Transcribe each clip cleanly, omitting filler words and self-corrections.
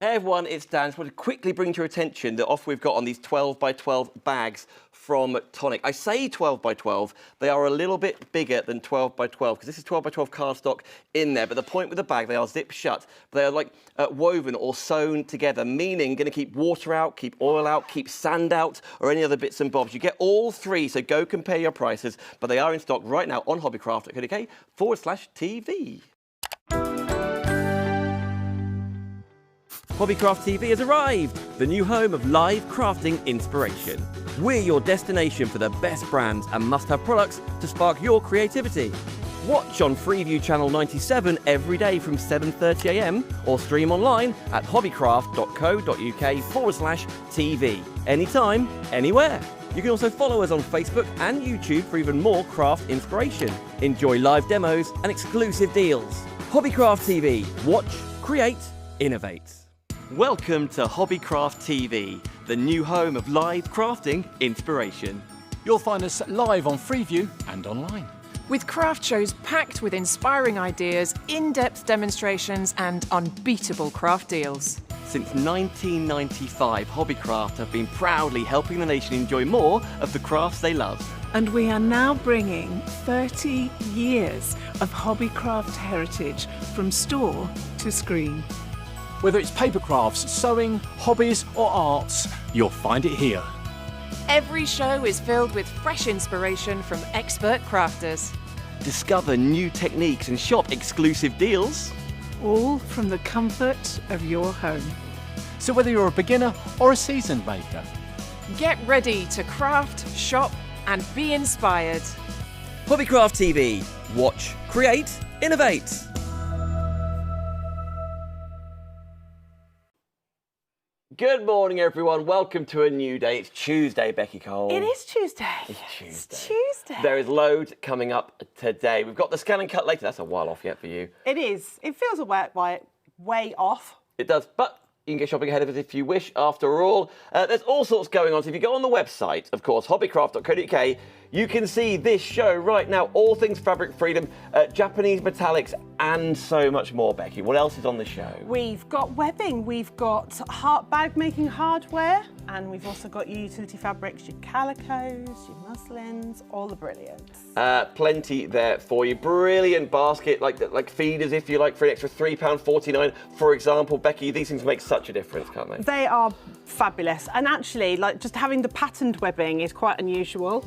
Hey everyone, it's Dan. Just want to quickly bring to your attention the offer we've got on these 12 by 12 bags from Tonic. I say 12 by 12, they are a little bit bigger than 12 by 12 because this is 12 by 12 cardstock in there, but the point with the bag, they are zip shut. They are like woven or sewn together, meaning going to keep water out, keep oil out, keep sand out, or any other bits and bobs. You get all three, so go compare your prices, but they are in stock right now on hobbycraft.co.uk/TV. Hobbycraft TV has arrived, the new home of live crafting inspiration. We're your destination for the best brands and must-have products to spark your creativity. Watch on Freeview channel 97 every day from 7:30 AM or stream online at hobbycraft.co.uk/TV. Anytime, anywhere. You can also follow us on Facebook and YouTube for even more craft inspiration. Enjoy live demos and exclusive deals. Hobbycraft TV. Watch, create, innovate. Welcome to Hobbycraft TV, the new home of live crafting inspiration. You'll find us live on Freeview and online. With craft shows packed with inspiring ideas, in-depth demonstrations and unbeatable craft deals. Since 1995, Hobbycraft have been proudly helping the nation enjoy more of the crafts they love. And we are now bringing 30 years of Hobbycraft heritage from store to screen. Whether it's paper crafts, sewing, hobbies or arts, you'll find it here. Every show is filled with fresh inspiration from expert crafters. Discover new techniques and shop exclusive deals. All from the comfort of your home. So whether you're a beginner or a seasoned maker, Get ready to craft, shop and be inspired. Hobbycraft TV. Watch, create, innovate. Good morning, everyone. Welcome to a new day. It's Tuesday, Becky Cole. It is Tuesday. It's Tuesday. It's Tuesday. There is loads coming up today. We've got the scan and cut later. That's a while off yet for you. It is. It feels a way off. It does, but you can get shopping ahead of it if you wish. After all, there's all sorts going on. So if you go on the website, of course, hobbycraft.co.uk, you can see this show right now. All things fabric freedom, Japanese metallics, and so much more, Becky. What else is on the show? We've got webbing, we've got bag making hardware, and we've also got your utility fabrics, your calicos, your muslins, all the brilliance. Plenty there for you. Brilliant basket, like feeders, if you like, for an extra £3.49. For example, Becky, these things make such a difference, can't they? They are fabulous, and actually, like just having the patterned webbing is quite unusual.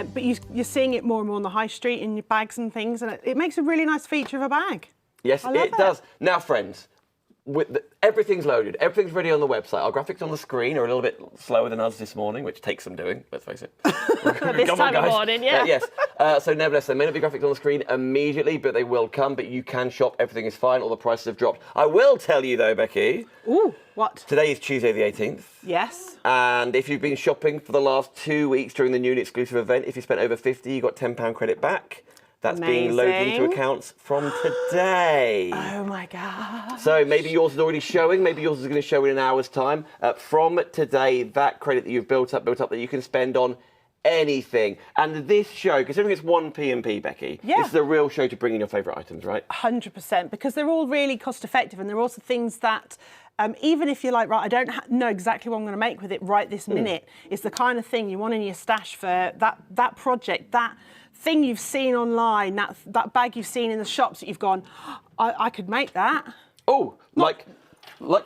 But you're seeing it more and more on the high street in your bags and things, and it makes a really nice feature of a bag. Yes, it does. Now, friends, everything's loaded. Everything's ready on the website. Our graphics on the screen are a little bit slower than us this morning, which takes some doing, let's face it. This time of morning, yeah. Yes. So nevertheless, there may not be graphics on the screen immediately, but they will come. But you can shop. Everything is fine. All the prices have dropped. I will tell you, though, Becky. Ooh, what? Today is Tuesday the 18th. Yes. And if you've been shopping for the last 2 weeks during the new and exclusive event, if you spent over 50, you got £10 credit back. That's being loaded into accounts from today. Oh my God. So maybe yours is already showing, maybe yours is going to show in an hour's time. From today, that credit that you've built up that you can spend on anything. And this show, considering it's one P&P, Becky, this is a real show to bring in your favourite items, right? 100%, because they're all really cost effective, and they're also things that even if you're like, right, I don't know exactly what I'm going to make with it right this minute, it's the kind of thing you want in your stash for that project, that thing you've seen online, that bag you've seen in the shops that you've gone, I could make that. Oh, like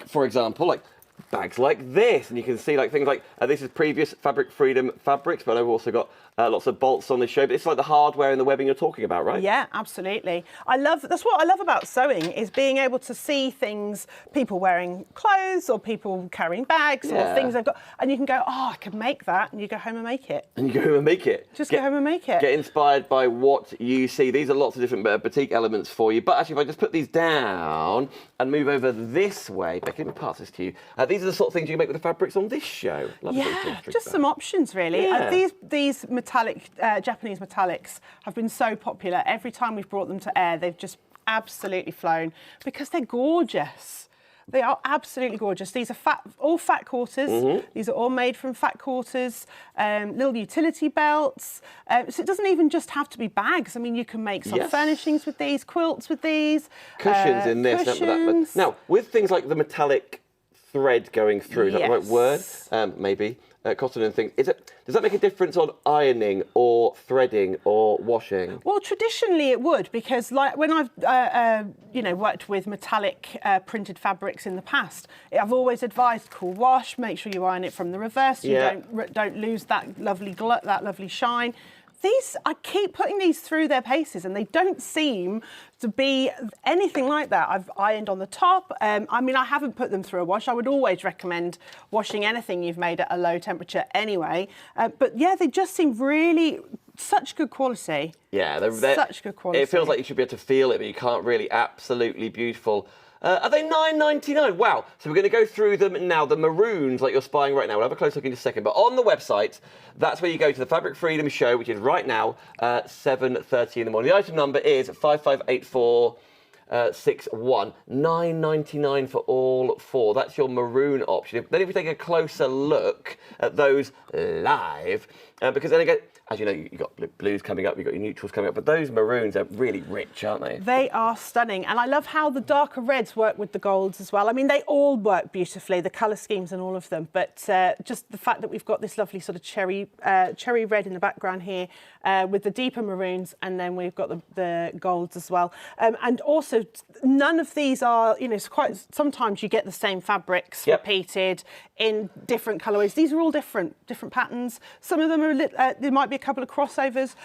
for example, like bags like this, and you can see like things like this is previous Fabric Freedom fabrics, but I've also got lots of bolts on this show. But it's like the hardware and the webbing you're talking about, right? Yeah, absolutely. That's what I love about sewing, is being able to see things, people wearing clothes or people carrying bags or things they've got, and you can go, oh, I could make that, and you go home and make it. And you go home and make it. Just go home and make it. Get inspired by what you see. These are lots of different boutique elements for you. But actually, if I just put these down and move over this way, Becky, let me pass this to you. These are the sort of things you can make with the fabrics on this show. Just some options, really. Yeah. These metallic, Japanese metallics have been so popular. Every time we've brought them to air, they've just absolutely flown because they're gorgeous. They are absolutely gorgeous. These are all fat quarters. These are all made from fat quarters, little utility belts. So it doesn't even just have to be bags. I mean, you can make some furnishings with these, quilts with these. Cushions in this. Cushions. Now, with things like the metallic thread going through. Is that the right word? Maybe. Cotton and things. Does that make a difference on ironing or threading or washing? Well, traditionally it would, because like when I've worked with metallic printed fabrics in the past, I've always advised cool wash. Make sure you iron it from the reverse. You don't lose that lovely shine. I keep putting these through their paces and they don't seem to be anything like that. I've ironed on the top. I mean, I haven't put them through a wash. I would always recommend washing anything you've made at a low temperature anyway. But yeah, they just seem really such good quality. Yeah, they're such good quality. It feels like you should be able to feel it, but you can't really. Absolutely beautiful. Are they £9.99? Wow. So we're going to go through them now. The maroons, like you're spying right now. We'll have a close look in just a second. But on the website, that's where you go to the Fabric Freedom show, which is right now, 7:30 in the morning. The item number is 558461. £9.99 for all four. That's your maroon option. Then if we take a closer look at those live, because then again, as you know, you've got blues coming up, you've got your neutrals coming up, but those maroons are really rich, aren't they? They are stunning. And I love how the darker reds work with the golds as well. I mean, they all work beautifully, the colour schemes and all of them, but just the fact that we've got this lovely sort of cherry red in the background here with the deeper maroons, and then we've got the golds as well. And also, none of these are, sometimes you get the same fabrics repeated in different colourways. These are all different patterns. Some of them are, there might be a couple of crossovers,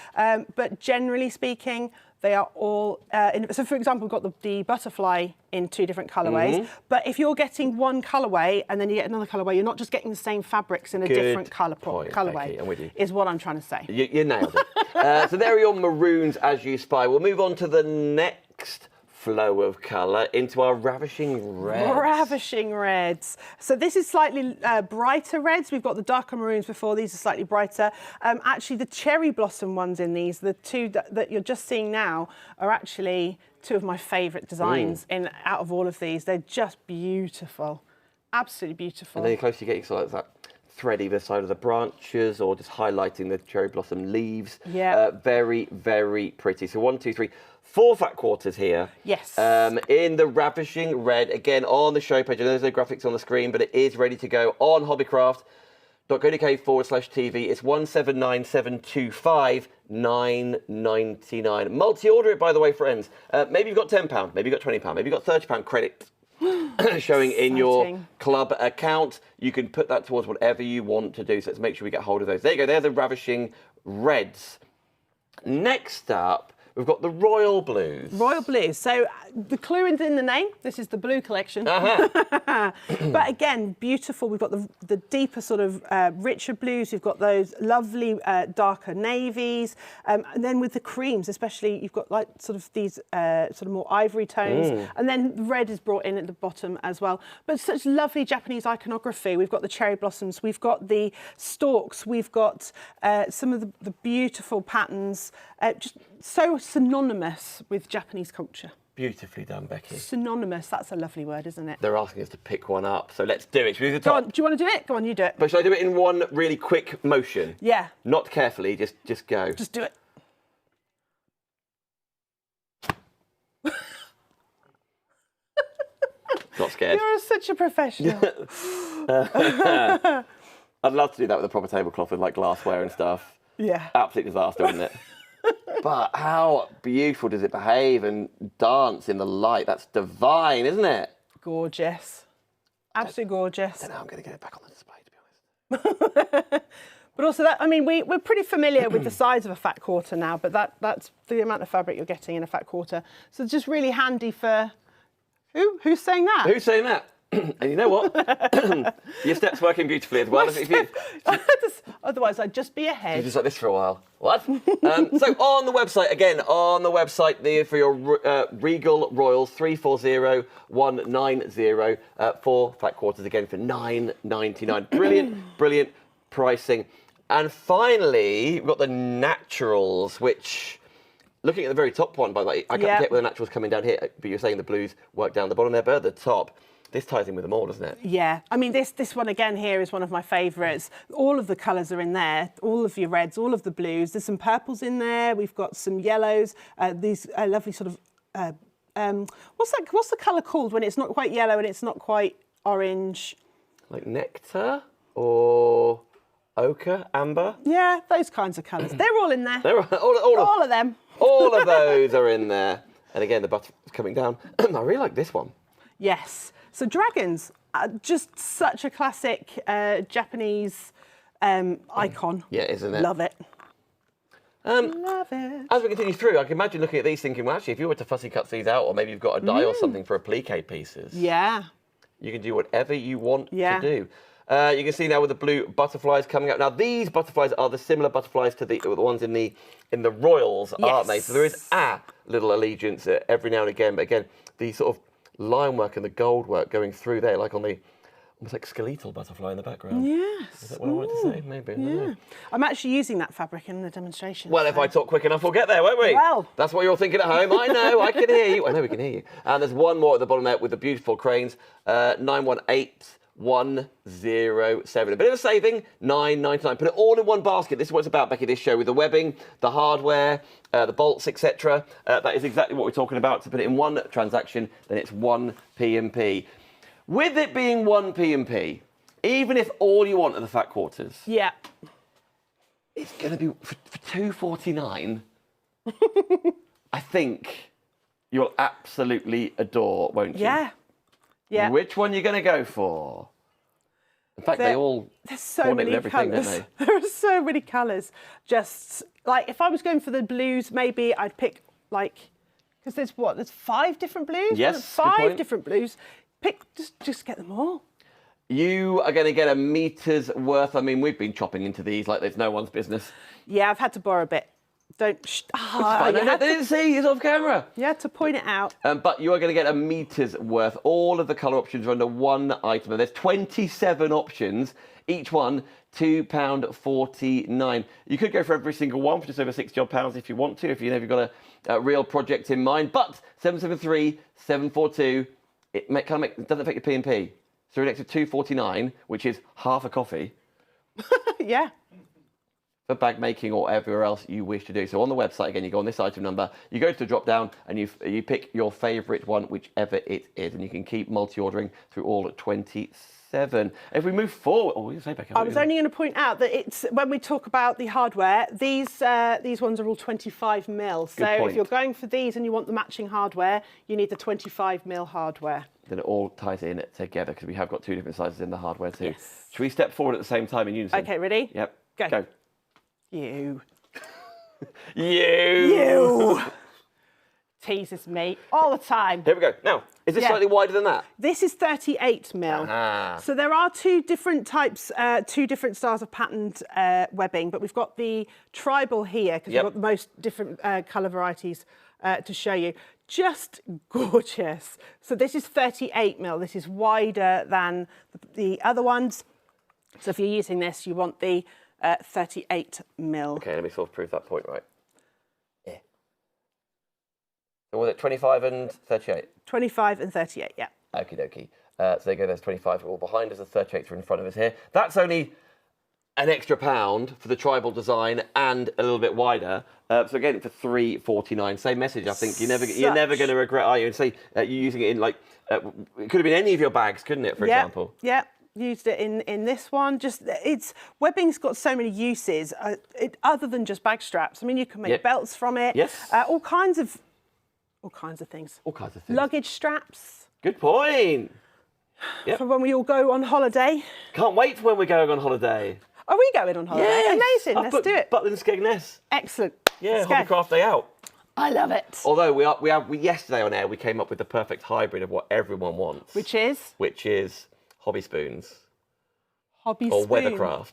but generally speaking, they are all, so for example, we've got the butterfly in two different colourways, but if you're getting one colourway and then you get another colourway, you're not just getting the same fabrics in a different colourway, I'm with you. is what I'm trying to say. You nailed it. So there are your maroons as you spy. We'll move on to the next flow of colour into our ravishing reds. Ravishing reds. So this is slightly brighter reds. We've got the darker maroons before. These are slightly brighter. Actually, the cherry blossom ones in these, the two that you're just seeing now, are actually two of my favourite designs out of all of these. They're just beautiful. Absolutely beautiful. And then the closer you get, you sort of that thread either side of the branches or just highlighting the cherry blossom leaves. Yeah. Very, very pretty. So 1, 2, 3, 4 fat quarters here. Yes. In the ravishing red, again on the show page. I know there's no graphics on the screen, but it is ready to go on hobbycraft.co.uk/TV. It's 179725, £9.99. Multi-order it, by the way, friends. Maybe you've got £10, maybe you've got £20, maybe you've got £30 credit showing in your club account. You can put that towards whatever you want to do. So let's make sure we get hold of those. There you go. They're the ravishing reds. Next up, we've got the royal blues. Royal blues. So the clue is in the name. This is the blue collection. But again, beautiful. We've got the deeper sort of richer blues. We've got those lovely darker navies. And then with the creams, especially, you've got like sort of these sort of more ivory tones. And then the red is brought in at the bottom as well. But such lovely Japanese iconography. We've got the cherry blossoms. We've got the stalks. We've got some of the beautiful patterns. Just so synonymous with Japanese culture. Beautifully done, Becky. Synonymous, that's a lovely word, isn't it? They're asking us to pick one up, so let's do it. Should we do the Go top? on, do you want to do it? Go on, you do it. But should I do it in one really quick motion? Yeah. Not carefully, just go. Just do it. Not scared. You're such a professional. I'd love to do that with a proper tablecloth with like glassware and stuff. Yeah. Absolute disaster, isn't it? But how beautiful does it behave and dance in the light? That's divine, isn't it? Gorgeous. Absolutely gorgeous. I don't know, I'm going to get it back on the display, to be honest. But also that, I mean, we're pretty familiar with the size of a fat quarter now, but that's the amount of fabric you're getting in a fat quarter. So it's just really handy for, who's saying that? Who's saying that? And you know what? Your step's working beautifully as well. Otherwise, I'd just be ahead. You're just like this for a while. What? So on the website, again, for your Regal Royals, 340190, 4 fat quarters again for £9.99. Brilliant, brilliant pricing. And finally, we've got the naturals, which, looking at the very top one, by the way, I can't get where the naturals coming down here, but you're saying the blues work down the bottom there, but at the top, this ties in with them all, doesn't it? Yeah. I mean, this one again here is one of my favourites. All of the colours are in there, all of your reds, all of the blues. There's some purples in there. We've got some yellows, these lovely sort of, what's the colour called when it's not quite yellow and it's not quite orange. Like nectar or ochre, amber? Yeah, those kinds of colours. They're all in there. They're all of them. all of those are in there. And again, the butter's coming down. I really like this one. Yes. So dragons, just such a classic Japanese icon. Yeah, isn't it? Love it. Love it. As we continue through, I can imagine looking at these thinking, well, actually, if you were to fussy cut these out, or maybe you've got a die or something for applique pieces, Yeah. you can do whatever you want Yeah. to do. You can see now with the blue butterflies coming up. Now, these butterflies are the similar butterflies to the ones in the Royals, aren't they? So there is a little allegiance every now and again, but again, the sort of line work and the gold work going through there, like on the almost like skeletal butterfly in the background. Yes. Is that what I wanted to say? Maybe. I don't know. I'm actually using that fabric in the demonstration. Well, if I talk quick enough, we'll get there, won't we? Well. That's what you're thinking at home. I know, I can hear you. I know we can hear you. And there's one more at the bottom there with the beautiful cranes, 918107. A bit of a saving, $9.99. Put it all in one basket. This is what it's about, Becky, this show, with the webbing, the hardware, the bolts, etc. That is exactly what we're talking about. To put it in one transaction, then it's 1 P&P. With it being 1 P&P, even if all you want are the fat quarters, Yeah. it's going to be for $2.49. I think you'll absolutely adore, won't you? Yeah. Yeah. Which one are you going to go for? In fact, they all There's so coordinate many with everything, colours. don't they? There are so many colours. Just like if I was going for the blues, maybe I'd pick like because there's 5 different blues. Yes, good 5 point. different blues. Pick just get them all. You are going to get a meter's worth. I mean, we've been chopping into these like there's no one's business. Yeah, I've had to borrow a bit. Don't. Fine, you they had didn't see, it's off camera. to point it out. But you are going to get a meter's worth. All of the colour options are under one item. And there's 27 options, each one £2.49. You could go for every single one for just over £60 if you want to, if you've got a real project in mind. But 773 742, it doesn't affect your P&P. So an extra $2.49, which is half a coffee. Yeah. For bag making or everywhere else you wish to do. So on the website, again, you go on this item number, you go to the drop down and you pick your favourite one, whichever it is, and you can keep multi-ordering through all 27. If we move forward, you say, Becca. I was only going to point out that it's when we talk about the hardware, these ones are all 25 mil. So point. if you're going for these and you want the matching hardware, you need the 25 mil hardware. Then it all ties in together because we have got 2 different sizes in the hardware too. Yes. Should we step forward at the same time in unison? Okay, ready? Yep. Go. You. You. Teases me all the time. Here we go. Now, is this slightly wider than that? This is 38 mil. So there are 2 different types, 2 different styles of patterned webbing, but we've got the tribal here because we've got the most different colour varieties to show you. Just gorgeous. So this is 38 mil. This is wider than the other ones. So if you're using this, you want the 38 mil. Okay, let me sort of prove that point right. Yeah. So was it 25 and 38? 25 and 38, yeah. Okie dokie. So there you go, there's 25 all behind us, the 38 are in front of us here. That's only an extra £1 for the tribal design and a little bit wider. So again, for $3.49. Same message, I think. You're never going to regret, are you? And say you're using it in like, it could have been any of your bags, couldn't it, for example? Yeah. Used it in this one. Webbing's got so many uses other than just bag straps. I mean, you can make belts from it. Yes. All kinds of things. All kinds of things. Luggage straps. Good point. Yep. For when we all go on holiday. Can't wait for when we're going on holiday. Are we going on holiday? Yes. Amazing. Let's do it. Butler and Skegness. Excellent. Yeah, Let's go. Hobbycraft Day out. I love it. Although we yesterday on air we came up with the perfect hybrid of what everyone wants. Which is hobby spoons. Hobby or spoon. weathercraft.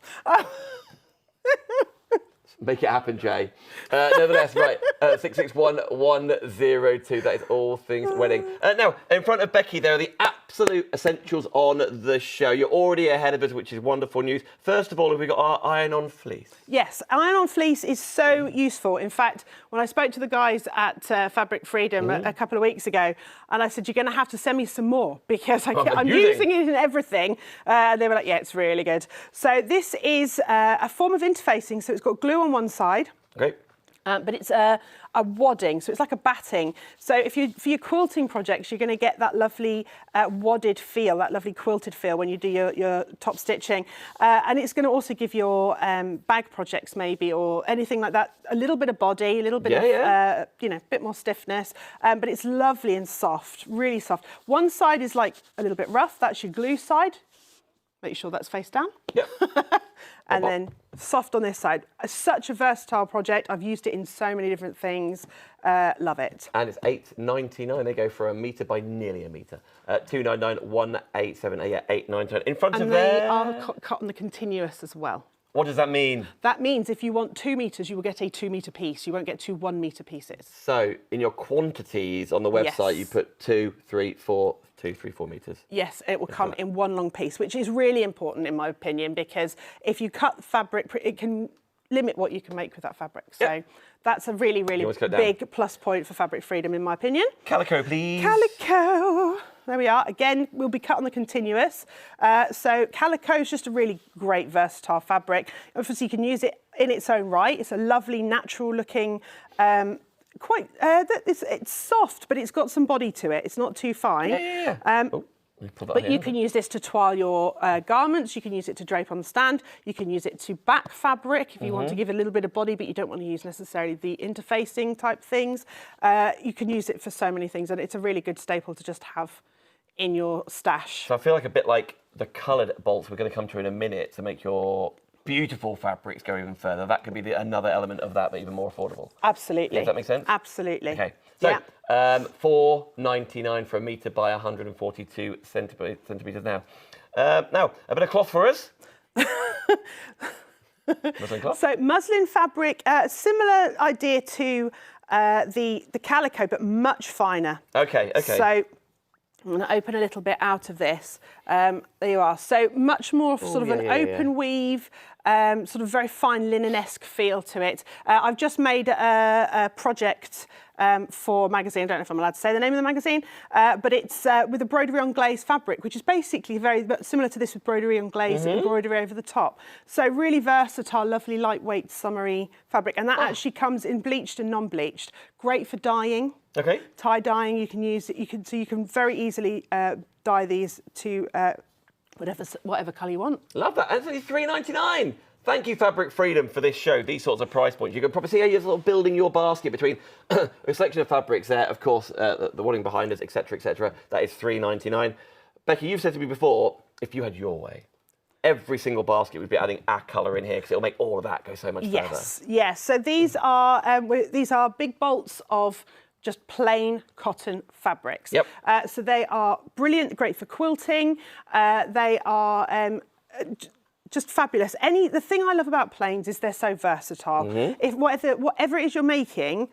Make it happen, Jay. Nevertheless, right, 661102. That is all things wedding. Now, in front of Becky, there are the absolute essentials on the show. You're already ahead of us, which is wonderful news. First of all, we've got our iron-on fleece. Yes, iron-on fleece is so useful. In fact, when I spoke to the guys at Fabric Freedom a couple of weeks ago, and I said, you're going to have to send me some more because I'm using it in everything. They were like, yeah, it's really good. So this is a form of interfacing. So it's got glue on one side. Great. But it's a wadding, so it's like a batting. So for your quilting projects, you're going to get that lovely wadded feel, that lovely quilted feel when you do your top stitching. And it's going to also give your bag projects maybe, or anything like that, a little bit of body, a little bit of, a bit more stiffness. But it's lovely and soft, really soft. One side is like a little bit rough, that's your glue side. Make sure that's face down. Yep. And then soft on this side. Such a versatile project. I've used it in so many different things. Love it. And it's $8.99. They go for a metre by nearly a metre. $2.99, $1.87, yeah, $8.99. In front of there. And they are cut on the continuous as well. What does that mean? That means if you want 2 metres, you will get a 2 metre piece. You won't get 2 1 metre pieces. So in your quantities on the website, you put 2, 3, 4 metres. Yes, it will come in one long piece, which is really important in my opinion, because if you cut the fabric, it can limit what you can make with that fabric. So that's a really, really big plus point for fabric freedom in my opinion. Calico, please. Calico. There we are. Again, we'll be cut on the continuous. So calico is just a really great versatile fabric. Obviously, you can use it in its own right. It's a lovely, natural-looking, it's soft, but it's got some body to it. It's not too fine. But you can use this to twile your garments. You can use it to drape on the stand. You can use it to back fabric if you want to give a little bit of body, but you don't want to use necessarily the interfacing type things. You can use it for so many things, and it's a really good staple to just have in your stash. So I feel like a bit like the coloured bolts we're going to come to in a minute to make your beautiful fabrics go even further. That could be another element of that, but even more affordable. Absolutely. Does that make sense? Absolutely. Okay. So $4.99 for a metre by 142 centimetres now. Now, a bit of cloth for us. Muslin cloth. So muslin fabric, similar idea to the calico, but much finer. Okay. So I'm going to open a little bit out of this. There you are. So much more sort of an open weave, sort of very fine linen-esque feel to it. I've just made a project for a magazine. I don't know if I'm allowed to say the name of the magazine, but it's with a broderie on glaze fabric, which is basically very similar to this with broderie on glaze embroidery over the top. So really versatile, lovely, lightweight, summery fabric. And that actually comes in bleached and non-bleached. Great for dyeing. Okay. Tie dyeing, you can use it. You can very easily dye these to whatever colour you want. Love that. And it's only $3.99. Thank you, Fabric Freedom, for this show. These sorts of price points. You can probably see how you're sort of building your basket between a selection of fabrics there. Of course, the wadding behind us, etc., etc. That is $3.99. Becky, you've said to me before, if you had your way, every single basket would be adding a colour in here because it'll make all of that go so much further. Yes. So these are big bolts of just plain cotton fabrics. Yep. So they are brilliant, great for quilting. They are just fabulous. The thing I love about plains is they're so versatile. If whatever it is you're making,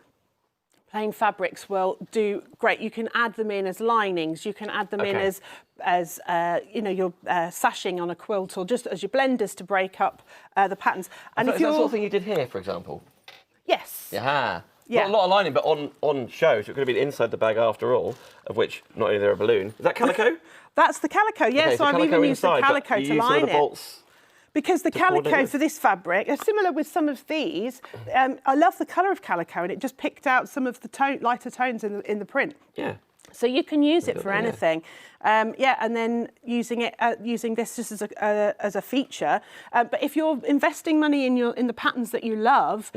plain fabrics will do great. You can add them in as linings. You can add them in as your sashing on a quilt, or just as your blenders to break up the patterns. And is that the sort of thing you did here, for example? Yes. Yeah. Yeah. Not a lot of lining, but on show, so it could have been inside the bag after all, of which not only there a balloon. Is that calico? That's the calico, yeah. Okay, so I've even used the calico to line it. Bolts because the calico for this fabric, similar with some of these, I love the colour of calico, and it just picked out some of the lighter tones in the print. Yeah. So you can use it for anything, and then using this just as a feature. But if you're investing money in the patterns that you love,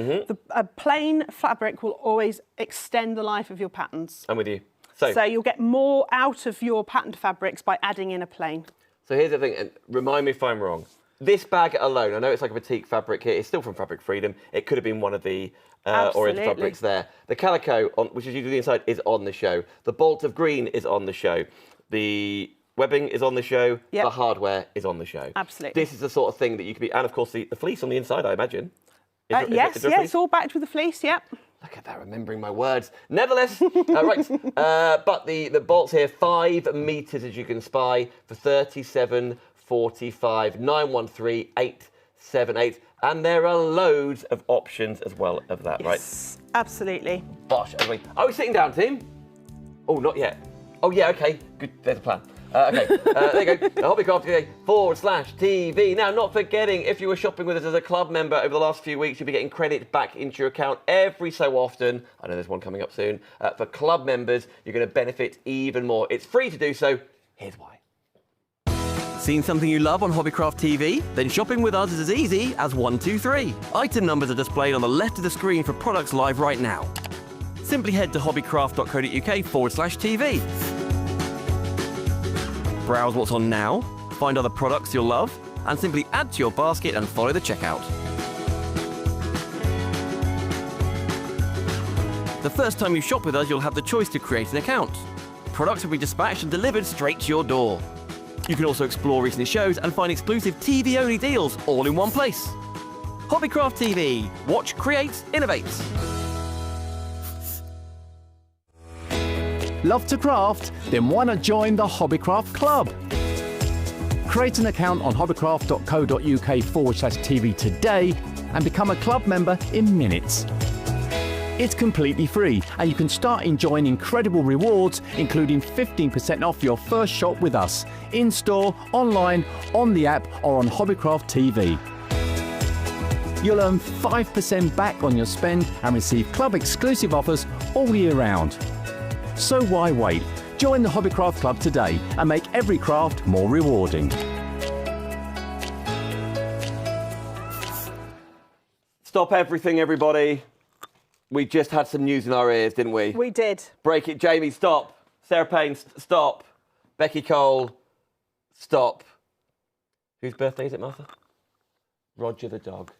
a plain fabric will always extend the life of your patterns. I'm with you. So you'll get more out of your patterned fabrics by adding in a plain. So here's the thing, and remind me if I'm wrong. This bag alone, I know it's like a batik fabric here. It's still from Fabric Freedom. It could have been one of the Oriental fabrics there. The calico, which is usually the inside, is on the show. The bolt of green is on the show. The webbing is on the show. Yep. The hardware is on the show. Absolutely. This is the sort of thing that you could be, and of course the fleece on the inside, I imagine. Yes, it's all backed with the fleece, yep. Look at that, remembering my words. Nevertheless, but the bolts here, 5 metres as you can spy, for $37.45, 913878, and there are loads of options as well of that, right? Yes, absolutely. Bosh, are we sitting down, team? Oh, not yet. Oh, yeah, okay, good, there's a plan. Okay, there you go. Hobbycraft.co.uk/TV. Now, not forgetting, if you were shopping with us as a club member over the last few weeks, you'll be getting credit back into your account every so often. I know there's one coming up soon. For club members, you're going to benefit even more. It's free to do so. Here's why. Seen something you love on Hobbycraft TV? Then shopping with us is as easy as 1, 2, 3. Item numbers are displayed on the left of the screen for products live right now. Simply head to hobbycraft.co.uk/TV. Browse what's on now, find other products you'll love, and simply add to your basket and follow the checkout. The first time you shop with us, you'll have the choice to create an account. Products will be dispatched and delivered straight to your door. You can also explore recent shows and find exclusive TV-only deals all in one place. Hobbycraft TV. Watch, create, innovate. Love to craft? Then why not join the Hobbycraft Club? Create an account on hobbycraft.co.uk/TV today and become a club member in minutes. It's completely free and you can start enjoying incredible rewards, including 15% off your first shop with us, in-store, online, on the app or on Hobbycraft TV. You'll earn 5% back on your spend and receive club exclusive offers all year round. So why wait? Join the Hobbycraft Club today and make every craft more rewarding. Stop everything, everybody. We just had some news in our ears, didn't we? We did. Break it, Jamie, stop. Sarah Payne, stop. Becky Cole, stop. Whose birthday is it, Martha? Roger the dog.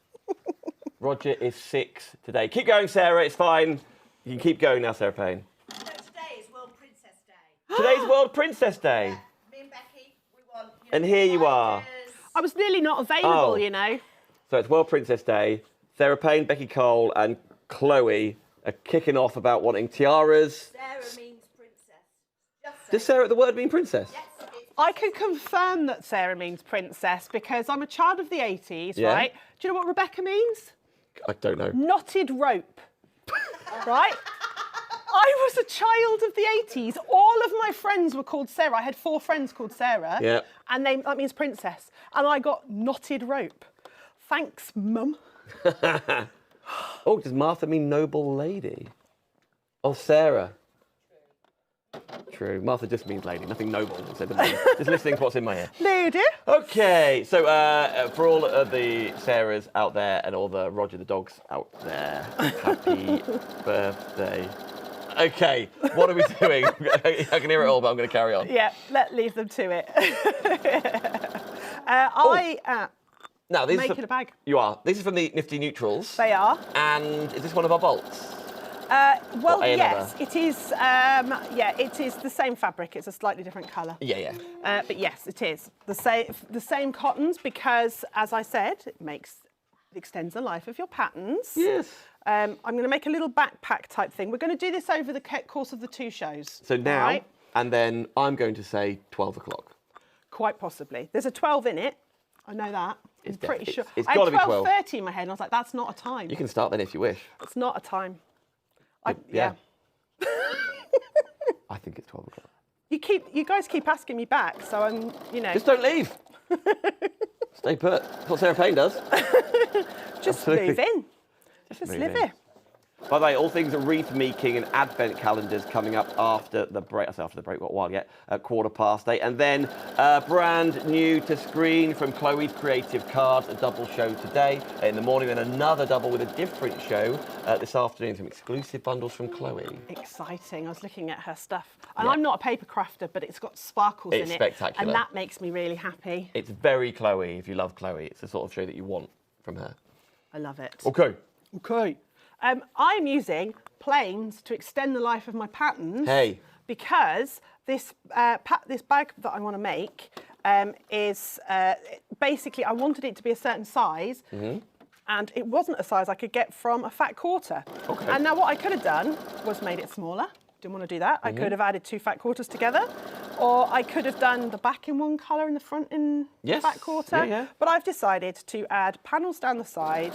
Roger is 6 today. Keep going, Sarah, it's fine. You can keep going now, Sarah Payne. No, today is World Princess Day. Today's World Princess Day. Yeah, me and Becky, we want... And here you are. I was nearly not available, you know. So it's World Princess Day. Sarah Payne, Becky Cole and Chloe are kicking off about wanting tiaras. Sarah means princess. Does Sarah, the word mean princess? Yes, I can confirm that Sarah means princess because I'm a child of the 80s, Yeah. right? Do you know what Rebecca means? I don't know. Knotted rope, right? I was a child of the 80s. All of my friends were called Sarah. I had 4 friends called Sarah. Yeah. And that means princess. And I got knotted rope. Thanks, Mum. Oh, does Martha mean noble lady? Oh, Sarah. True. Martha just means lady, nothing noble. So just listening to what's in my ear. Lady. Okay, so for all of the Sarahs out there and all the Roger the dogs out there, happy birthday. Okay, what are we doing? I can hear it all, but I'm going to carry on. Yeah, leave them to it. Now, these making a bag. You are. This is from the Nifty Neutrals. They are. And is this one of our bolts? Well, Or yes, it is. Yeah, it is the same fabric. It's a slightly different colour. Yeah. But yes, it is the same cottons because, as I said, it extends the life of your patterns. Yes. I'm going to make a little backpack type thing. We're going to do this over the course of the 2 shows. So now, right? and then I'm going to say 12 o'clock. Quite possibly. There's a 12 in it. I know that. I'm pretty sure. It's I got to had be 12. 12:30 in my head, and I was like, that's not a time. You can start then if you wish. It's not a time. Yeah. I think it's 12 o'clock. You guys keep asking me back, so I'm, Just don't leave. Stay put. That's what Sarah Payne does. just Absolutely. move in. Just move live in. here. By the way, all things wreath making and advent calendars coming up after the break. I say after the break, what a while yet? At 8:15. And then brand new to screen from Chloe's Creative Cards, a double show today in the morning, then another double with a different show this afternoon, some exclusive bundles from Chloe. Exciting. I was looking at her stuff. And Yeah. I'm not a paper crafter, but it's got sparkles It's in it. spectacular. And that makes me really happy. It's very Chloe, if you love Chloe. It's the sort of show that you want from her. I love it. Okay. Okay. I'm using planes to extend the life of my patterns. Hey. Because this this bag that I want to make is basically, I wanted it to be a certain size. Mm-hmm. And it wasn't a size I could get from a fat quarter. Okay. And now what I could have done was made it smaller. Didn't want to do that. I could have added 2 fat quarters together. Or I could have done the back in one colour and the front in fat quarter. Yeah. But I've decided to add panels down the side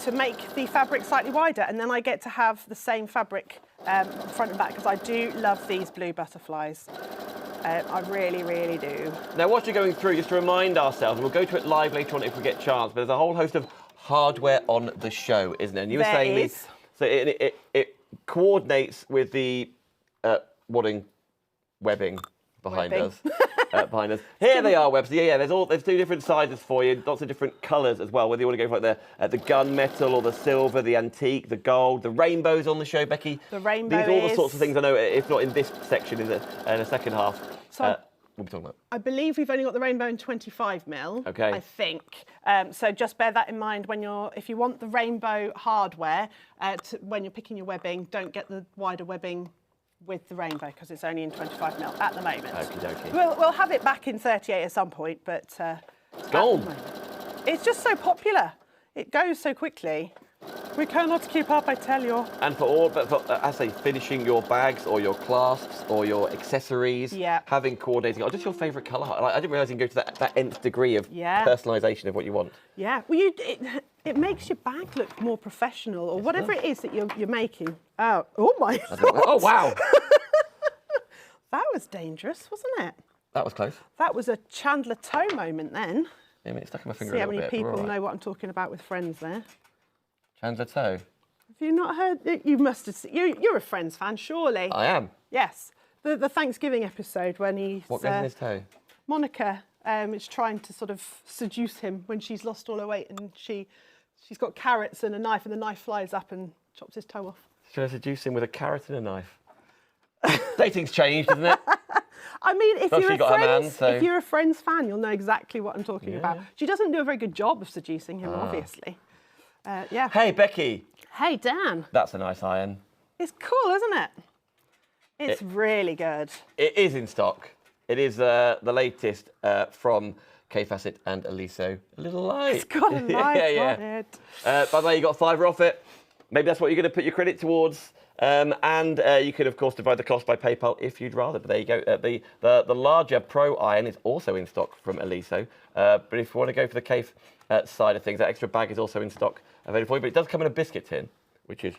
to make the fabric slightly wider. And then I get to have the same fabric front and back because I do love these blue butterflies. I really, really do. Now, whilst you're going through, just to remind ourselves, and we'll go to it live later on if we get a chance, but there's a whole host of hardware on the show, isn't there? And you were There saying is. so it coordinates with the webbing behind Webbing. us. Behind us. Here they are, webs. Yeah, there's two different sizes for you, lots of different colours as well, whether you want to go for like the gunmetal or the silver, the antique, the gold, the rainbows on the show, Becky. The rainbow These are all the is- sorts of things I know, if not in this section, in the second half. So- We'll be talking about. I believe we've only got the rainbow in 25mm. Okay. I think. So just bear that in mind if you want the rainbow hardware, when you're picking your webbing, don't get the wider webbing with the rainbow because it's only in 25mm at the moment. Okie dokie. We'll have it back in 38 at some point, but It's gone. it's just so popular. It goes so quickly. We cannot keep up, I tell you. And I say, finishing your bags or your clasps or your accessories, Yeah. having coordinating, or just your favourite colour. I didn't realise you can go to that nth degree of Yeah. personalisation of what you want. Yeah, well, it makes your bag look more professional, or whatever it is that you're making. Oh my God. Oh, wow. That was dangerous, wasn't it? That was close. That was a Chandler toe moment then. I mean, it's stuck in my finger See a how little many bit. but we're people all right. know what I'm talking about with Friends there. Chandler Toe. Have you not heard? You must have seen. You're a Friends fan, surely. I am. Yes. The Thanksgiving episode when he's... What goes in his toe? Monica is trying to sort of seduce him when she's lost all her weight and she's got carrots and a knife and the knife flies up and chops his toe off. Should I seduce him with a carrot and a knife? Dating's changed, isn't it? I mean, if Well, you're she a got her man, Friends, so- if you're a Friends fan, you'll know exactly what I'm talking about. Yeah. She doesn't do a very good job of seducing him, obviously. Yeah. Hey, Becky. Hey, Dan. That's a nice iron. It's cool, isn't it? It's really good. It is in stock. It is the latest from K-Facet and Eliso. A little light. It's got a knife on it. By the way, you got £5 off it. Maybe that's what you're going to put your credit towards. And you could, of course, divide the cost by PayPal if you'd rather. But there you go. The larger Pro Iron is also in stock from Eliso. But if you want to go for the Cave side of things, that extra bag is also in stock available for you. But it does come in a biscuit tin, which is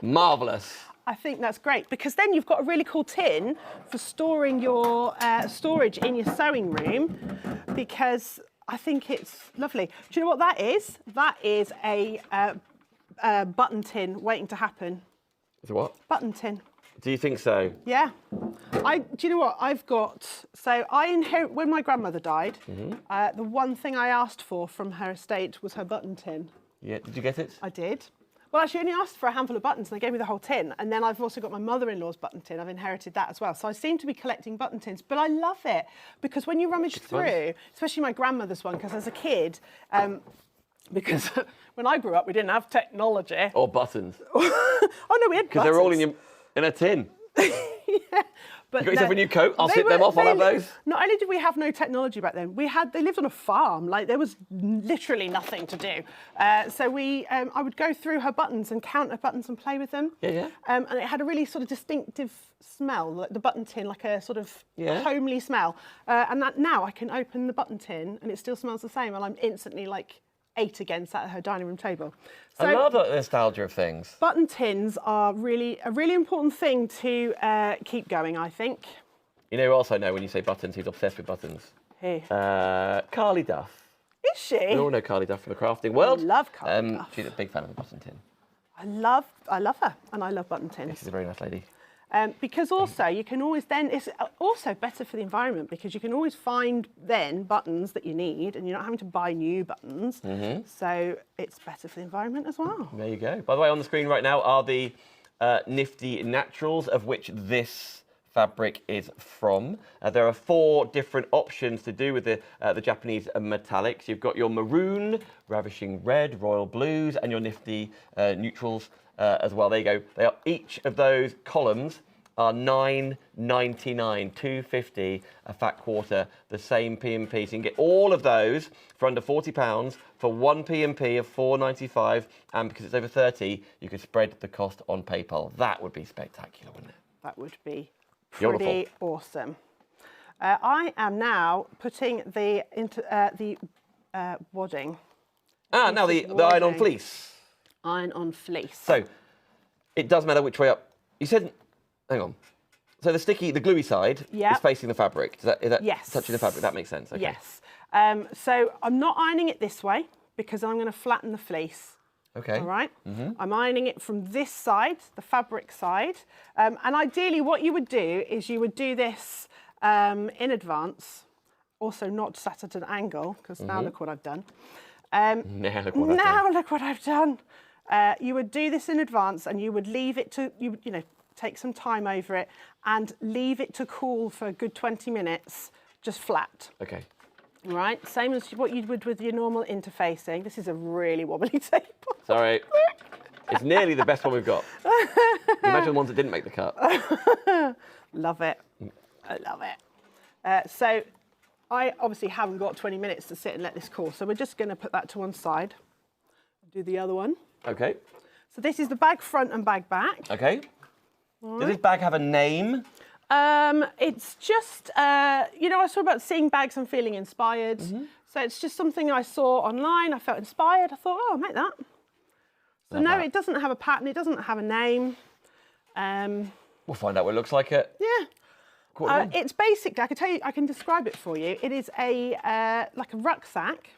marvellous. I think that's great because then you've got a really cool tin for storing your storage in your sewing room because I think it's lovely. Do you know what that is? That is a button tin waiting to happen. Is it what? Button tin. Do you think so? Yeah. Do you know what I've got? So I inherit when my grandmother died. The one thing I asked for from her estate was her button tin. Yeah. Did you get it? I did. Well, actually, I only asked for a handful of buttons, and they gave me the whole tin. And then I've also got my mother-in-law's button tin. I've inherited that as well. So I seem to be collecting button tins, but I love it because when you rummage through, especially my grandmother's one, because as a kid, because when I grew up, we didn't have technology. Or buttons? Oh no, we had Because they're all in a tin. But You got yourself a new coat? I'll they slip them were- off. I'll they have li- those. Not only did we have no technology back then, they lived on a farm. Like there was literally nothing to do. So I would go through her buttons and count her buttons and play with them. Yeah. And it had a really sort of distinctive smell, like the button tin, like a sort of Yeah. homely smell. And that now I can open the button tin and it still smells the same, and I'm instantly like 8 again, sat at her dining room table. So I love the nostalgia of things. button tins are really a really important thing to keep going, I think. You know who else I know when you say buttons, who's obsessed with buttons? Who? Carly Duff. Is she? We all know Carly Duff from the crafting world. love Carly Duff. She's a big fan of the button tin. I love her, and I love button tins. She's a very nice lady. Because also you can always then, it's also better for the environment because you can always find then buttons that you need and you're not having to buy new buttons. So it's better for the environment as well. There you go. By the way, on the screen right now are the nifty naturals, of which this fabric is from. There are 4 different options to do with the Japanese metallics. You've got your maroon, ravishing red, royal blues, and your nifty neutrals as well. There you go. They are, each of those columns are $9.99, $2.50 a fat quarter, the same P&P. So you can get all of those for under £40 for 1 P&P of $4.95, and because it's over 30, you could spread the cost on PayPal. That would be spectacular, wouldn't it? That would be Beautiful. pretty awesome. I am now putting the wadding. Now the iron-on wadding. fleece. Iron on fleece. So it does matter which way up. You said, hang on. So the gluey side Yep. is facing the fabric. Is that Yes. touching the fabric? That makes sense. Okay. Yes. So I'm not ironing it this way because I'm going to flatten the fleece. Okay. All right. I'm ironing it from this side, the fabric side. And ideally what you would do is you would do this in advance, also not sat at an angle, because now look what I've done. Look what I've done. You would do this in advance and you would leave it to, you know, take some time over it and leave it to cool for a good 20 minutes, just flat. Okay. Right, same as what you would with your normal interfacing. This is a really wobbly table. Sorry. It's nearly the best one we've got. Imagine the ones that didn't make the cut. Love it. I love it. So I obviously haven't got 20 minutes to sit and let this cool. So we're just going to put that to one side. Do the other one. Okay. So this is the bag front and bag back. Okay. Does this bag have a name? It's just, you know, I saw about seeing bags and feeling inspired. So it's just something I saw online. I felt inspired. I thought, oh, I'll make that. So no, it doesn't have a pattern. It doesn't have a name. We'll find out what it looks like at Yeah. It's basically, I can tell you, I can describe it for you. It is like a rucksack.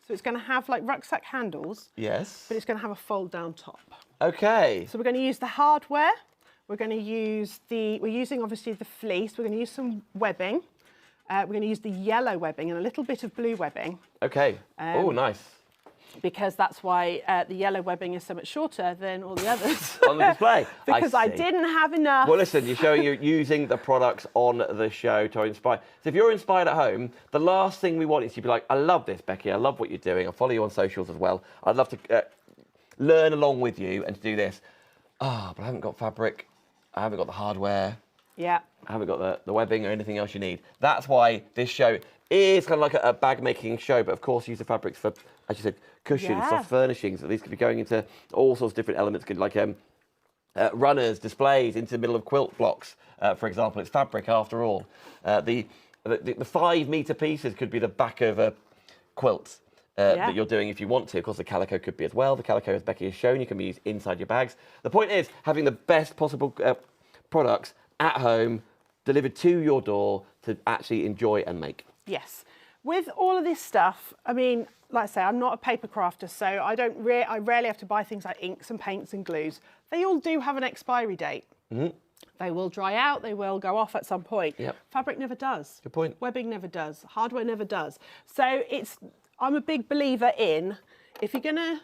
So it's going to have like rucksack handles. Yes. But it's going to have a fold down top. Okay. So we're going to use the hardware. We're going to use we're using obviously the fleece. We're going to use some webbing. We're going to use the yellow webbing and a little bit of blue webbing. Okay. Oh, nice. Because that's why the yellow webbing is so much shorter than all the others. On the display. Because I see. didn't have enough. Well, listen, you're showing you're using the products on the show to inspire. So if you're inspired at home, the last thing we want is to be like, I love this, Becky. I love what you're doing. I'll follow you on socials as well. I'd love to learn along with you and to do this. But I haven't got fabric. I haven't got the hardware. Yeah. I haven't got the webbing or anything else you need. That's why this show is kind of like a bag making show, but of course use the fabrics for, as you said, cushions, soft furnishings. These could be going into all sorts of different elements, could like runners, displays, into the middle of quilt blocks, for example. It's fabric after all. The 5 metre pieces could be the back of a quilt. That you're doing if you want to. Of course, the calico could be as well. The calico, as Becky has shown, you can be used inside your bags. The point is having the best possible products at home, delivered to your door to actually enjoy and make. Yes. With all of this stuff, I mean, like I say, I'm not a paper crafter, so I rarely have to buy things like inks and paints and glues. They all do have an expiry date. They will dry out, they will go off at some point. Yep. Fabric never does. Good point. Webbing never does. Hardware never does. So I'm a big believer in, if you're gonna,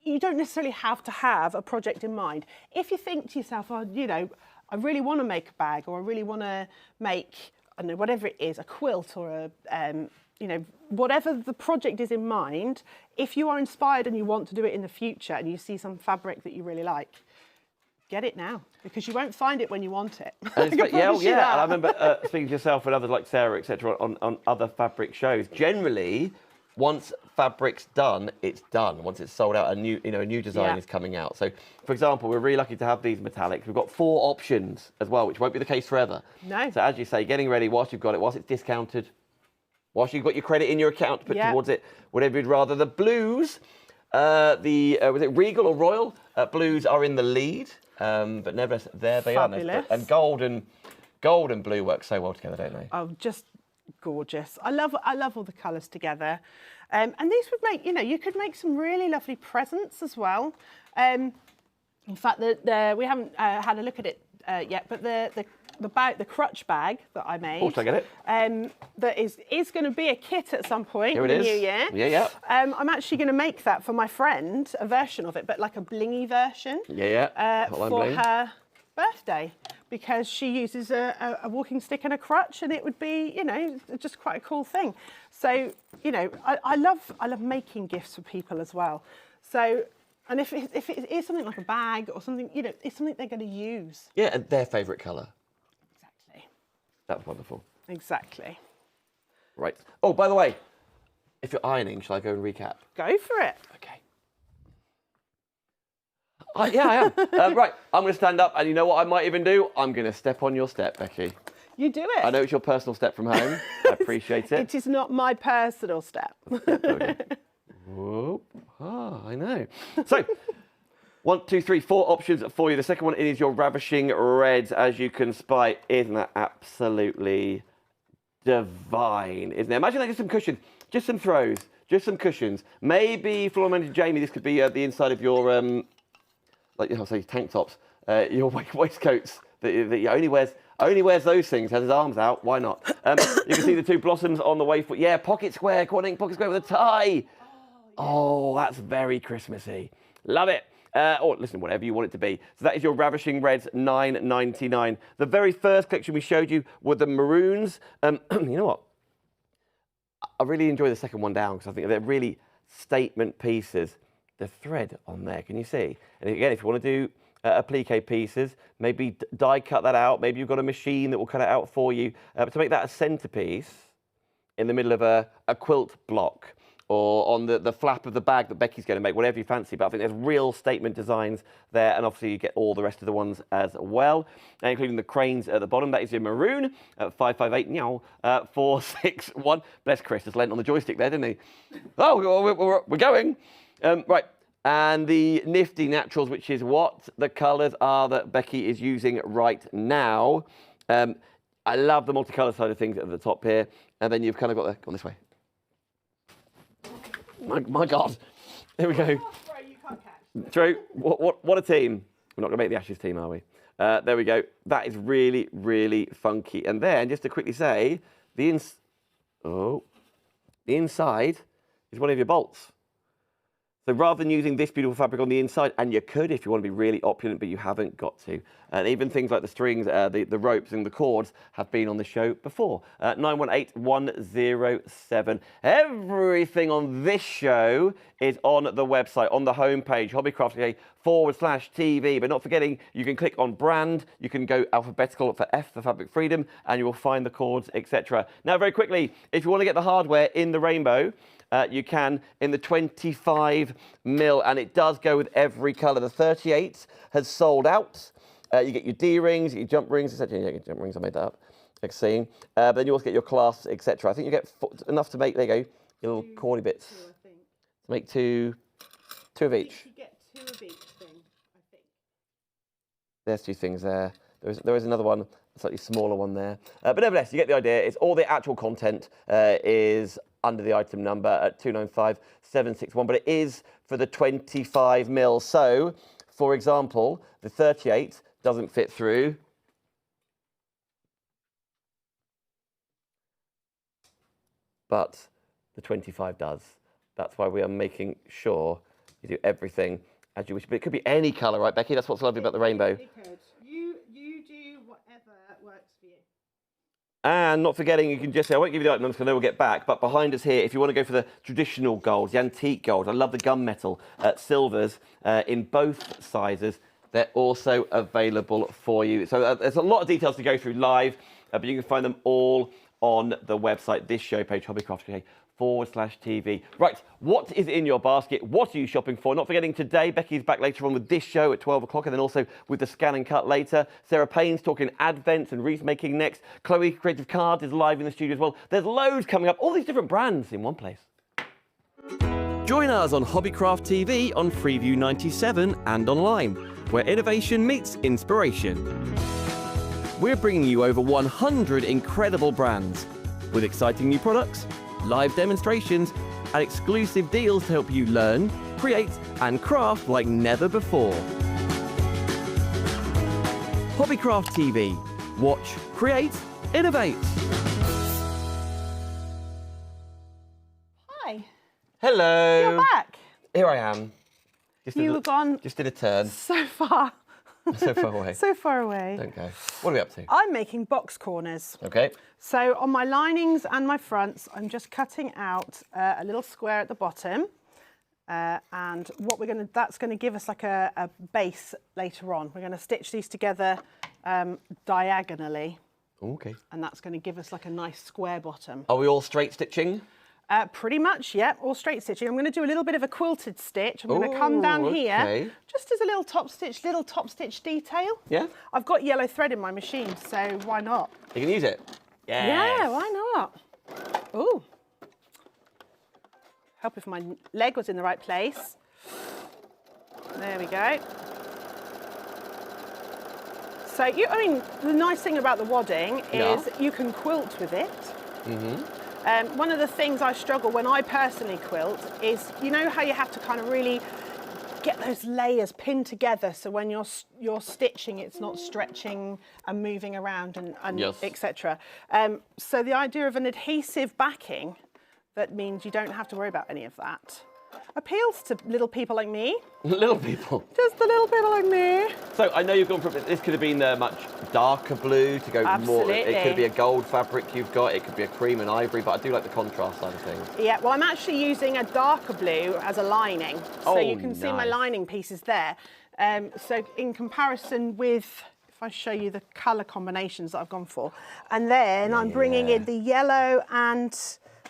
you don't necessarily have to have a project in mind. If you think to yourself, oh, you know, I really want to make a bag, or I really want to make, I don't know, whatever it is, a quilt or you know, whatever the project is in mind, if you are inspired and you want to do it in the future and you see some fabric that you really like, get it now, because you won't find it when you want it. And and I remember speaking to yourself and others like Sarah, etc., on other fabric shows. Generally, once fabric's done, it's done. Once it's sold out, a new design is coming out. So, for example, we're really lucky to have these metallics. We've got 4 options as well, which won't be the case forever. No. So, as you say, getting ready whilst you've got it, whilst it's discounted, whilst you've got your credit in your account to put towards it, whatever you'd rather. The blues, was it Regal or Royal? Blues are in the lead, but nevertheless, there they Fabulous. are. And gold and blue work so well together, don't they? Oh, just gorgeous. I love all the colours together. And these would make, you know, you could make some really lovely presents as well. In fact, we haven't had a look at it yet, but the crutch bag that I made. Oh, should I get it? That is going to be a kit at some point Here in it the is. new year. Yeah. I'm actually going to make that for my friend, a version of it, but like a blingy version. For her birthday, because she uses a walking stick and a crutch, and it would be, you know, just quite a cool thing. So, you know, I love making gifts for people as well. So, and if it is something like a bag or something, you know, it's something they're going to use. Yeah, and their favourite colour. Exactly. That's wonderful. Exactly. Right. Oh, by the way, if you're ironing, shall I go and recap? Go for it. Okay. Yeah, I am. Right, I'm going to stand up, and you know what I might even do? I'm going to step on your step, Becky. You do it. I know it's your personal step from home. I appreciate it. It is not my personal step. Okay. Whoop. I know. So, 1, 2, 3, 4 options for you. The second one is your ravishing reds, as you can spy. Isn't that absolutely divine, isn't it? Imagine that, just some cushions, just some throws, just some cushions. Maybe, Floor Manager Jamie, this could be the inside of your, like I'll say, tank tops, your waistcoats that he only wears those things, has his arms out, why not? You can see the 2 blossoms on the waistcoat. Yeah, pocket square, pocket square with a tie. Oh, that's very Christmassy. Love it. Or listen, whatever you want it to be. So that is your Ravishing Reds, $9.99. The very first collection we showed you were the maroons. You know what? I really enjoy the second one down because I think they're really statement pieces. The thread on there, can you see? And again, if you want to do applique pieces, maybe die cut that out. Maybe you've got a machine that will cut it out for you. But to make that a centerpiece in the middle of a quilt block, or on the flap of the bag that Becky's going to make, whatever you fancy. But I think there's real statement designs there, and obviously you get all the rest of the ones as well, including the cranes at the bottom. That is your maroon at 558, 461. Bless Chris, just lent on the joystick there, didn't he? Oh, we're going. Right, and the nifty naturals, which is what the colours are that Becky is using right now. I love the multicolour side of things at the top here, and then you've kind of got go on this way. My God, here we go. True. What a team. We're not going to make the Ashes team, are we? There we go. That is really, really funky. And then, just to quickly say, the inside is one of your bolts. So rather than using this beautiful fabric on the inside, and you could if you want to be really opulent, but you haven't got to. And even things like the strings, the ropes and the cords have been on the show before. 918107. Everything on this show is on the website, on the homepage, hobbycraft.co/TV. But not forgetting, you can click on brand, you can go alphabetical for F for Fabric Freedom, and you will find the cords, etc. Now, very quickly, if you want to get the hardware in the rainbow, you can in the 25mm, and it does go with every colour. The 38 has sold out. You get your D rings, your jump rings, etc. You get jump rings, I made that up. Excellent. But then you also get your clasps, etc. I think you get enough to make, there you go, your little cordy bits. I think. To make two of each. You get 2 of each thing, I think. There's 2 things there. There is another one, a slightly smaller one there. But nevertheless, you get the idea. It's all the actual content is under the item number at 295761, but it is for the 25mm. So, for example, the 38 doesn't fit through. But the 25 does. That's why we are making sure you do everything as you wish. But it could be any colour, right, Becky? That's what's lovely about the rainbow. It could. You do whatever works for you. And not forgetting, you can just say, I won't give you the item numbers because I know we'll get back, but behind us here, if you want to go for the traditional golds, the antique gold, I love the gunmetal silvers in both sizes, they're also available for you. So there's a lot of details to go through live, but you can find them all on the website, this show page, hobbycraft.co/TV. Right, what is in your basket? What are you shopping for? Not forgetting today, Becky's back later on with this show at 12 o'clock, and then also with the Scan and Cut later. Sarah Payne's talking Advents and wreath making next. Chloe Creative Cards is live in the studio as well. There's loads coming up, all these different brands in one place. Join us on Hobbycraft TV on Freeview 97 and online, where innovation meets inspiration. We're bringing you over 100 incredible brands with exciting new products, live demonstrations, and exclusive deals to help you learn, create, and craft like never before. Hobbycraft TV. Watch, create, innovate. Hi, Hello. you're back. Here I am. You were gone Just did a turn. so far. So far away. So far away. Don't go. What are we up to? I'm making box corners. Okay. So on my linings and my fronts, I'm just cutting out a little square at the bottom. And what that's going to give us like a base later on. We're going to stitch these together diagonally. Okay. And that's going to give us like a nice square bottom. Are we all straight stitching? Pretty much, yeah, all straight stitching. I'm going to do a little bit of a quilted stitch. I'm going to come down here, just as a little top stitch detail. Yeah? I've got yellow thread in my machine, so why not? You can use it? Yes. Yeah, why not? Ooh. Help if my leg was in the right place. There we go. So, I mean, the nice thing about the wadding is you can quilt with it. One of the things I struggle when I personally quilt is, you know how you have to kind of really get those layers pinned together so when you're stitching it's not stretching and moving around and etc. So the idea of an adhesive backing that means you don't have to worry about any of that appeals to little people like me. Little people. Just the little people like me. So I know you've gone for this. Could have been much darker blue to go more. It could be a gold fabric you've got. It could be a cream and ivory, but I do like the contrast side of things. Yeah, well, I'm actually using a darker blue as a lining, so you can see my lining pieces there. So in comparison with, if I show you the colour combinations that I've gone for, and then I'm bringing in the yellow and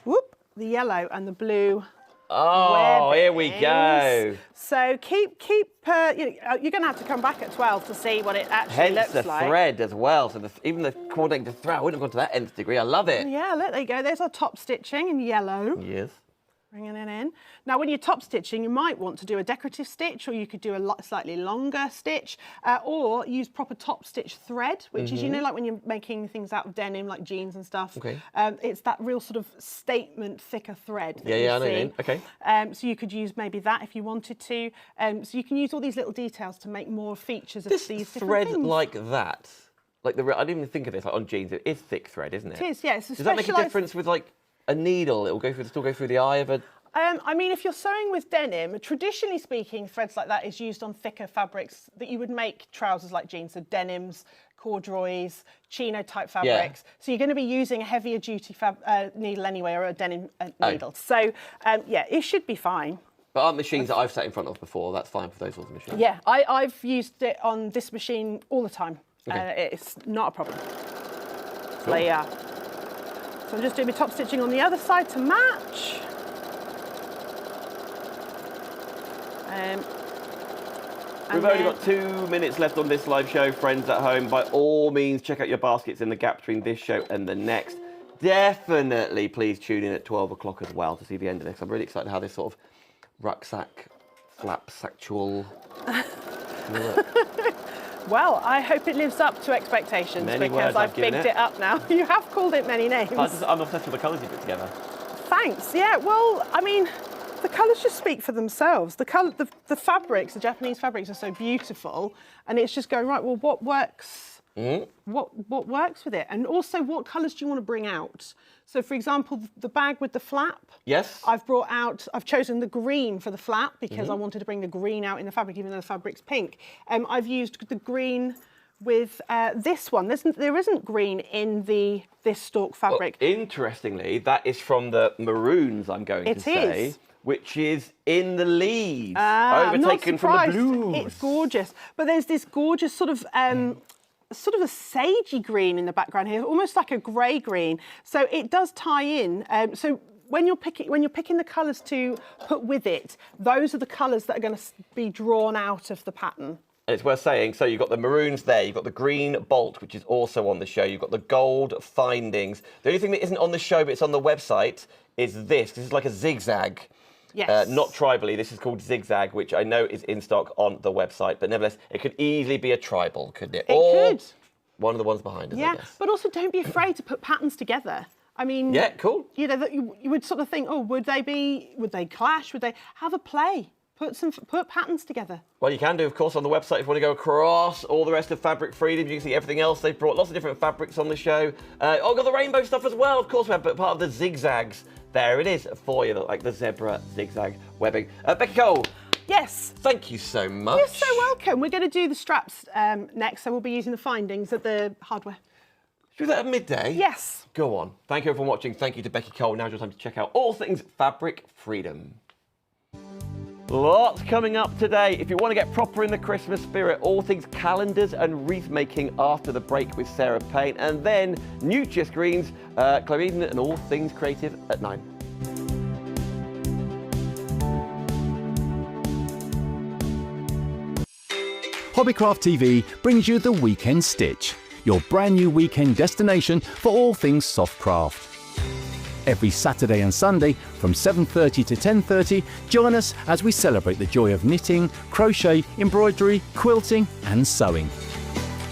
the blue. Oh, here we go. So keep you're going to have to come back at 12 to see what it actually looks like. Hence the thread as well. So even the coordinating the thread, I wouldn't have gone to that nth degree. I love it. Yeah, look, there you go. There's our top stitching in yellow. Yes. Bringing it in. Now, when you're top stitching, you might want to do a decorative stitch, or you could do a slightly longer stitch, or use proper top stitch thread, which is, you know, like when you're making things out of denim, like jeans and stuff. Okay. It's that real sort of statement, thicker thread. That I know see. you mean. Okay. So you could use maybe that if you wanted to. So you can use all these little details to make more features of these different thread things. like that. Like I didn't even think of this. Like on jeans, it is thick thread, isn't it? It is, yes. Does that make a difference with like a needle? It will still go through the eye of a. I mean, if you're sewing with denim, traditionally speaking, threads like that is used on thicker fabrics that you would make trousers like jeans, so denims, corduroys, chino type fabrics. Yeah. So you're going to be using a heavier duty needle anyway, or a denim needle. So yeah, it should be fine. But aren't machines that I've sat in front of before, that's fine for those sorts of machines? Yeah, I've used it on this machine all the time. Okay. It's not a problem. Cool. So yeah. So I'm just doing my top stitching on the other side to match. We've only got 2 minutes left on this live show, friends at home. By all means, check out your baskets in the gap between this show and the next. Definitely, please tune in at 12 o'clock as well to see the end of this. I'm really excited how this sort of rucksack, flapsactual. Well, I hope it lives up to expectations because I've bigged it up now. You have called it many names. I'm obsessed with the colours you put together. Thanks. Yeah. Well, I mean, the colours just speak for themselves. The fabrics, the Japanese fabrics, are so beautiful, and it's just going right. Well, what works? What works with it? And also, what colours do you want to bring out? So, for example, the bag with the flap. Yes. I've chosen the green for the flap because I wanted to bring the green out in the fabric, even though the fabric's pink. I've used the green with this one. There isn't green in this stalk fabric. Well, interestingly, that is from the maroons, I'm going to say. Which is in the leaves, overtaken from the blues. It's gorgeous, but there's this gorgeous sort of a sagey green in the background here, almost like a grey green. So it does tie in. So when you're picking the colours to put with it, those are the colours that are going to be drawn out of the pattern. And it's worth saying, so you've got the maroons there, you've got the green bolt, which is also on the show, you've got the gold findings. The only thing that isn't on the show, but it's on the website, is this. This is like a zigzag. Yes. Not tribally, this is called zigzag, which I know is in stock on the website, but nevertheless, it could easily be a tribal, couldn't it? It could. One of the ones behind us, I guess. But also don't be afraid to put patterns together. I mean, yeah, cool. You know, you would sort of think, oh, would they clash? Would they have a play? Put patterns together. Well, you can do, of course, on the website if you want to go across all the rest of Fabric Freedom. You can see everything else. They've brought lots of different fabrics on the show. Got the rainbow stuff as well. Of course, we have part of the zigzags. There it is for you, like the zebra zigzag webbing. Becky Cole. Yes. Thank you so much. You're so welcome. We're going to do the straps next, so we'll be using the findings at the hardware. Should we do that at midday? Yes. Go on. Thank you everyone for watching. Thank you to Becky Cole. Now's your time to check out all things Fabric Freedom. Lots coming up today. If you want to get proper in the Christmas spirit, all things calendars and wreath making after the break with Sarah Payne, and then Nutria Screens, Chloe Eden, and all things creative at 9. Hobbycraft TV brings you the Weekend Stitch, your brand new weekend destination for all things soft craft. Every Saturday and Sunday from 7:30 to 10:30, join us as we celebrate the joy of knitting, crochet, embroidery, quilting and sewing.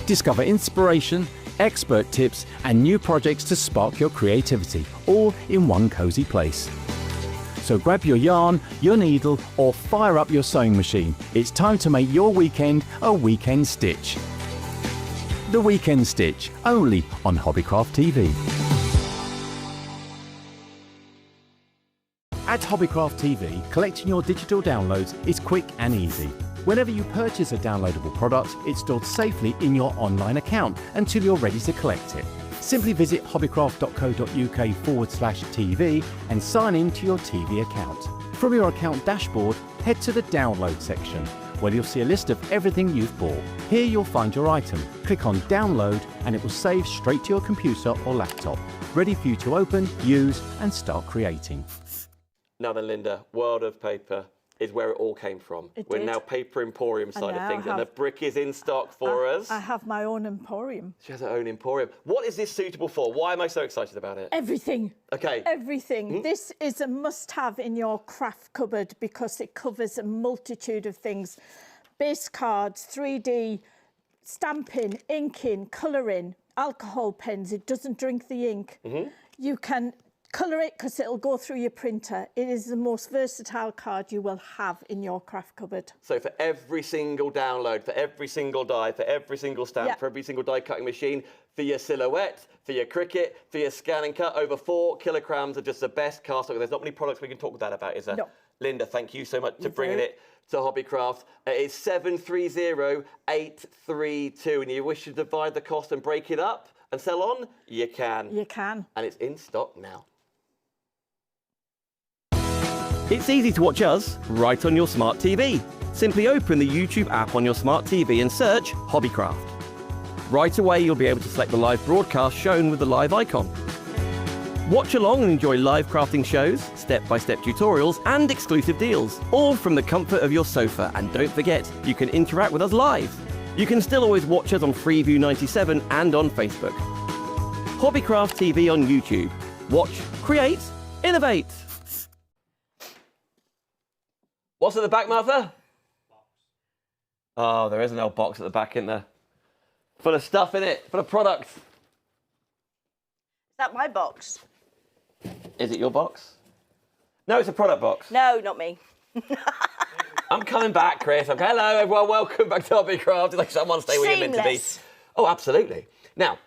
Discover inspiration, expert tips and new projects to spark your creativity, all in one cosy place. So grab your yarn, your needle or fire up your sewing machine. It's time to make your weekend a weekend stitch. The Weekend Stitch, only on Hobbycraft TV. At Hobbycraft TV, collecting your digital downloads is quick and easy. Whenever you purchase a downloadable product, it's stored safely in your online account until you're ready to collect it. Simply visit hobbycraft.co.uk/TV and sign in to your TV account. From your account dashboard, head to the Download section, where you'll see a list of everything you've bought. Here you'll find your item. Click on Download and it will save straight to your computer or laptop, ready for you to open, use and start creating. Now then, Linda, World of Paper is where it all came from. We're now Paper Emporium side of things, and the brick is in stock for us. I have my own emporium. She has her own emporium. What is this suitable for? Why am I so excited about it? Everything. Okay. Everything. This is a must-have in your craft cupboard because it covers a multitude of things. Base cards, 3D, stamping, inking, colouring, alcohol pens. It doesn't drink the ink. You can colour it because it'll go through your printer. It is the most versatile card you will have in your craft cupboard. So for every single download, for every single die, for every single stamp, for every single die cutting machine, for your silhouette, for your cricket, for your scan and cut, over 4 kilograms of just the best cardstock. There's not many products we can talk that about, is there? No. Linda, thank you so much for bringing it to Hobbycraft. It's 730832, and you wish to divide the cost and break it up and sell on? You can. You can. And it's in stock now. It's easy to watch us right on your smart TV. Simply open the YouTube app on your smart TV and search Hobbycraft. Right away, you'll be able to select the live broadcast shown with the live icon. Watch along and enjoy live crafting shows, step-by-step tutorials, and exclusive deals, all from the comfort of your sofa. And don't forget, you can interact with us live. You can still always watch us on Freeview 97 and on Facebook. Hobbycraft TV on YouTube. Watch, create, innovate. What's at the back, Martha? Oh, there is an old box at the back, isn't there? Full of stuff in it, full of products. Is that my box? Is it your box? No, it's a product box. No, not me. I'm coming back, Chris. Okay, hello, everyone. Welcome back to Hobbycraft. It's like someone stay where you're meant to be. Seamless. Oh, absolutely. Now,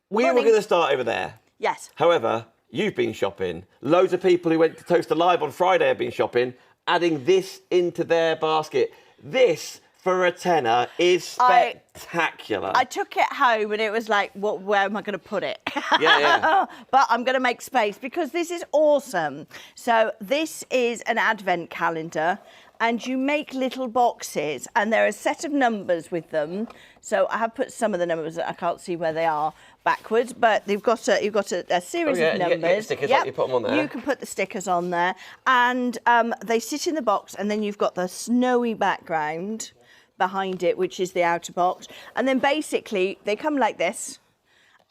we were going to start over there. Yes. However, you've been shopping. Loads of people who went to Toaster Live on Friday have been shopping, adding this into their basket. This, for a tenner, is spectacular. I took it home and it was like, where am I going to put it? Yeah. But I'm going to make space because this is awesome. So this is an advent calendar and you make little boxes and there are a set of numbers with them. So I have put some of the numbers, I can't see where they are backwards, but you've got a series of numbers. You get stickers, you put them on there. You can put the stickers on there and they sit in the box and then you've got the snowy background behind it, which is the outer box. And then basically they come like this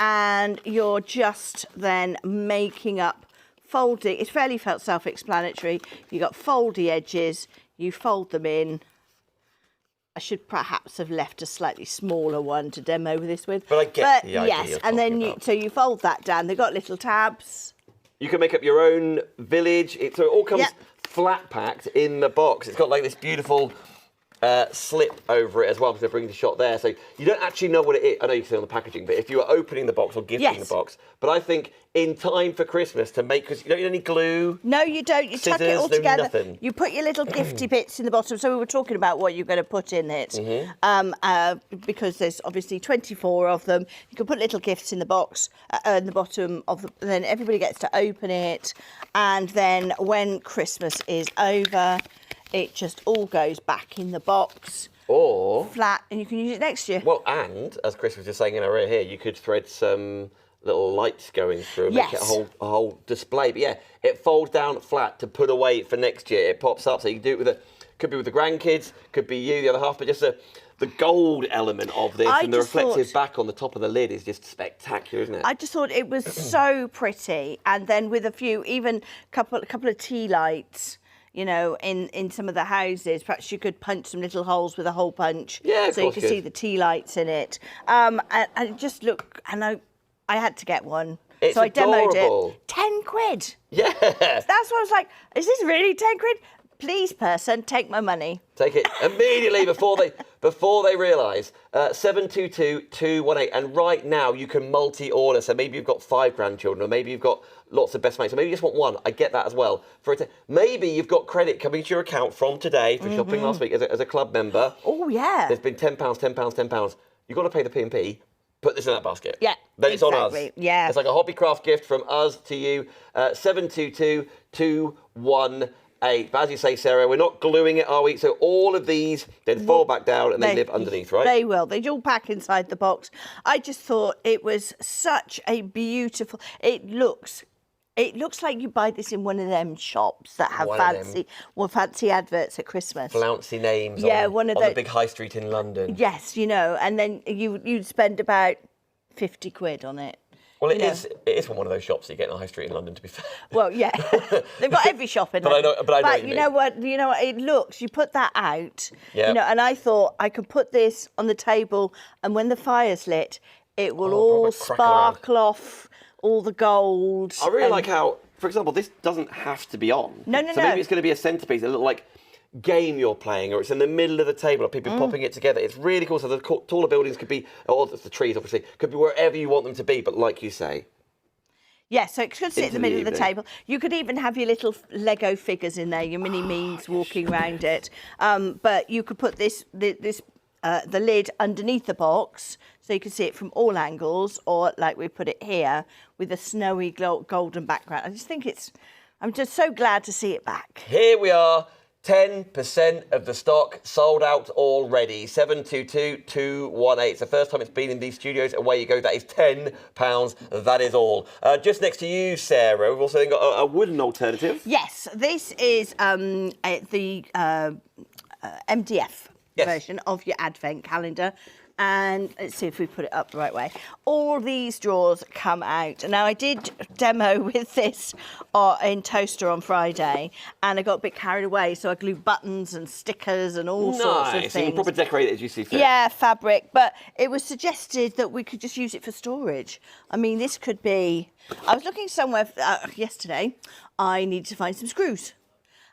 and you're just then making up folding. It's fairly self-explanatory. You've got foldy edges, you fold them in. I should perhaps have left a slightly smaller one to demo this with. But I get the idea. Yes, and then you fold that down. They've got little tabs. You can make up your own village. So it all comes flat packed in the box. It's got like this beautiful slip over it as well, because they're bringing the shot there. So you don't actually know what it is. I know you can see on the packaging, but if you are opening the box or gifting the box, but I think in time for Christmas to make, because you don't need any glue. No, you don't. You tuck it all scissors, together. nothing. You put your little gifty bits in the bottom. So we were talking about what you're going to put in it, because there's obviously 24 of them. You can put little gifts in the box, in the bottom of the, then everybody gets to open it, and then when Christmas is over, it just all goes back in the box. Or flat, and you can use it next year. Well, and as Chris was just saying in our ear here, you could thread some little lights going through and make it a whole display. But yeah, it folds down flat to put away for next year. It pops up, so you can do it with could be with the grandkids, could be you, the other half, but just the gold element of this I and the just reflective thought- back on the top of the lid is just spectacular, isn't it? I just thought it was so pretty, and then with a few, even a couple of tea lights, you know, in some of the houses. Perhaps you could punch some little holes with a hole punch, Yeah, of so you course could you see could. the tea lights in it. And it just looked, and I had to get one. It's so I demoed adorable. it. 10 quid. Yeah. That's what I was like, is this really 10 quid? Please, person, take my money. Take it immediately before they realise. 722-218, and right now you can multi-order. So maybe you've got 5 grandchildren, or maybe you've got lots of best mates, or maybe you just want one. I get that as well. Maybe you've got credit coming to your account from today for shopping last week as a club member. Oh yeah. There's been £10, £10, £10. You've got to pay the P&P. Put this in that basket. Yeah, Then it's on us. exactly, yeah. It's like a Hobbycraft gift from us to you. 722-218. But as you say, Sarah, we're not gluing it, are we? So all of these then fall back down and they live underneath, right? They will. They all pack inside the box. I just thought it was such a beautiful. It looks like you buy this in one of them shops that have One of them. fancy adverts at Christmas. Flouncy names Yeah, on, one of on the the- big high street in London. Yes, you know, and then you'd spend about 50 quid on it. Well, it you know. is from one of those shops that you get in the high street in London, to be fair. Well, yeah, they've got every shop in But I London. know- but I know what you you mean. know what? You know what? It looks. You put that out. Yep. You know, and I thought I could put this on the table, and when the fire's lit, it will Oh, all proper crackle around. sparkle off all the gold. I really and- like how, for example, this doesn't have to be on. No, So maybe it's going to be a centrepiece, a little like game you're playing, or it's in the middle of the table, or people popping it together. It's really cool. So the taller buildings could be, or the trees obviously, could be wherever you want them to be. But like you say, Yeah, so it could sit in the Into the middle of the evening. table. You could even have your little Lego figures in there, your mini me's walking around it. But you could put the lid underneath the box, so you can see it from all angles, or like we put it here with a snowy golden background. I just think I'm just so glad to see it back. here we are. 10% of the stock sold out already. 722-218. It's the first time it's been in these studios. Away you go. That is £10. That is all. Just next to you, Sarah, we've also got a wooden alternative. Yes, this is the MDF Yes. version of your advent calendar. And let's see if we put it up the right way. All these drawers come out. Now, I did demo with this in Toaster on Friday, and I got a bit carried away, so I glued buttons and stickers and all sorts of Nice. You can things. proper decorate it as you see fit. Yeah, fabric, but it was suggested that we could just use it for storage. I mean, this could be... I was looking somewhere yesterday. I needed to find some screws.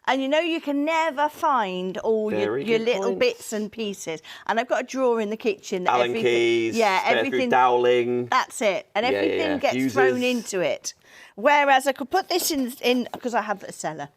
And you know, you can never find all your Very good little point. bits and pieces. And I've got a drawer in the kitchen. That Allen everything, keys, yeah, spare through everything. doweling. That's it. And Yeah, yeah, everything yeah. gets Fuses. thrown into it. Whereas I could put this in because I have a cellar.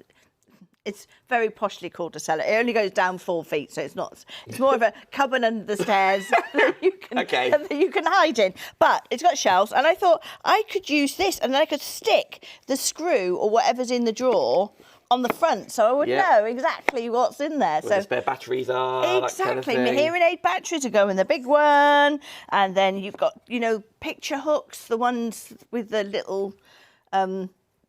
It's very poshly called a cellar. It only goes down 4 feet, so it's not. It's more of a cupboard under the stairs that you can Okay. that you can hide in. But it's got shelves, and I thought I could use this, and then I could stick the screw or whatever's in the drawer on the front, so I would Yeah. know exactly what's in there. Where the So spare batteries are, that kind of exactly, thing. my hearing aid batteries are going in the big one, and then you've got picture hooks, the ones with the little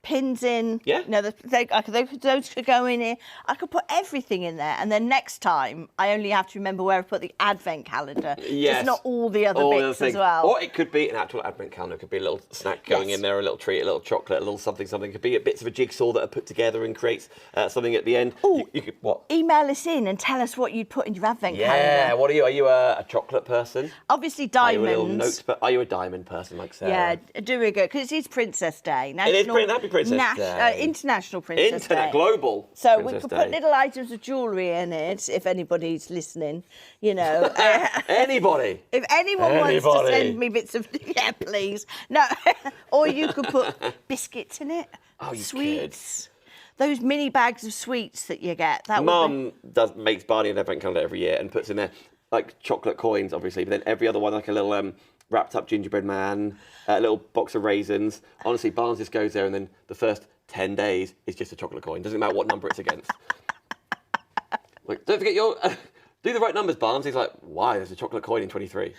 pins in. Yeah. Those could go in here. I could put everything in there, and then next time I only have to remember where I put the advent calendar. Yes. Just not all the other All the bits other as things. well. Or it could be an actual advent calendar. It could be a little snack going Yes. in there, a little treat, a little chocolate, a little something. It could be bits of a jigsaw that are put together and creates something at the end. Ooh. You could, what? Email us in and tell us what you'd put in your advent Yeah, calendar. what are you? Are you a chocolate person? Obviously Are you a little diamonds. are you a diamond person like Sarah? Yeah, doing good because it's Princess Day. It is Happy Princess Day. International Princess Internet, Day. global. So Princess we could Day. put little items of jewellery in it if anybody's listening. You know, Anybody. if anyone wants to Anybody. send me bits of please. No, or you could put biscuits in it. Oh, you sweets. Those mini bags of sweets that you get. That would be... Mum makes Barney an advent calendar every year and puts in there like chocolate coins, obviously, but then every other one like a little wrapped up gingerbread man, a little box of raisins. Honestly, Barnes just goes there and then the first 10 days is just a chocolate coin. Doesn't matter what number it's against. Like, don't forget Do the right numbers, Barnes. He's like, why? There's a chocolate coin in 23.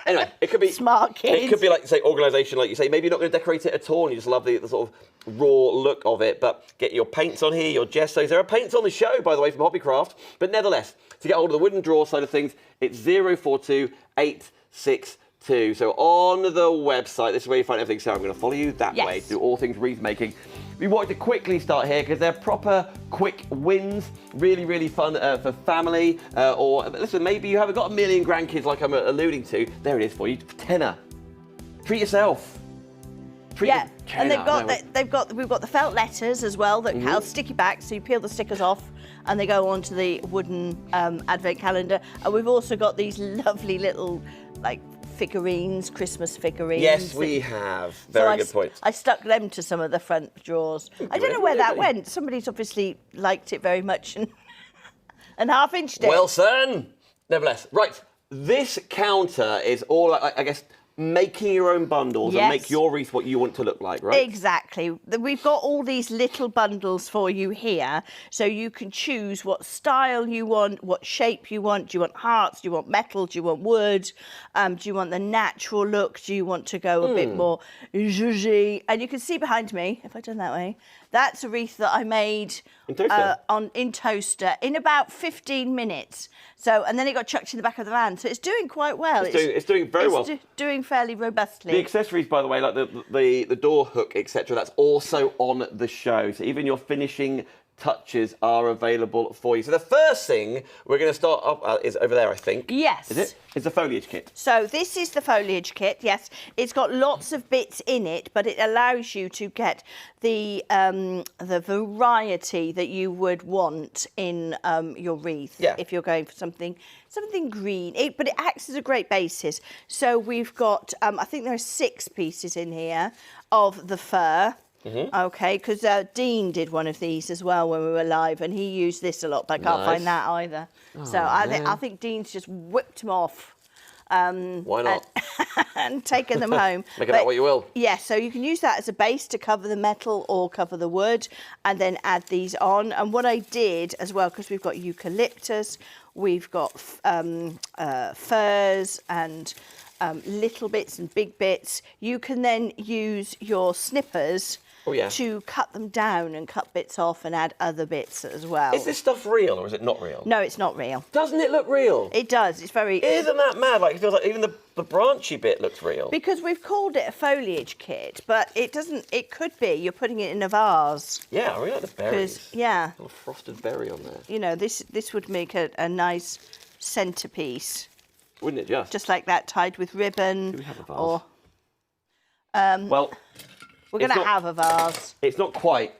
Anyway, it could be... Smart kids. It could be like, say, organisation, like you say. Maybe you're not going to decorate it at all and you just love the sort of raw look of it. But get your paints on here, your gessos. There are paints on the show, by the way, from Hobbycraft. But nevertheless, to get hold of the wooden drawer side of things, it's 042862. So on the website, this is where you find everything. So I'm going to follow you that way to do all things wreath making. We want to quickly start here because they're proper quick wins. Really, really fun for family. Or listen, maybe you haven't got a million grandkids like I'm alluding to. There it is for you. Tenner. Treat yourself. And we've got the felt letters as well that have sticky back, so you peel the stickers off and they go onto the wooden advent calendar. And we've also got these lovely little figurines, Christmas figurines. Yes, we have. Very good point. I stuck them to some of the front drawers. I don't know where that went. Somebody's obviously liked it very much and half-inched it. Well, son. Nevertheless, right. This counter is all, I guess, making your own bundles and make your wreath what you want to look like, right? Exactly. We've got all these little bundles for you here, so you can choose what style you want, what shape you want. Do you want hearts? Do you want metal? Do you want wood? Do you want the natural look? Do you want to go a bit more zhuzhy? And you can see behind me, if I turn that way, that's a wreath that I made in toaster in about 15 minutes. So, and then it got chucked in the back of the van. So it's doing quite well. It's doing very well. Doing fairly robustly. The accessories, by the way, like the door hook, etc., that's also on the show. So even your finishing touches are available for you. So the first thing we're going to start off is over there, I think. Yes. Is it? It's the foliage kit. So this is the foliage kit, yes. It's got lots of bits in it, but it allows you to get the variety that you would want in your wreath if you're going for something green. But it acts as a great basis. So we've got, I think there are 6 pieces in here of the fir. Okay, because Dean did one of these as well when we were live, and he used this a lot, but I can't find that either. So I think Dean's just whipped them off. Why not? And taken them home. Make of that what you will. Yeah, so you can use that as a base to cover the metal or cover the wood, and then add these on. And what I did as well, because we've got eucalyptus, we've got firs and little bits and big bits, you can then use your snippers to cut them down and cut bits off and add other bits as well. Is this stuff real or is it not real? No, it's not real. Doesn't it look real? It does. It's very... Isn't that mad? Like, it feels like even the branchy bit looks real. Because we've called it a foliage kit, but it doesn't... It could be. You're putting it in a vase. Yeah, I really like the berries. Yeah. A little frosted berry on there. You know, this would make a nice centrepiece. Wouldn't it just? Just like that, tied with ribbon. Do we have a vase? Or, well... We're going to have a vase. It's not quite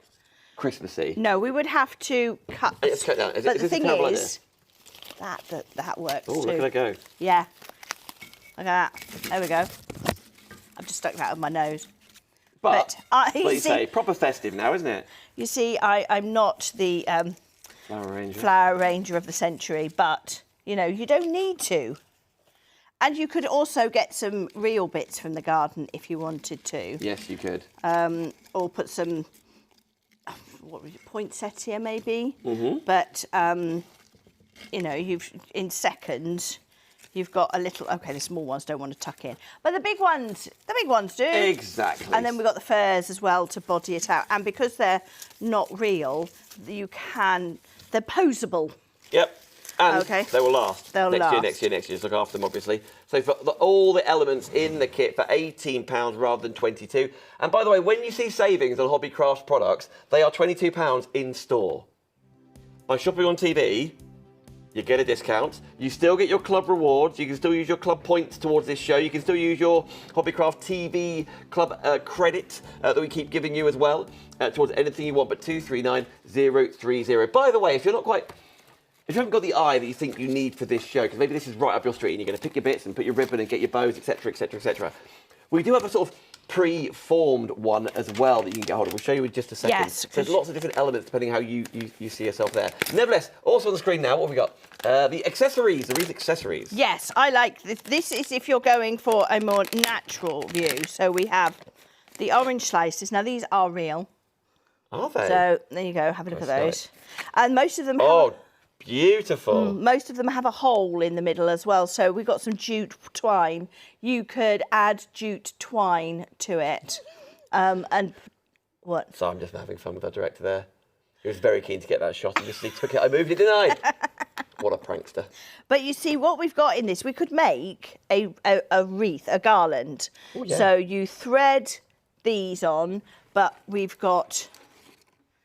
Christmassy. No, we would have to cut. Let's cut down. But the thing is, that works too. Oh, look at that go. Yeah. Look at that. There we go. I've just stuck that on my nose. But like you say, proper festive now, isn't it? You see, I'm not the flower arranger of the century, but, you know, you don't need to. And you could also get some real bits from the garden if you wanted to. Yes, you could. Or put some, poinsettia maybe. But, you know, in seconds, you've got a little, okay, the small ones don't want to tuck in. But the big ones do. Exactly. And then we've got the firs as well to body it out. And because they're not real, they're posable. Yep. And they will last. They'll last. Next year. Just look after them, obviously. So for all the elements in the kit for £18 rather than £22. And by the way, when you see savings on Hobbycraft products, they are £22 in store. By shopping on TV, you get a discount. You still get your club rewards. You can still use your club points towards this show. You can still use your Hobbycraft TV club credit that we keep giving you as well towards anything you want. But 239030. By the way, if you haven't got the eye that you think you need for this show, because maybe this is right up your street and you're going to pick your bits and put your ribbon and get your bows, etc., etc., etc. We do have a sort of pre-formed one as well that you can get hold of. We'll show you in just a second. Yes. So there's lots of different elements depending how you see yourself there. Nevertheless, also on the screen now, what have we got? The accessories, the wreath accessories. Yes, I like this. This is if you're going for a more natural view. So we have the orange slices. Now, these are real. Are they? So there you go. Have a look at those. And most of them Beautiful. Most of them have a hole in the middle as well. So we've got some jute twine. You could add jute twine to it. And what? So I'm just having fun with our director there. He was very keen to get that shot and just took it. I moved it, didn't I? What a prankster. But you see, what we've got in this, we could make a wreath, a garland. Ooh, yeah. So you thread these on, but we've got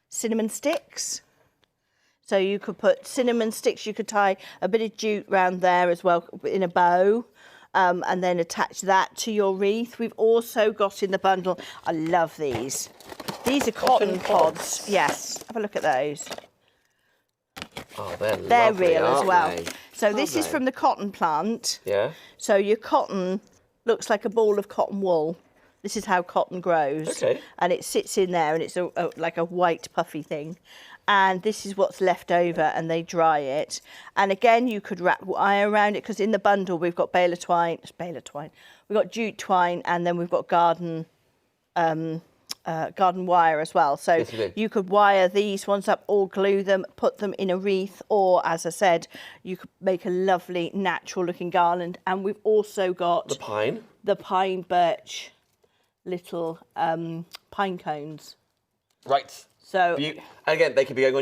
cinnamon sticks. So you could put cinnamon sticks, you could tie a bit of jute round there as well in a bow, and then attach that to your wreath. We've also got in the bundle, I love these. These are cotton pods. Yes, have a look at those. Oh, they're lovely, real as aren't well. they? So this is from the cotton plant. Yeah. So your cotton looks like a ball of cotton wool. This is how cotton grows. Okay. And it sits in there and it's like a white puffy thing. And this is what's left over and they dry it. And again, you could wrap wire around it because in the bundle we've got we've got jute twine and then we've got garden wire as well. So Yes, you could wire these ones up or glue them, put them in a wreath, or as I said, you could make a lovely natural looking garland. And we've also got the pine birch little pine cones. Right. So again, they could be going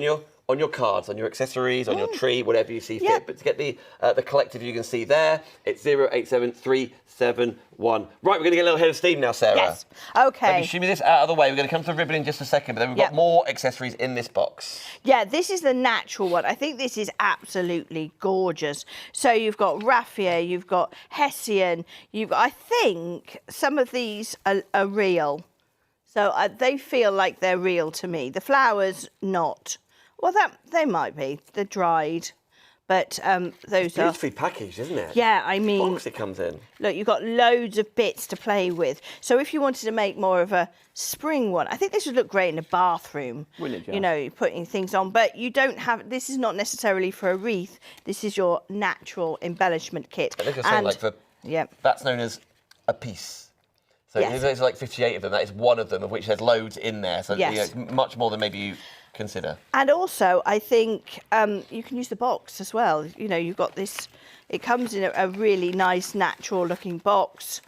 on your cards, on your accessories, on your tree, whatever you see fit. Yeah. But to get the collective, you can see there, it's 087371. Right, we're going to get a little head of steam now, Sarah. Yes. Okay. Maybe shimmy this out of the way. We're going to come to the ribbon in just a second, but then we've got more accessories in this box. Yeah, this is the natural one. I think this is absolutely gorgeous. So you've got raffia, you've got hessian, I think some of these are real. So they feel like they're real to me. The flowers, not. Well, they might be. They're dried. But those are... Beautifully packaged, isn't it? Yeah, I mean... Box it comes in. Look, you've got loads of bits to play with. So if you wanted to make more of a spring one, I think this would look great in a bathroom. Wouldn't it, Jas? You know, you're putting things on. But you don't have... This is not necessarily for a wreath. This is your natural embellishment kit. I think you're saying, like, for... Yeah. That's known as a piece. So Yes. there's like 58 of them. That is one of them, of which there's loads in there. So Yes. it's much more than maybe you consider. And also, I think you can use the box as well. You know, you've got this, it comes in a really nice, natural-looking box,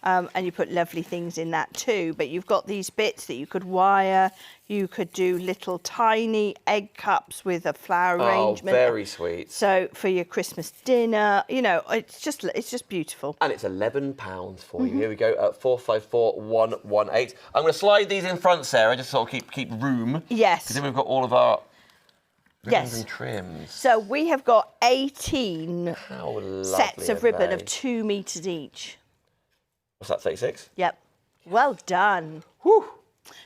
and you put lovely things in that too. But you've got these bits that you could wire. You could do little tiny egg cups with a flower arrangement. Oh, very sweet. So for your Christmas dinner, you know, it's just beautiful. And it's £11 for you. Here we go, 454118. I'm going to slide these in front, Sarah, just sort of keep room. Yes. Because then we've got all of our ribbons Yes. and trims. So we have got 18 How lovely sets of ribbon they? of 2 metres each. What's that, 36? Yep. Well done. Whew.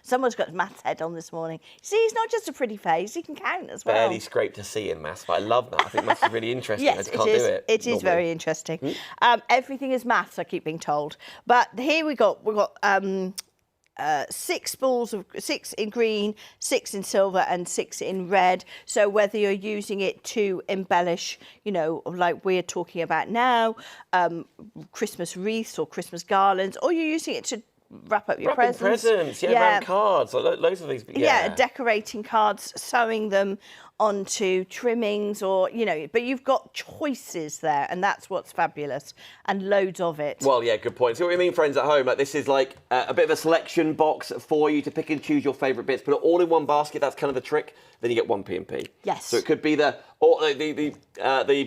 Someone's got Matt's head on this morning. See, he's not just a pretty face, he can count as well. Barely scraped to see in maths, but I love that. I think maths is really interesting. I Yes, just can't it is. do it. It is normally. very interesting. Everything is maths, I keep being told. But here we've got 6 balls of 6 in green, 6 in silver, and 6 in red. So whether you're using it to embellish, you know, like we're talking about now, Christmas wreaths or Christmas garlands, or you're using it to wrap up your presents. Around cards, like loads of these. Yeah, decorating cards, sewing them onto trimmings, or, you know, but you've got choices there, and that's what's fabulous, and loads of it. Well, yeah, good point. See what we mean, friends at home? Like, this is like a bit of a selection box for you to pick and choose your favourite bits. Put it all in one basket. That's kind of the trick. Then you get one P&P. Yes. So it could be the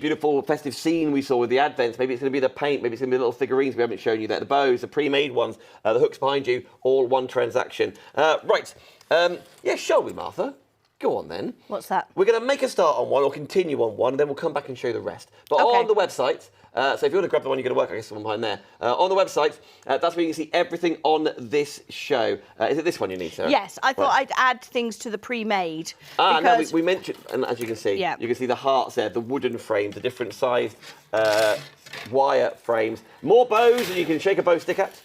beautiful festive scene we saw with the Advents. Maybe it's going to be the paint. Maybe it's going to be the little figurines we haven't shown you there. The bows, the pre-made ones, the hooks behind you, all one transaction. Right. Yeah, shall we, Martha? Go on then. What's that? We're going to make a start on one or continue on one, and then we'll come back and show you the rest. But Okay. on the website, so if you want to grab the one you're going to work, I guess the one behind there. On the website, that's where you can see everything on this show. Is it this one you need, Sarah? Yes, I thought I'd add things to the pre-made. No, we mentioned, and as you can see, Yeah. you can see the hearts there, the wooden frames, the different sized wire frames. More bows, and you can shake a bow stick at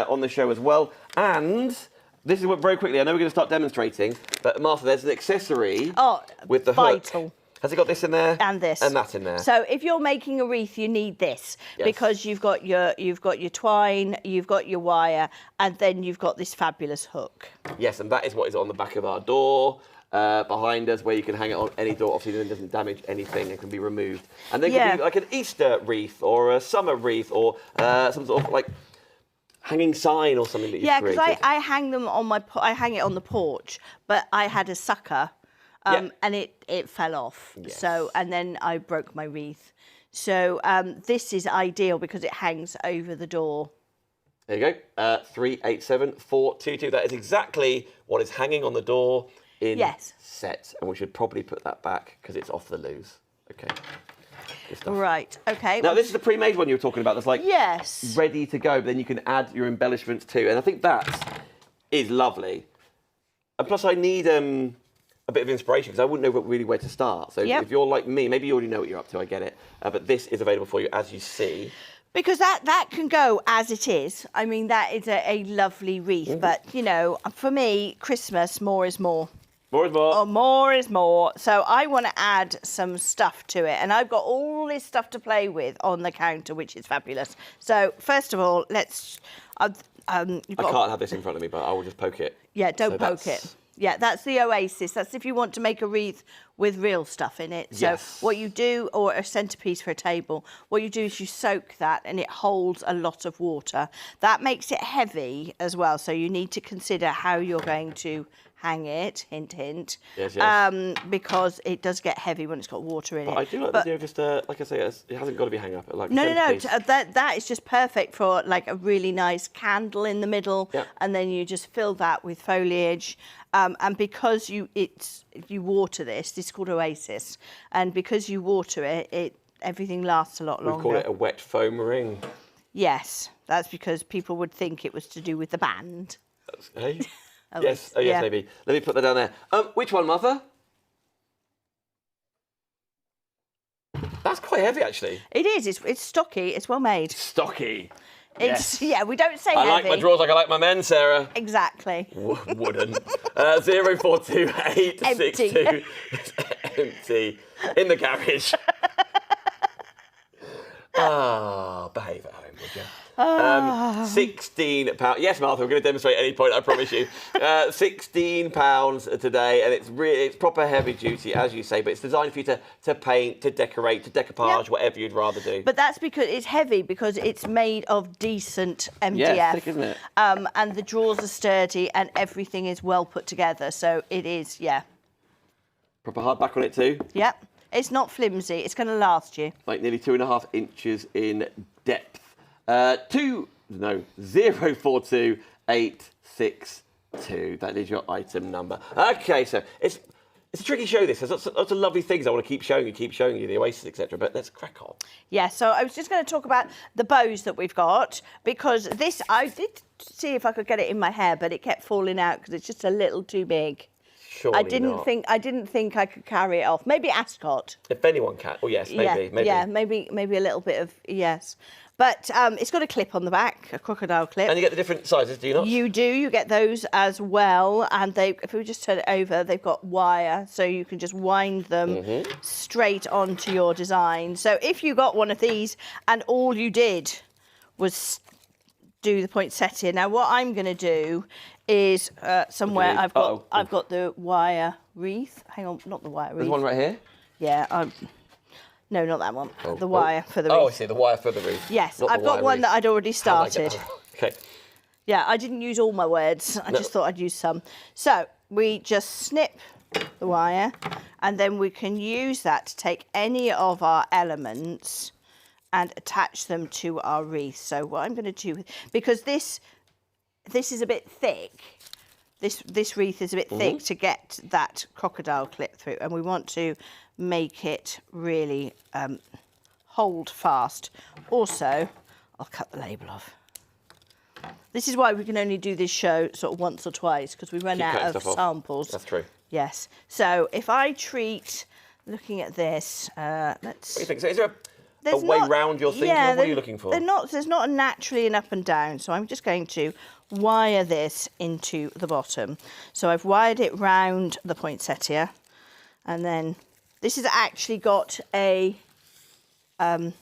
on the show as well. And this is what, very quickly, I know we're going to start demonstrating, but Martha, there's an accessory with the vital. hook. Has it got this in there? And this. And that in there. So if you're making a wreath, you need this because you've got your twine, you've got your wire, and then you've got this fabulous hook. Yes, and that is what is on the back of our door. behind us where you can hang it on any door. Obviously, then it doesn't damage anything and can be removed. And they can be like an Easter wreath or a summer wreath or some sort of like hanging sign or something that you've created. Yeah, because I hang them on I hang it on the porch, but I had a sucker and it fell off. Yes. So, and then I broke my wreath. So this is ideal because it hangs over the door. There you go. 387422. That is exactly what is hanging on the door in set. And we should probably put that back because it's off the loose. Okay. Good stuff. Right, okay. Now, this is the pre-made one you were talking about that's like ready to go, but then you can add your embellishments too. And I think that is lovely. And plus, I need a bit of inspiration because I wouldn't know really where to start. So if you're like me, maybe you already know what you're up to, I get it. But this is available for you as you see. Because that can go as it is. I mean, that is a lovely wreath. But, you know, for me, Christmas, more is more. More is more. Oh, more is more. So I want to add some stuff to it. And I've got all this stuff to play with on the counter, which is fabulous. So, first of all, let's... I can't have this in front of me, but I will just poke it. Yeah, don't poke it. Yeah, that's the Oasis. That's if you want to make a wreath with real stuff in it. So what you do, or a centerpiece for a table, what you do is you soak that and it holds a lot of water. That makes it heavy as well. So you need to consider how you're going to hang it, hint, hint, because it does get heavy when it's got water in it. I do like the idea of just, like I say, it hasn't got to be hung up. Like no, that is just perfect for like a really nice candle in the middle, and then you just fill that with foliage. And because you water this is called Oasis, and because you water it, everything lasts a lot longer. We call it a wet foam ring. Yes, that's because people would think it was to do with the band. Hey? Yes, maybe. Let me put that down there. Which one, Mother? That's quite heavy, actually. It is. It's stocky. It's well made. Stocky. It's we don't say I heavy. like my drawers like I like my men, Sarah. Exactly. Wooden. 042862. It's empty. In the garage. Behave at home, would you? £16. Yes, Martha, we're going to demonstrate at any point, I promise you. £16 today, and it's proper heavy duty, as you say, but it's designed for you to paint, to decorate, to decoupage, whatever you'd rather do. But that's because it's heavy, because it's made of decent MDF. Yeah, thick, isn't it? And the drawers are sturdy, and everything is well put together, so it is, Proper hardback on it too? Yep. It's not flimsy. It's going to last you. Like nearly 2.5 inches in depth. 042862. That is your item number. Okay, so it's a tricky show, this. There's lots of lovely things I want to keep showing you, the Oasis, etc. But let's crack on. Yeah, so I was just going to talk about the bows that we've got, because this, I did see if I could get it in my hair, but it kept falling out because it's just a little too big. Surely I didn't think I could carry it off. Maybe Ascot. If anyone can. Oh yes, maybe. Yeah, maybe a little bit of But it's got a clip on the back, a crocodile clip. And you get the different sizes, do you not? You do. You get those as well. And if we just turn it over, they've got wire, so you can just wind them straight onto your design. So if you got one of these and all you did was do the poinsettia. Now what I'm going to do is somewhere I've got the wire wreath. Hang on, not the wire wreath. There's one right here? Yeah, no, not that one. The wire for the wreath. Oh, I see, the wire for the wreath. Yes, I've got one that I'd already started. Okay. Yeah, I didn't use all my words. I just thought I'd use some. So we just snip the wire, and then we can use that to take any of our elements and attach them to our wreath. So what I'm going to do, because this is a bit thick, this wreath is a bit thick to get that crocodile clip through, and we want to make it really hold fast. Also, I'll cut the label off. This is why we can only do this show sort of once or twice, because we run out of samples. That's true. Yes. So if I treat, looking at this, let's... What do you think? So is there a way round your thinking? What are you looking for? There's not a naturally an up and down, so I'm just going to wire this into the bottom. So I've wired it round the poinsettia, and then this has actually got a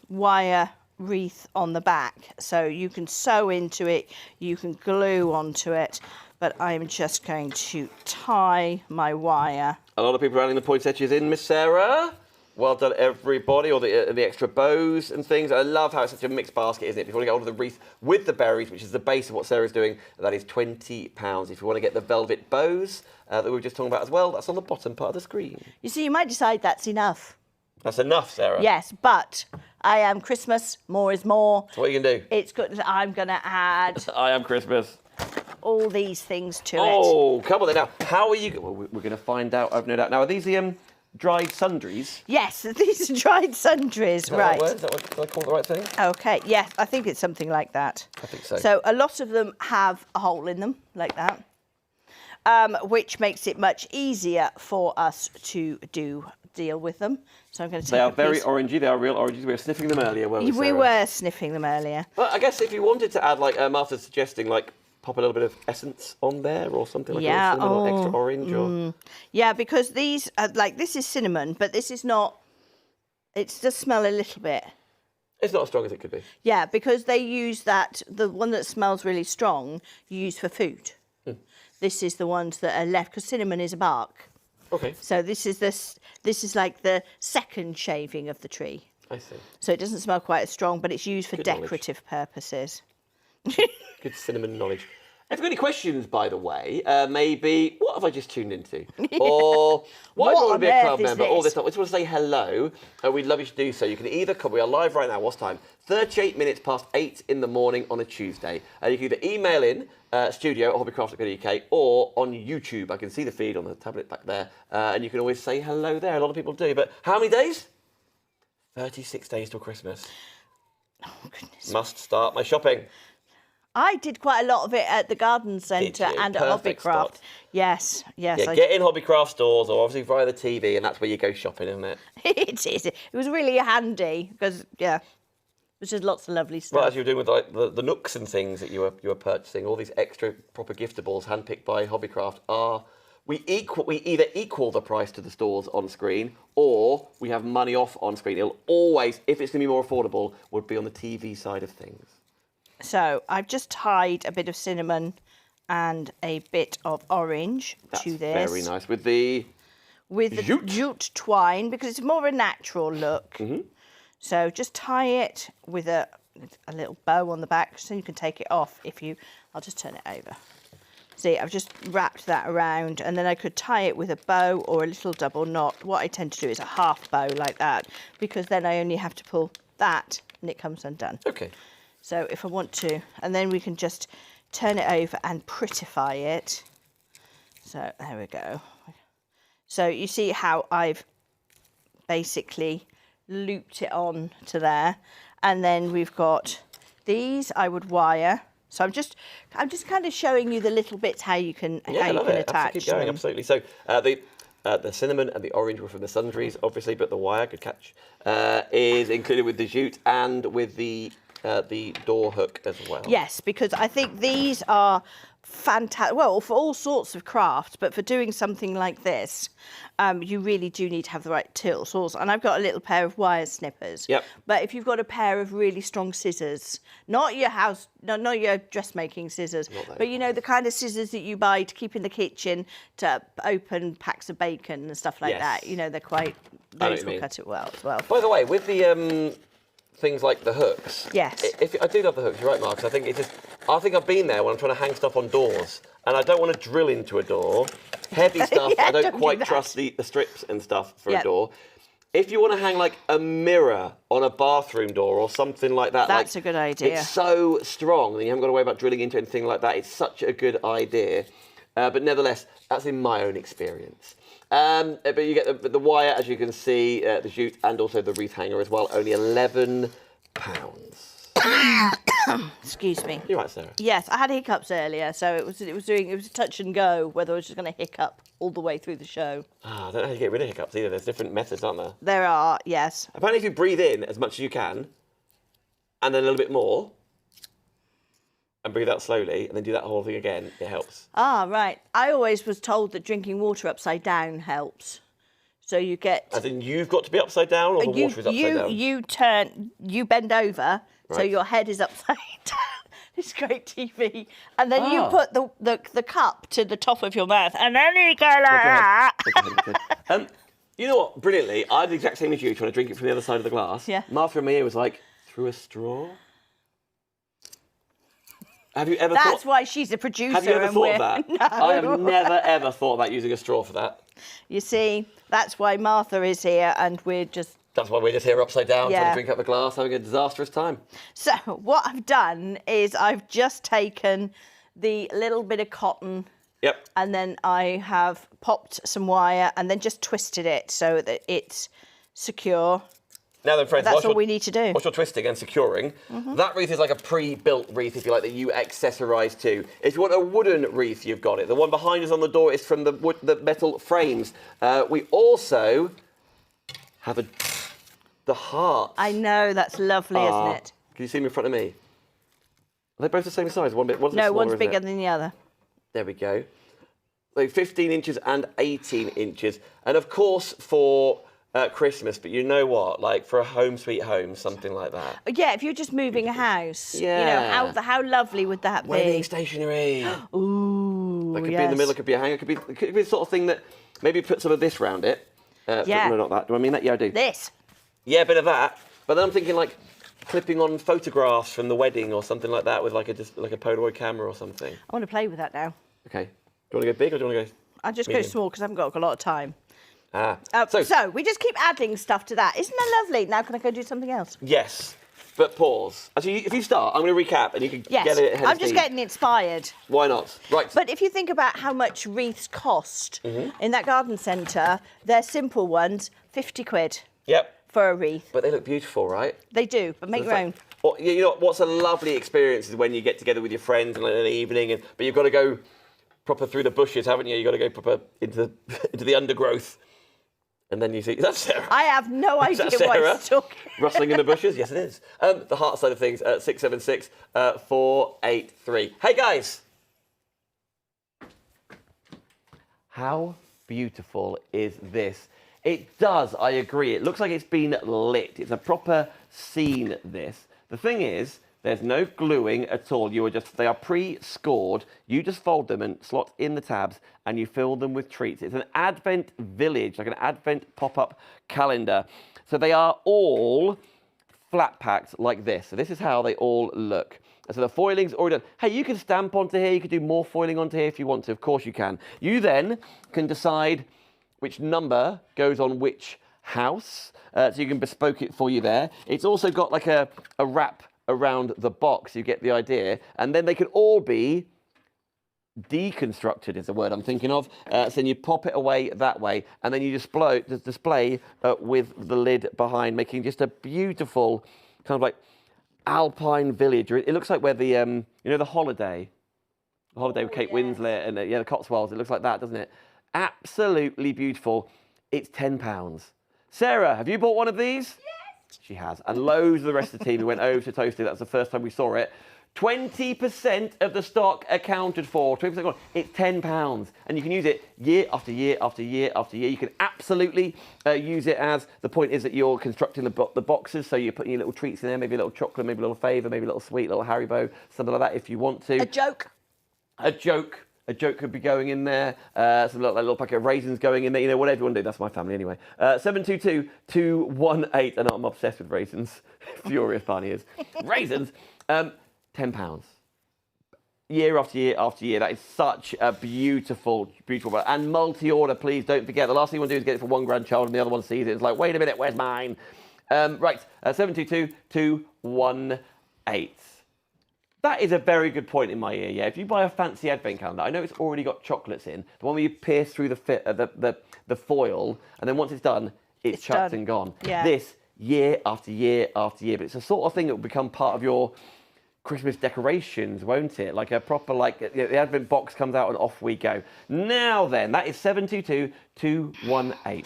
wire wreath on the back, so you can sew into it, you can glue onto it, but I'm just going to tie my wire A lot of people are adding the poinsettias in, Miss Sarah. Well done, everybody, or the extra bows and things. I love how it's such a mixed basket, isn't it? If you want to get hold of the wreath with the berries, which is the base of what Sarah's doing, that is £20. If you want to get the velvet bows that we were just talking about as well, that's on the bottom part of the screen. You see, you might decide that's enough. That's enough, Sarah. Yes, but I am Christmas, more is more. So what are you going to do? It's good. I'm going to add I am Christmas. all these things to it. Oh, come on then. Now, how are you... Well, we're going to find out, I've no doubt. Now, are these the dried sundries? Yes, these are dried sundries, Is that right. the right word? Is that what, did I call it the right thing? Okay, yes, I think it's something like that. I think so. So a lot of them have a hole in them, like that, which makes it much easier for us to deal with them. So I'm going to take They are a very piece. orangey. They are real oranges. We were sniffing them earlier, weren't we, We Sarah? were sniffing them earlier. Well, I guess if you wanted to add, like Martha's suggesting, like pop a little bit of essence on there or something like Yeah, a cinnamon or extra orange or... Yeah, because these, like this is cinnamon, but this is not, it does smell a little bit. It's not as strong as it could be. Yeah, because they use that, the one that smells really strong, you use for food. This is the ones that are left, because cinnamon is a bark. Okay, So this is like the second shaving of the tree. I see. So it doesn't smell quite as strong, but it's used for Good knowledge. decorative purposes. Good cinnamon knowledge. If you've got any questions, by the way, maybe what have I just tuned into? Or why do I want to be a on club earth is member? All this? this stuff. We just want to say hello. We'd love you to do so. You can either come, we are live right now, what's time? 38 minutes past 8 in the morning on a Tuesday. You can either email in studio@hobbycraft.co.uk or on YouTube. I can see the feed on the tablet back there. And you can always say hello there. A lot of people do. But how many days? 36 days till Christmas. Oh, goodness. Must start my shopping. I did quite a lot of it at the garden centre you? and at Perfect Hobbycraft. start. Yes. Yeah, I get in Hobbycraft stores or obviously via the TV, and that's where you go shopping, isn't it? It is. It was really handy because, yeah, there's just lots of lovely stuff. Well, as you were doing with like the nooks and things that you were purchasing, all these extra proper giftables handpicked by Hobbycraft are we either equal the price to the stores on screen or we have money off on screen. It'll always, if it's going to be more affordable, would be on the TV side of things. So I've just tied a bit of cinnamon and a bit of orange That's to this. very nice with the Jute twine because it's more of a natural look. So just tie it with a little bow on the back so you can take it off if you... I'll just turn it over. See, I've just wrapped that around and then I could tie it with a bow or a little double knot. What I tend to do is a half bow like that because then I only have to pull that and it comes undone. Okay. So if I want to, and then we can just turn it over and prettify it. So there we go. So you see how I've basically looped it on to there. And then we've got these I would wire. So I'm just kind of showing you the little bits how you can attach Keep going, them. absolutely. So the cinnamon and the orange were from the sundries, obviously, but the wire, good catch, is included with the jute and with the door hook as well. Yes, because I think these are fantastic. Well, for all sorts of crafts, but for doing something like this, you really do need to have the right tools. And I've got a little pair of wire snippers. Yep. But if you've got a pair of really strong scissors, not your dressmaking scissors, but you know the kind of scissors that you buy to keep in the kitchen to open packs of bacon and stuff like Yes. that. You know, they're quite. I know what Those you will mean. cut it well as well. By the way, with the things like the hooks. Yes. I do love the hooks. You're right, Mark. 'Cause I think I've been there when I'm trying to hang stuff on doors, and I don't want to drill into a door. Heavy stuff. Yeah, I don't don't do quite that. trust the strips and stuff for Yep. a door. If you want to hang like a mirror on a bathroom door or something like that, That's a good idea. It's so strong, and you haven't got to worry about drilling into anything like that. It's such a good idea. But nevertheless, that's in my own experience. But you get the wire, as you can see, the jute, and also the wreath hanger as well. Only £11. Excuse me. You're right, Sarah. Yes, I had hiccups earlier, so it was a touch and go whether I was just going to hiccup all the way through the show. I don't know how you get rid of hiccups either. There's different methods, aren't there? There are, yes. Apparently, if you breathe in as much as you can, and then a little bit more, and breathe out slowly, and then do that whole thing again, it helps. Ah, right. I always was told that drinking water upside down helps. So you get... As in, you've got to be upside down, or the water is upside down? You bend over, so Right. your head is upside down. It's great TV. And then you put the cup to the top of your mouth, and then you go like that. You know what? Brilliantly, I had the exact same as you, trying to drink it from the other side of the glass. Yeah. Martha and Mia was like, through a straw? Have you ever thought... That's why she's a producer. Have you ever and thought we're... of that? No. I have never, ever thought about using a straw for that. You see, that's why Martha is here, and we're just... That's why we're just here upside down, trying Yeah. to drink out the glass, having a disastrous time. So what I've done is I've just taken the little bit of cotton, Yep. and then I have popped some wire and then just twisted it so that it's secure. Now then, friends, That's whilst all you're- we need to do. Whilst you're twisting and securing, that wreath is like a pre-built wreath, if you like, that you accessorise to. If you want a wooden wreath, you've got it. The one behind us on the door is from the metal frames. We also have the heart. I know, that's lovely, isn't it? Can you see them in front of me? Are they both the same size? One's a bit No, smaller, one's isn't bigger it? than the other. There we go. So 15 inches and 18 inches. And of course for Christmas, but you know what? Like for a home sweet home, something like that. Yeah, if you're just moving a house, Yeah. you know, how lovely would that Wedding be? stationery. Ooh, That could be in the middle, it could be a hanger, it could be the sort of thing that maybe put some of this round it. Yeah. No, not that. Do I mean that? Yeah, I do. This. Yeah, a bit of that. But then I'm thinking like clipping on photographs from the wedding or something like that with like a Polaroid camera or something. I want to play with that now. Okay. Do you want to go big or do you want to go I'll just medium? go small because I haven't got a lot of time. So So we just keep adding stuff to that. Isn't that lovely? Now can I go do something else? yes, but pause. Actually, if you start, I'm going to recap and you can Yes, get it ahead I'm of just steam. getting inspired. Why not? Right. But if you think about how much wreaths cost in that garden centre, they're simple ones, 50 quid Yep. for a wreath. But they look beautiful, right? They do, but make It's your like- own. Well, you know what's a lovely experience is when you get together with your friends in an evening, but you've got to go proper through the bushes, haven't you? You've got to go proper into the undergrowth. And then you see, is that Sarah? I have no Is idea that what Sarah? I'm talking. Rustling in the bushes? Yes, it is. The heart side of things, 676 483. Hey, guys. How beautiful is this? It does, I agree. It looks like it's been lit. It's a proper scene, this. The thing is, there's no gluing at all. They are pre-scored. You just fold them and slot in the tabs and you fill them with treats. It's an Advent village, like an Advent pop-up calendar. So they are all flat packed like this. So this is how they all look. And so the foiling's already done. Hey, you can stamp onto here. You can do more foiling onto here if you want to. Of course you can. You then can decide which number goes on which house. So you can bespoke it for you there. It's also got like a wrap around the box, you get the idea. And then they can all be deconstructed is the word I'm thinking of. So then you pop it away that way, and then you display with the lid behind, making just a beautiful kind of like alpine village. It looks like where the, you know, the holiday with Kate Winslet and the Cotswolds. It looks like that, doesn't it? Absolutely beautiful. It's £10. Sarah, have you bought one of these? Yes. She has. And loads of the rest of the team who went over to Toasted. That's the first time we saw it. 20% of the stock accounted for. 20% gone. It's £10. And you can use it year after year after year after year. You can absolutely use it as, the point is that you're constructing the boxes. So you're putting your little treats in there, maybe a little chocolate, maybe a little favour, maybe a little sweet, little Haribo, something like that if you want to. A joke. A joke. A joke could be going in there. Some little packet of raisins going in there. You know, whatever you want to do. That's my family anyway. 722-218. And I'm obsessed with raisins. Furious Barney is. Raisins. £10. Year after year after year. That is such a beautiful, beautiful. And multi-order, please don't forget. The last thing you want to do is get it for one grandchild and the other one sees it. It's like, wait a minute, where's mine? Right. 722-218. That is a very good point in my ear, yeah. If you buy a fancy advent calendar, I know it's already got chocolates in, the one where you pierce through the foil, and then once it's done, it's chucked done. and gone. Yeah. This, year after year after year, but it's the sort of thing that will become part of your Christmas decorations, won't it? Like a proper, like, the advent box comes out and off we go. Now then, that is 722-218.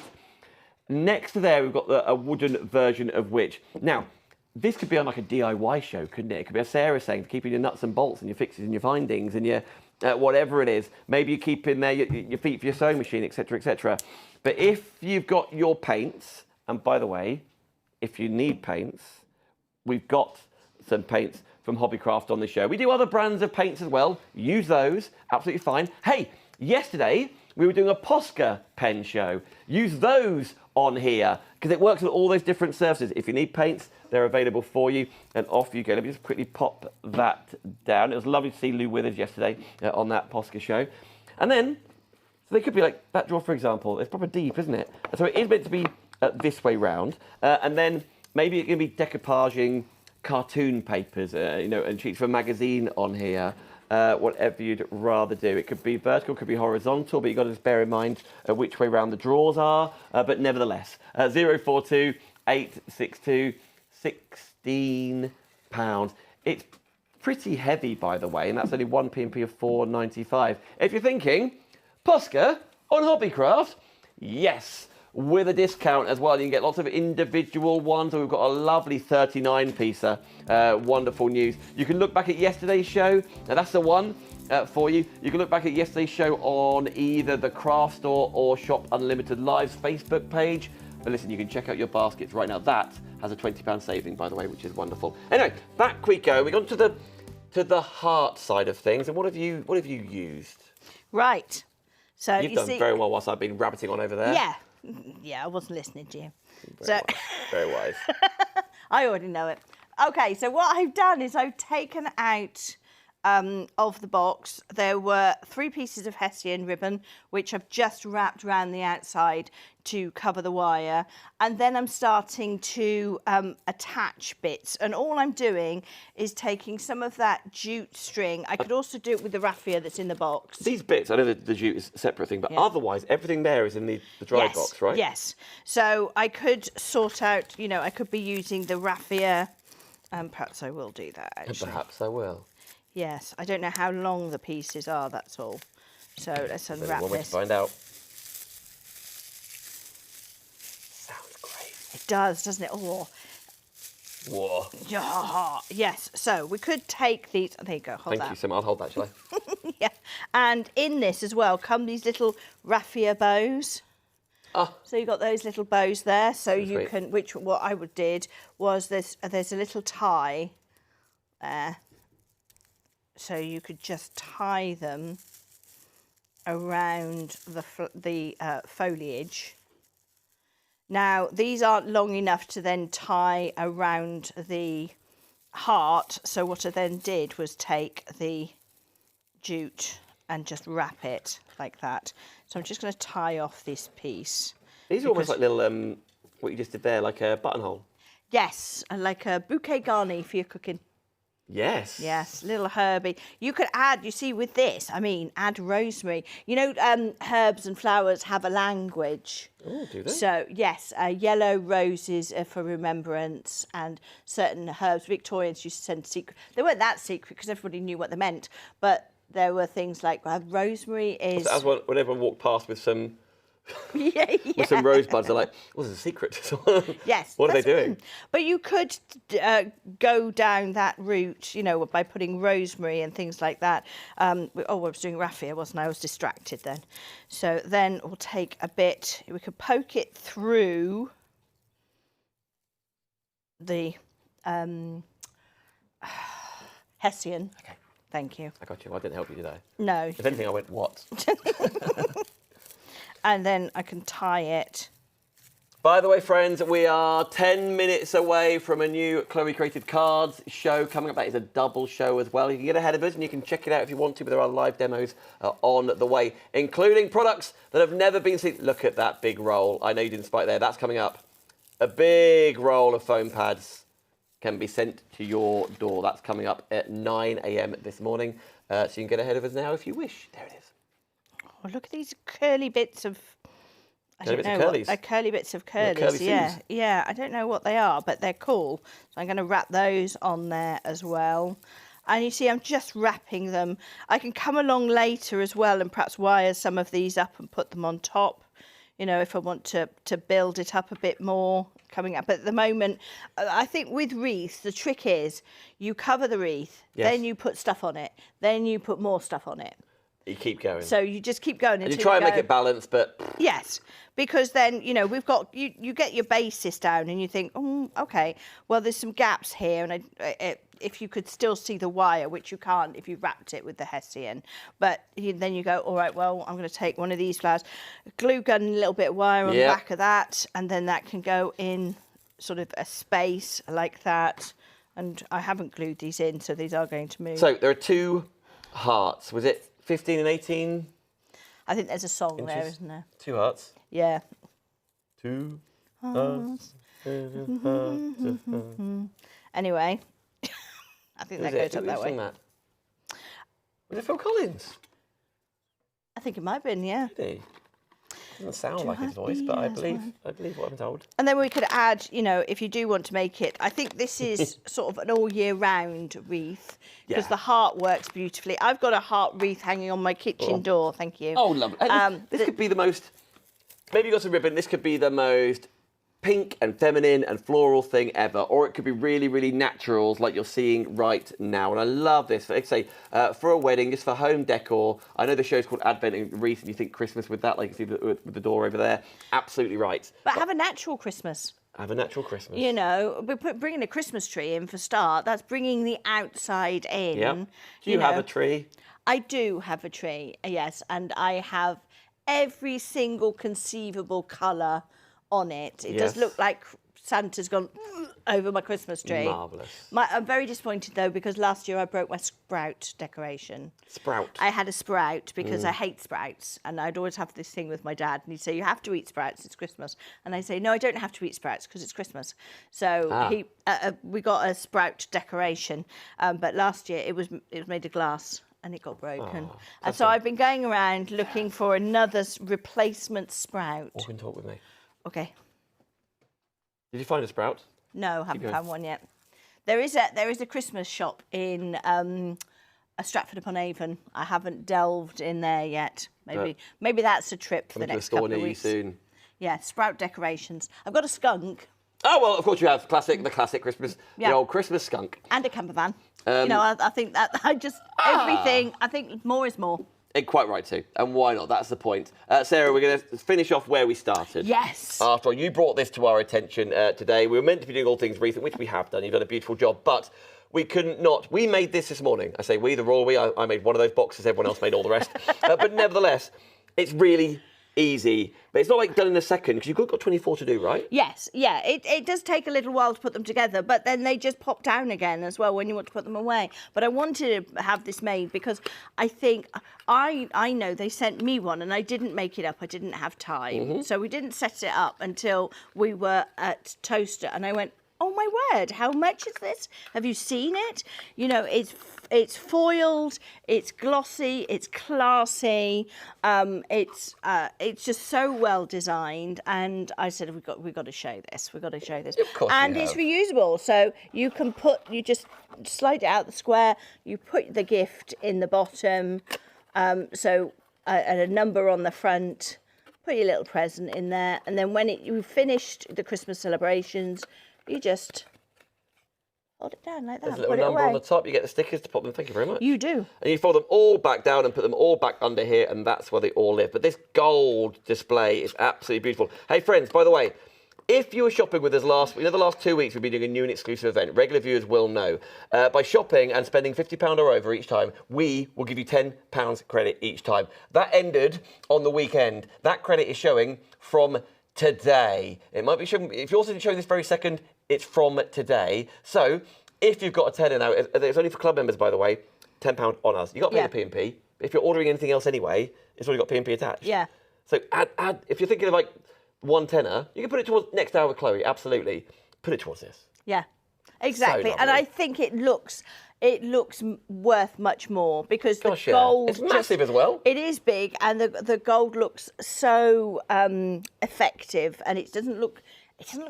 Next to there, we've got a wooden version of which. Now, this could be on like a DIY show, couldn't it? It could be a Sarah saying, keeping your nuts and bolts and your fixes and your findings and your whatever it is. Maybe you keep in there your feet for your sewing machine, etc., etc. But if you've got your paints, and by the way, if you need paints, we've got some paints from Hobbycraft on the show. We do other brands of paints as well. Use those, absolutely fine. Hey, yesterday we were doing a Posca pen show. Use those on here because it works with all those different surfaces. If you need paints, they're available for you, and off you go. Let me just quickly pop that down. It was lovely to see Lou Withers yesterday on that Posca show. And then, so they could be like that drawer, for example. It's proper deep, isn't it? So it is meant to be this way round, and then maybe it can be decoupaging cartoon papers, and sheets for a magazine on here. Whatever you'd rather do. It could be vertical, could be horizontal, but you've got to just bear in mind which way round the drawers are. But nevertheless, 042 862 £16. It's pretty heavy, by the way, and that's only one P&P of £4.95. If you're thinking, Posca on Hobbycraft, yes, with a discount as well. You can get lots of individual ones. We've got a lovely 39-piecer. Wonderful news. You can look back at yesterday's show. Now, that's the one for you. You can look back at yesterday's show on either the Craft Store or Shop Unlimited Live's Facebook page. But listen, you can check out your baskets right now. That has a £20 saving, by the way, which is wonderful. Anyway, back we go. We've gone to the heart side of things. And what have you used? Right. So You've done very well whilst I've been rabbiting on over there. Yeah. Yeah, I wasn't listening to you. Very wise. I already know it. Okay, so what I've done is I've taken out of the box, there were 3 pieces of Hessian ribbon, which I've just wrapped around the outside to cover the wire. And then I'm starting to attach bits. And all I'm doing is taking some of that jute string. I could also do it with the raffia that's in the box. These bits, I know the jute is a separate thing, but otherwise everything there is in the dry box, right? Yes. So I could sort out, I could be using the raffia. Perhaps I will do that, actually. Perhaps I will. Yes, I don't know how long the pieces are, that's all. So let's unwrap one way this. to find out. Sounds great. It does, doesn't it? Oh. Whoa. Yeah. Yes, so we could take these. There you go, hold that. Thank you so much. I'll hold that, shall I? Yeah, and in this as well come these little raffia bows. Oh. So you've got those little bows there, so you sweet. can, what I did was there's a little tie there. So you could just tie them around the foliage. Now, these aren't long enough to then tie around the heart. So what I then did was take the jute and just wrap it like that. So I'm just going to tie off this piece. These are almost like little, what you just did there, like a buttonhole. Yes, like a bouquet garni for your cooking. Yes. Yes, little herby. You could add, you see, with this, add rosemary. Herbs and flowers have a language. Oh, do they? So, yes, yellow roses are for remembrance, and certain herbs, Victorians used to send secret. They weren't that secret because everybody knew what they meant, but there were things like rosemary is... As when everyone walked past with some... with some rosebuds, they're like, "What's a secret?" Yes. What are they doing? But you could go down that route, by putting rosemary and things like that. I was doing raffia, wasn't I? I was distracted then. So then we'll take a bit. We could poke it through the Hessian. Okay. Thank you. I got you. I didn't help you, did I? No. If anything, I went, what? And then I can tie it. By the way, friends, we are 10 minutes away from a new Chloe Creative Cards show coming up. That is a double show as well. You can get ahead of us and you can check it out if you want to, but there are live demos on the way, including products that have never been seen. Look at that big roll. I know you didn't spike there. That's coming up. A big roll of foam pads can be sent to your door. That's coming up at 9 a.m. this morning. So you can get ahead of us now if you wish. There it is. Oh, look at these curly bits of... Curly bits of curlies. Curly bits of curlies, curly yeah. things. Yeah, I don't know what they are, but they're cool. So I'm going to wrap those on there as well. And you see, I'm just wrapping them. I can come along later as well and perhaps wire some of these up and put them on top, if I want to build it up a bit more coming up. But at the moment, I think with wreaths, the trick is you cover the wreath, then you put stuff on it, then you put more stuff on it. You keep going. So you just keep going until you try and make it balanced, but... Yes, because then, we've got... You get your basis down and you think, okay, well, there's some gaps here and if you could still see the wire, which you can't if you wrapped it with the hessian. But then you go, all right, well, I'm going to take one of these flowers, glue gun, a little bit of wire on the back of that, and then that can go in sort of a space like that. And I haven't glued these in, so these are going to move. So there are 2 hearts. Was it 15 and 18? I think there's a song inches? there, isn't there? 2 hearts. Yeah. 2 hearts. Anyway, I think that goes up that way. That? Was it Phil Collins? I think it might have been, yeah. Did he? Doesn't sound like his voice, but I believe what I'm told. And then we could add, you know, if you do want to make it, I think this is sort of an all year round wreath because the heart works beautifully. I've got a heart wreath hanging on my kitchen door, thank you. Oh, lovely. This could be the most, maybe you've got some ribbon, this could be the most pink and feminine and floral thing ever, or it could be really, really naturals like you're seeing right now. And I love this. Like say, for a wedding, just for home decor. I know the show's called Advent and Wreath, and you think Christmas with that, like you see with the door over there. Absolutely right. But have a natural Christmas. Have a natural Christmas. You know, we're bringing a Christmas tree in for start. That's bringing the outside in. Yep. Do you have a tree? I do have a tree, yes, and I have every single conceivable colour on it. It does look like Santa's gone over my Christmas tree. Marvellous. I'm very disappointed though because last year I broke my sprout decoration. Sprout? I had a sprout because I hate sprouts and I'd always have this thing with my dad and he'd say, you have to eat sprouts, it's Christmas. And I say, no, I don't have to eat sprouts because it's Christmas. So we got a sprout decoration, but last year it was made of glass and it got broken. And so I've been going around looking for another replacement sprout. Walk and talk with me. Okay. Did you find a sprout? No, haven't found one yet. There is a Christmas shop in Stratford-upon-Avon. I haven't delved in there yet. Maybe that's a trip for the next couple of weeks. Soon. Yeah, sprout decorations. I've got a skunk. Oh well, of course you have the classic Christmas, the old Christmas skunk. And a camper van. You know, I think that everything. I think more is more. Quite right too, and why not? That's the point. Sarah, we're going to finish off where we started. Yes. After all, you brought this to our attention today. We were meant to be doing all things wreath, which we have done. You've done a beautiful job, but we couldn't not. We made this morning. I say we, the royal we. I made one of those boxes. Everyone else made all the rest. But nevertheless, it's really easy. But it's not like done in a second because you've got 24 to do, right? Yes, yeah. It does take a little while to put them together, but then they just pop down again as well when you want to put them away. But I wanted to have this made because I think I know they sent me one and I didn't make it up. I didn't have time. So we didn't set it up until we were at Toaster and I went, oh my word, how much is this? Have you seen it? You know, it's foiled, it's glossy, it's classy, it's just so well designed. And I said, we've got to show this. We've got to show this. Of course and it's reusable, so you just slide it out the square. You put the gift in the bottom, and a number on the front. Put your little present in there, and then when you've finished the Christmas celebrations, you just hold it down like that. There's a little number on the top. You get the stickers to pop them. Thank you very much. You do. And you fold them all back down and put them all back under here, and that's where they all live. But this gold display is absolutely beautiful. Hey, friends, by the way, if you were shopping with us the last 2 weeks, we've been doing a new and exclusive event. Regular viewers will know. By shopping and spending £50 or over each time, we will give you £10 credit each time. That ended on the weekend. That credit is showing from today. It might be showing, if yours isn't showing this very second, it's from today. So if you've got a tenner now, it's only for club members, by the way, £10 on us. You've got to pay the P&P. If you're ordering anything else anyway, it's already got P&P attached. Yeah. So add if you're thinking of like one tenner, you can put it towards next hour with Chloe, absolutely. Put it towards this. Yeah, exactly. So and I think it looks worth much more because the gold. It's massive as well. It is big, and the gold looks so effective, and it doesn't look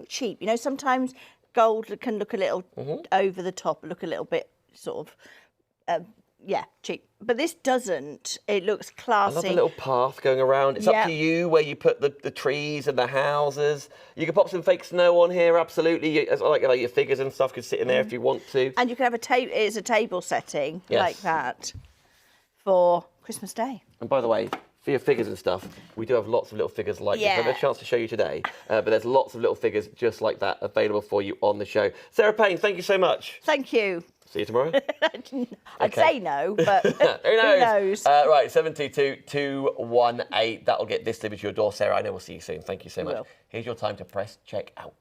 cheap. You know, sometimes gold can look a little over the top, look a little bit sort of cheap. But this doesn't. It looks classy. I love the little path going around. It's up to you where you put the trees and the houses. You can pop some fake snow on here, absolutely. Like your figures and stuff could sit in there if you want to. And you can have it's a table setting like that for Christmas Day. And by the way, for your figures and stuff, we do have lots of little figures like this. I haven't Yeah. had a chance to show you today, but there's lots of little figures just like that available for you on the show. Sarah Payne, thank you so much. Thank you. See you tomorrow. I'd say no, but Who knows? Who knows? Right, 722-218. That'll get this delivered to your door. Sarah, I know we'll see you soon. Thank you so much. Will. Here's your time to press check out.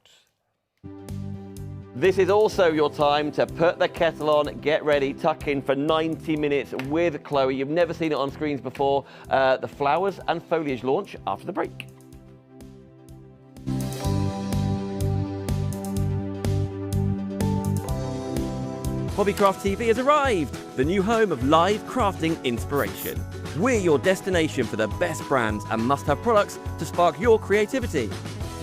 This is also your time to put the kettle on, get ready, tuck in for 90 minutes with Chloe. You've never seen it on screens before. The flowers and foliage launch after the break. Hobbycraft TV has arrived, the new home of live crafting inspiration. We're your destination for the best brands and must-have products to spark your creativity.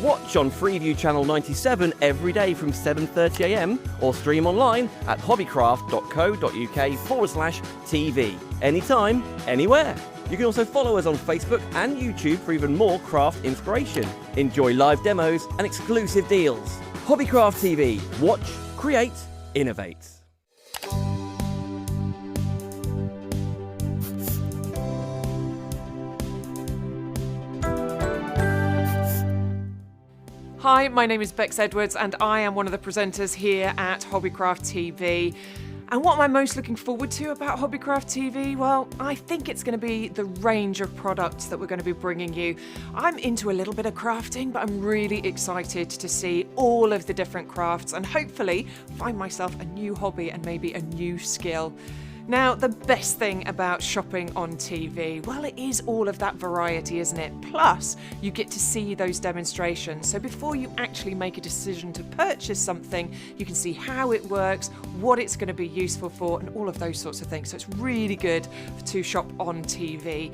Watch on Freeview channel 97 every day from 7:30 a.m. or stream online at hobbycraft.co.uk/TV. Anytime, anywhere. You can also follow us on Facebook and YouTube for even more craft inspiration. Enjoy live demos and exclusive deals. Hobbycraft TV. Watch, create, innovate. Hi, my name is Bex Edwards and I am one of the presenters here at Hobbycraft TV. And what am I most looking forward to about Hobbycraft TV? Well, I think it's going to be the range of products that we're going to be bringing you. I'm into a little bit of crafting, but I'm really excited to see all of the different crafts and hopefully find myself a new hobby and maybe a new skill. Now, the best thing about shopping on TV, well, it is all of that variety, isn't it? Plus, you get to see those demonstrations. So before you actually make a decision to purchase something, you can see how it works, what it's going to be useful for, and all of those sorts of things. So it's really good to shop on TV.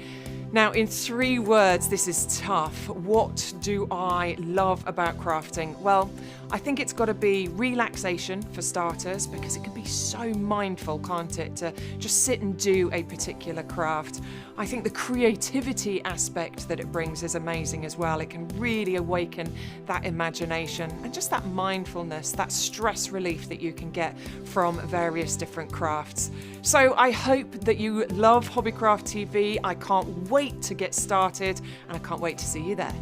Now, in 3 words, this is tough. What do I love about crafting? Well, I think it's got to be relaxation for starters, because it can be so mindful, can't it, to just sit and do a particular craft. I think the creativity aspect that it brings is amazing as well. It can really awaken that imagination and just that mindfulness, that stress relief that you can get from various different crafts. So I hope that you love Hobbycraft TV. I can't wait to get started and I can't wait to see you there.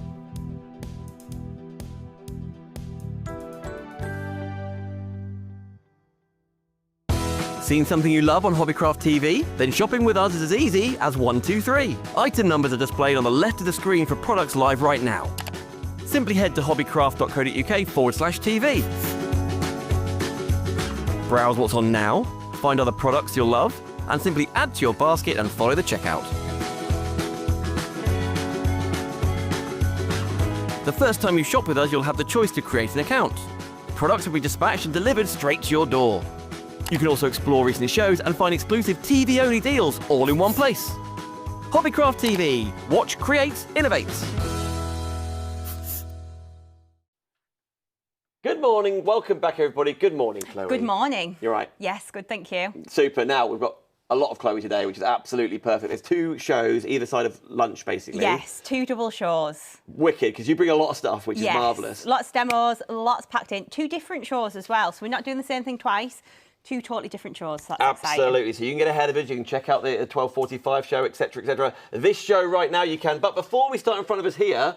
Seen something you love on Hobbycraft TV? Then shopping with us is as easy as 1, 2, 3. Item numbers are displayed on the left of the screen for products live right now. Simply head to hobbycraft.co.uk/TV. Browse what's on now, find other products you'll love, and simply add to your basket and follow the checkout. The first time you shop with us, you'll have the choice to create an account. Products will be dispatched and delivered straight to your door. You can also explore recent shows and find exclusive TV-only deals all in one place. Hobbycraft TV. Watch, create, innovate. Good morning. Welcome back, everybody. Good morning, Chloe. Good morning. You're right. Yes, good, thank you. Super. Now, we've got a lot of Chloe today, which is absolutely perfect. There's 2 shows either side of lunch, basically. Yes, 2 double shows. Wicked, because you bring a lot of stuff, which is Yes, marvellous. lots of demos, lots packed in. 2 different shows as well, so we're not doing the same thing twice. 2 totally different shows. So that's Absolutely. exciting. So you can get ahead of it. You can check out the 12:45 show, etc., etc. This show right now you can. But before we start in front of us here,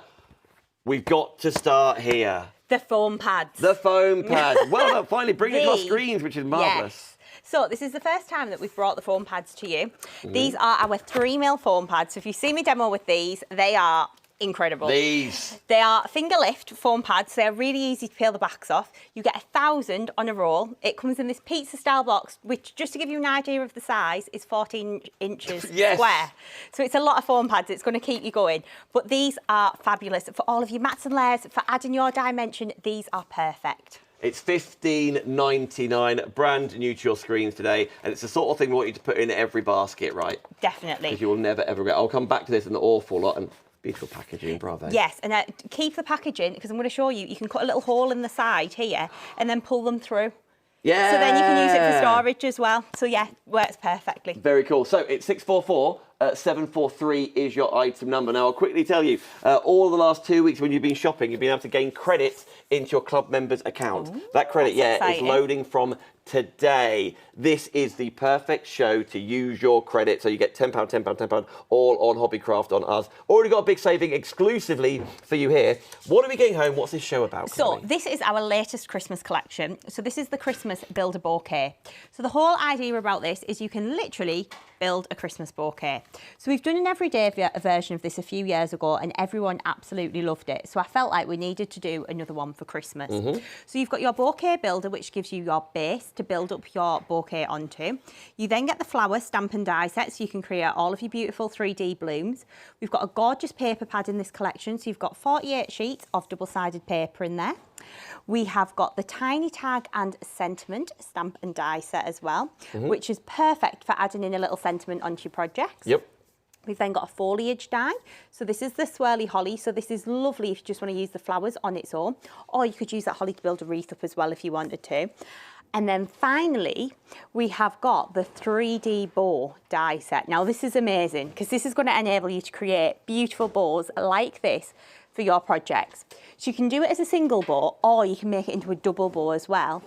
we've got to start here. The foam pads. The foam pads. Well done. Finally bringing it to our screens, which is marvellous. Yes. So this is the first time that we've brought the foam pads to you. These are our 3mm foam pads. So if you see me demo with these, they are incredible. These. They are finger lift foam pads. They're really easy to peel the backs off. You get 1,000 on a roll. It comes in this pizza style box, which, just to give you an idea of the size, is 14 inches Yes. square. So it's a lot of foam pads. It's going to keep you going. But these are fabulous for all of your mats and layers, for adding your dimension. These are perfect. It's $15.99, brand new to your screens today, and it's the sort of thing we want you to put in every basket, right? Definitely. Because you will never, ever regret. I'll come back to this an awful lot, and beautiful packaging, bravo. Yes, and keep the packaging, because I'm going to show you, you can cut a little hole in the side here and then pull them through. Yeah. So then you can use it for storage as well. So yeah, works perfectly. Very cool. So it's 644 743 is your item number. Now, I'll quickly tell you, all the last 2 weeks when you've been shopping, you've been able to gain credit into your club members account. That credit, is loading from today. This is the perfect show to use your credit. So you get £10, £10, £10, all on Hobbycraft on us. Already got a big saving exclusively for you here. What are we getting home? What's this show about? So this is our latest Christmas collection. So this is the Christmas Build a Bouquet. So the whole idea about this is you can literally build a Christmas bouquet. So we've done an everyday version of this a few years ago and everyone absolutely loved it. So I felt like we needed to do another one for Christmas. So you've got your bouquet builder, which gives you your base to build up your bouquet onto. You then get the flower stamp and die set so you can create all of your beautiful 3D blooms. We've got a gorgeous paper pad in this collection. So you've got 48 sheets of double-sided paper in there. We have got the tiny tag and sentiment stamp and die set as well, which is perfect for adding in a little sentiment onto your projects. We've then got a foliage die. So this is the swirly holly. So this is lovely if you just want to use the flowers on its own, or you could use that holly to build a wreath up as well if you wanted to. And then finally, we have got the 3D bow die set. Now this is amazing because this is going to enable you to create beautiful bows like this for your projects. So you can do it as a single bow or you can make it into a double bow as well.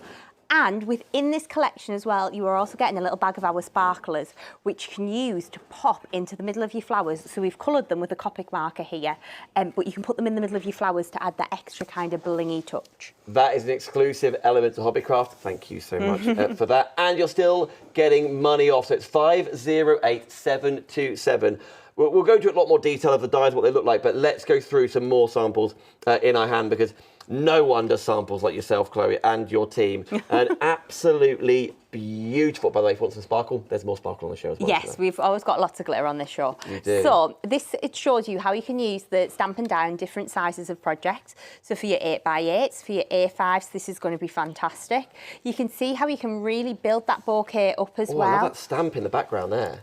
And within this collection as well, you are also getting a little bag of our sparklers, which you can use to pop into the middle of your flowers. So we've coloured them with a Copic marker here, but you can put them in the middle of your flowers to add that extra kind of blingy touch. That is an exclusive element to Hobbycraft. Thank you so much for that. And you're still getting money off. So it's 508727. We'll go into a lot more detail of the dies, what they look like, but let's go through some more samples in our hand because no one does samples like yourself, Chloe, and your team. And absolutely beautiful. By the way, if you want some sparkle, there's more sparkle on the show as well. Yes, we've always got lots of glitter on this show. You do. So it shows you how you can use the Stamp and Die on different sizes of projects. So for your 8x8s, for your A5s, this is going to be fantastic. You can see how you can really build that bouquet up as well. I love that stamp in the background there.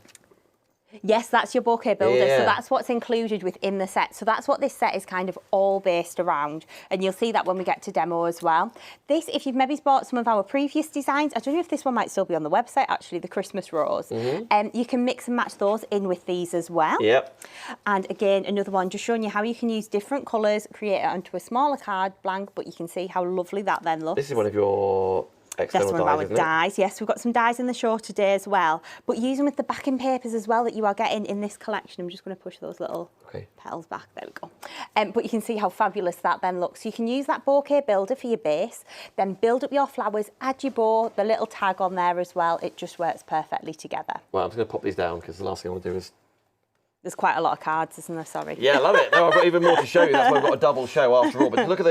Yes, that's your bouquet builder. Yeah. So that's what's included within the set. So that's what this set is kind of all based around. And you'll see that when we get to demo as well. This, if you've maybe bought some of our previous designs, I don't know if this one might still be on the website, actually, the Christmas Rose. You can mix and match those in with these as well. Yep. And again, another one just showing you how you can use different colours, create it onto a smaller card, blank, but you can see how lovely that then looks. This is one of your external dies, one of our dies. Yes, we've got some dies in the show today as well, but use them with the backing papers as well that you are getting in this collection. I'm just going to push those little petals back. There we go. But you can see how fabulous that then looks. So you can use that bouquet builder for your base, then build up your flowers, add your bow, the little tag on there as well. It just works perfectly together. Well, I'm just going to pop these down because the last thing I want to do is... There's quite a lot of cards, isn't there? Sorry. Yeah, I love it. No, I've got even more to show you. That's why I've got a double show after all. But look at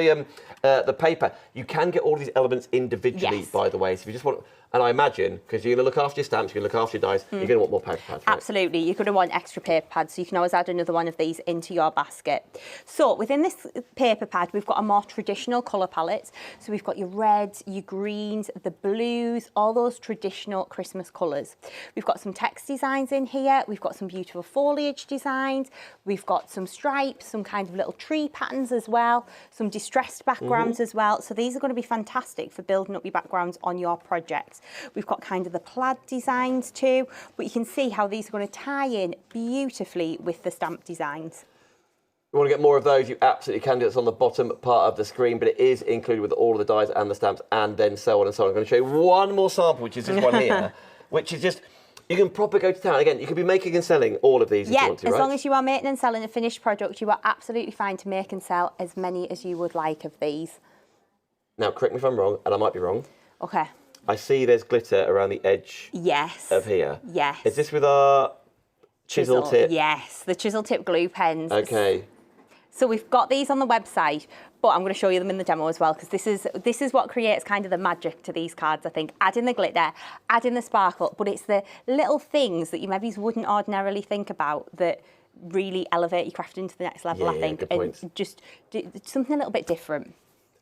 the paper. You can get all these elements individually, by the way. So if you just want... And I imagine, because you're going to look after your stamps, you're going to look after your dies, you're going to want more paper pads, right? Absolutely. You're going to want extra paper pads, so you can always add another one of these into your basket. So within this paper pad, we've got a more traditional colour palette. So we've got your reds, your greens, the blues, all those traditional Christmas colours. We've got some text designs in here. We've got some beautiful foliage designs. We've got some stripes, some kind of little tree patterns as well, some distressed backgrounds as well. So these are going to be fantastic for building up your backgrounds on your projects. We've got kind of the plaid designs too, but you can see how these are going to tie in beautifully with the stamp designs. You want to get more of those, you absolutely can do. It's on the bottom part of the screen, but it is included with all of the dies and the stamps and then so on and so on. I'm going to show you one more sample, which is this one here, which is just... You can proper go to town. Again, you could be making and selling all of these if you want to, right? Yeah, as long as you are making and selling a finished product, you are absolutely fine to make and sell as many as you would like of these. Now, correct me if I'm wrong, and I might be wrong. Okay. I see there's glitter around the edge of here. Yes. Is this with our chisel tip? Yes, the chisel tip glue pens. Okay. So we've got these on the website, but I'm going to show you them in the demo as well, because this is what creates kind of the magic to these cards, I think. Adding the glitter, adding the sparkle, but it's the little things that you maybe wouldn't ordinarily think about that really elevate your crafting to the next level, I think. Good point. And just do something a little bit different.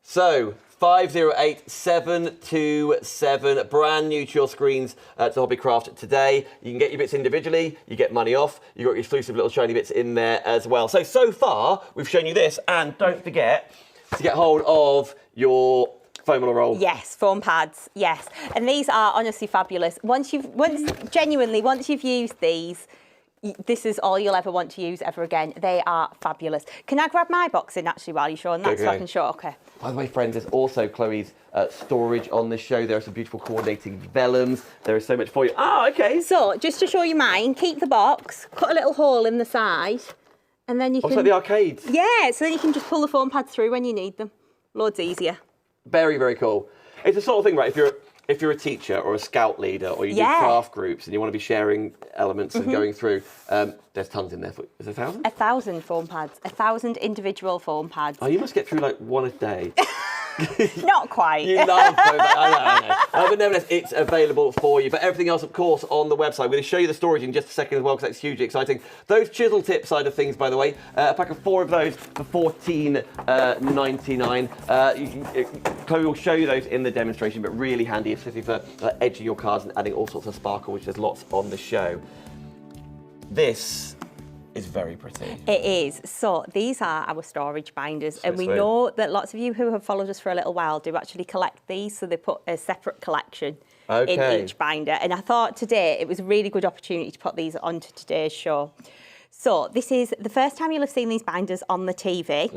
So, 508727, brand new to your screens to Hobbycraft today. You can get your bits individually, you get money off, you've got your exclusive little shiny bits in there as well. So far, we've shown you this, and don't forget to get hold of your foam on a roll. Yes, foam pads, yes. And these are honestly fabulous. Once you've used these, this is all you'll ever want to use ever again. They are fabulous. Can I grab my box in actually while you're showing that so I can show? Okay. By the way, friends, there's also Chloe's storage on this show. There are some beautiful coordinating vellums. There is so much for you. Oh, okay. So just to show you mine, keep the box, cut a little hole in the side, and then you can... It's like the arcades. Yeah, so then you can just pull the foam pads through when you need them. Loads easier. Very, very cool. It's the sort of thing, right, if you're a teacher or a scout leader or you do craft groups and you want to be sharing elements and going through, there's tons in there. Is it 1,000? 1,000 foam pads, 1,000 individual foam pads. Oh, you must get through like one a day. Not quite. You love foam pads. I know. But nevertheless, it's available for you. But everything else, of course, on the website. We're going to show you the storage in just a second as well, because that's hugely exciting. Those chisel tip side of things, by the way, a pack of 4 of those for $14.99. Chloe will show you those in the demonstration, but really handy, especially for edging your cards and adding all sorts of sparkle, which there's lots on the show. This is very pretty. It is. So these are our storage binders, and we know that lots of you who have followed us for a little while do actually collect these, so they put a separate collection in each binder. And I thought today it was a really good opportunity to put these onto today's show. So this is the first time you'll have seen these binders on the TV.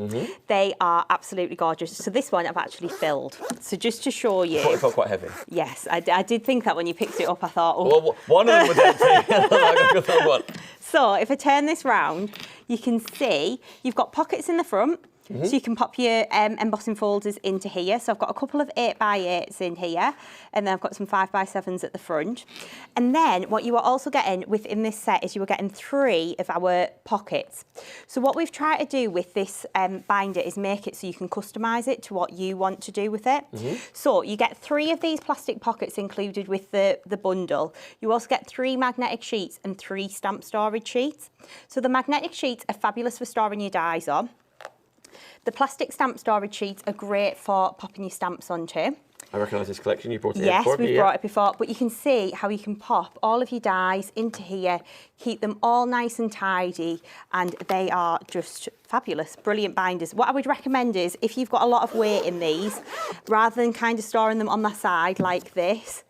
They are absolutely gorgeous. So this one I've actually filled. So just to show you. I thought it felt quite heavy. Yes, I did think that when you picked it up, I thought, oh. Well, one of them was empty. So if I turn this round, you can see you've got pockets in the front. So you can pop your embossing folders into here. So I've got a couple of 8x8s in here, and then I've got some 5x7s at the front. And then what you are also getting within this set is you are getting 3 of our pockets. So what we've tried to do with this binder is make it so you can customise it to what you want to do with it. So you get 3 of these plastic pockets included with the bundle. You also get 3 magnetic sheets and 3 stamp storage sheets. So the magnetic sheets are fabulous for storing your dies on. The plastic stamp storage sheets are great for popping your stamps onto. I recognise this collection. You brought it in before. Yes, we've brought it before. But you can see how you can pop all of your dies into here, keep them all nice and tidy, and they are just fabulous, brilliant binders. What I would recommend is, if you've got a lot of weight in these, rather than kind of storing them on the side like this,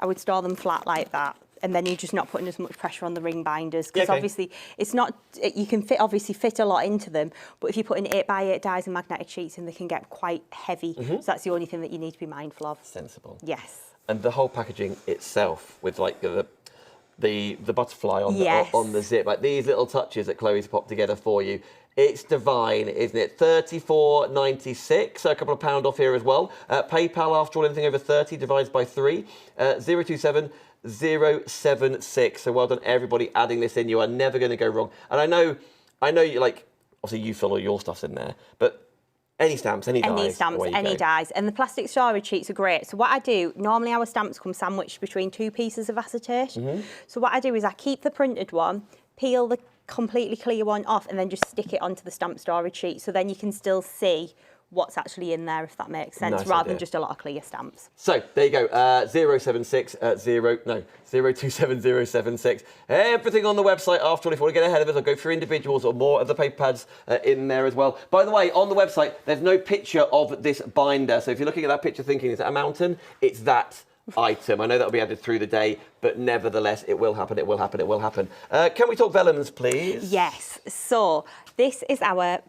I would store them flat like that. And then you're just not putting as much pressure on the ring binders, because obviously it's not, you can obviously fit a lot into them, but if you put in 8x8 dies and magnetic sheets in, they can get quite heavy. So that's the only thing that you need to be mindful of. Sensible. Yes. And the whole packaging itself, with like the butterfly on the zip, like these little touches that Chloe's popped together for you. It's divine, isn't it? $34.96, so a couple of pound off here as well. PayPal, after all, anything over 30 divides by 3. 027-076. So well done, everybody, adding this in. You are never going to go wrong. And I know you, like, obviously you fill all your stuffs in there, but any stamps, any dies. Any stamps, any dies. And the plastic storage sheets are great. So what I do, normally our stamps come sandwiched between 2 pieces of acetate. So what I do is I keep the printed one, peel the completely clear one off, and then just stick it onto the stamp storage sheet. So then you can still see what's actually in there, if that makes sense, rather than just a lot of clear stamps. So there you go, 027-076. Everything on the website. After all, if you want to get ahead of us, I'll go through individuals or more of the paper pads in there as well. By the way, on the website, there's no picture of this binder. So if you're looking at that picture thinking, is that a mountain? It's that item. I know that'll be added through the day, but nevertheless, it will happen, it will happen, it will happen. Can we talk vellums, please? Yes. So this is our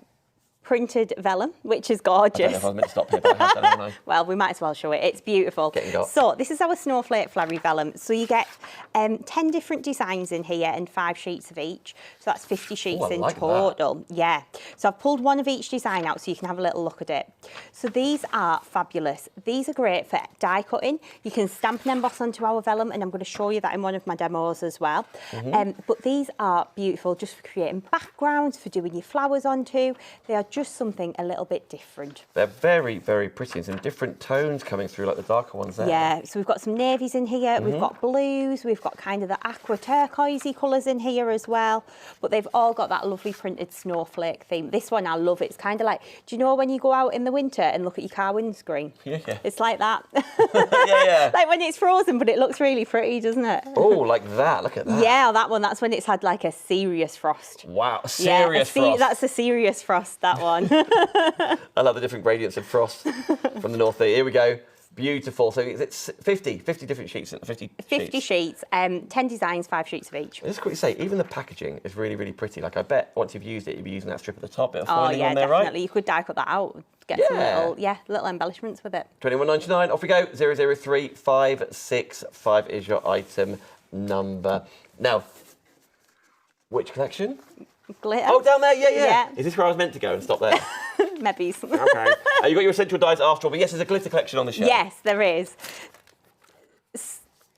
printed vellum, which is gorgeous. I don't know if I was meant to stop here, but I have done, haven't I? Well, we might as well show it. It's beautiful. So this is our snowflake flurry vellum. So you get 10 different designs in here and 5 sheets of each. So that's 50 sheets in total. Yeah. So I've pulled one of each design out so you can have a little look at it. So these are fabulous. These are great for die cutting. You can stamp and emboss onto our vellum, and I'm going to show you that in one of my demos as well. But these are beautiful just for creating backgrounds, for doing your flowers onto. They are just something a little bit different. They're very, very pretty, and some different tones coming through, like the darker ones there. Yeah, so we've got some navies in here, we've got blues, we've got kind of the aqua turquoisey colours in here as well, but they've all got that lovely printed snowflake theme. This one, I love it. It's kind of like, do you know when you go out in the winter and look at your car windscreen? Yeah. It's like that. Yeah. Like when it's frozen, but it looks really pretty, doesn't it? Oh, like that, look at that. Yeah, that one, that's when it's had like a serious frost. Wow, serious frost. That's a serious frost, that one. I love the different gradients of frost from the north there. Here we go. Beautiful. So it's 50 different sheets. 50 sheets, 10 designs, 5 sheets of each. I'll just quickly say, even the packaging is really, really pretty. Like, I bet once you've used it, you'll be using that strip at the top, bit of Oh foiling yeah, on there, definitely. right? You could die cut that out. Get some little embellishments with it. £21.99. Off we go. 003565 is your item number. Now, which collection? Glitter. Oh, down there. Yeah. Yeah. Is this where I was meant to go and stop there? Maybe. Okay. You got your essential dyes after all, but yes, there's a glitter collection on the show. Yes, there is.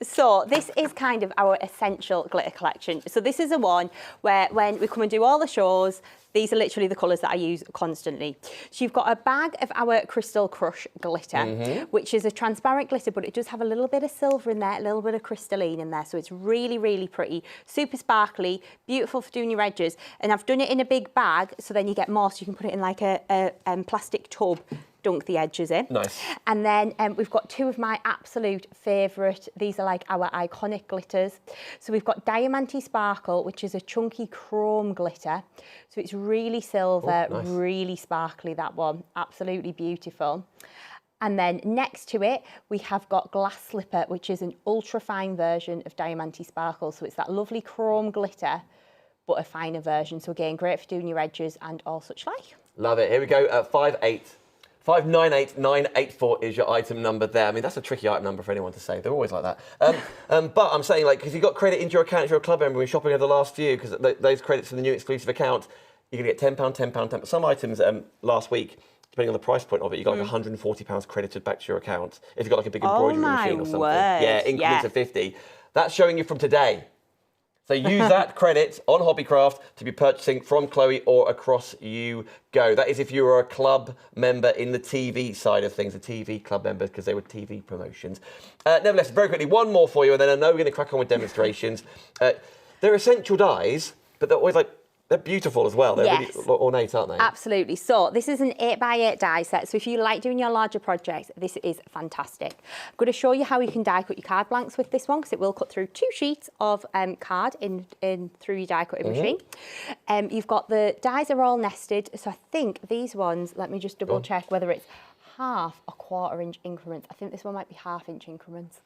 So this is kind of our essential glitter collection. So this is a one where when we come and do all the shows, these are literally the colours that I use constantly. So you've got a bag of our Crystal Crush glitter, which is a transparent glitter, but it does have a little bit of silver in there, a little bit of crystalline in there. So it's really, really pretty, super sparkly, beautiful for doing your edges. And I've done it in a big bag, so then you get more, so you can put it in like a plastic tub, dunk the edges in. Nice. And then we've got 2 of my absolute favourite. These are like our iconic glitters. So we've got Diamante Sparkle, which is a chunky chrome glitter. So it's really silver, nice. really sparkly, that one. Absolutely beautiful. And then next to it, we have got Glass Slipper, which is an ultra fine version of Diamante Sparkle. So it's that lovely chrome glitter, but a finer version. So again, great for doing your edges and all such like. Love it. Here we go. 598984 is your item number there. I mean, that's a tricky item number for anyone to say. They're always like that. But I'm saying, like, because you got credit into your account if you're a club member, we're shopping over the last few, because those credits for the new exclusive account, you're going to get £10, £10, £10. Some items last week, depending on the price point of it, you got like £140 credited back to your account. If you've got like a big embroidery machine or something. Yeah, increments of 50. That's showing you from today. So use that credit on Hobbycraft to be purchasing from Chloe or across you go. That is if you are a club member in the TV side of things, a TV club member, because they were TV promotions. Nevertheless, very quickly, one more for you, and then I know we're going to crack on with demonstrations. They're essential dyes, but they're always like, they're beautiful as well. They're really ornate, aren't they? Absolutely. So this is an 8x8 die set. So if you like doing your larger projects, this is fantastic. I'm going to show you how you can die cut your card blanks with this one, because it will cut through 2 sheets of card in through your die cutting machine. You've got the dies are all nested. So I think these ones, let me just double check whether it's half or 1/4 inch increments. I think this one might be 1/2 inch increments.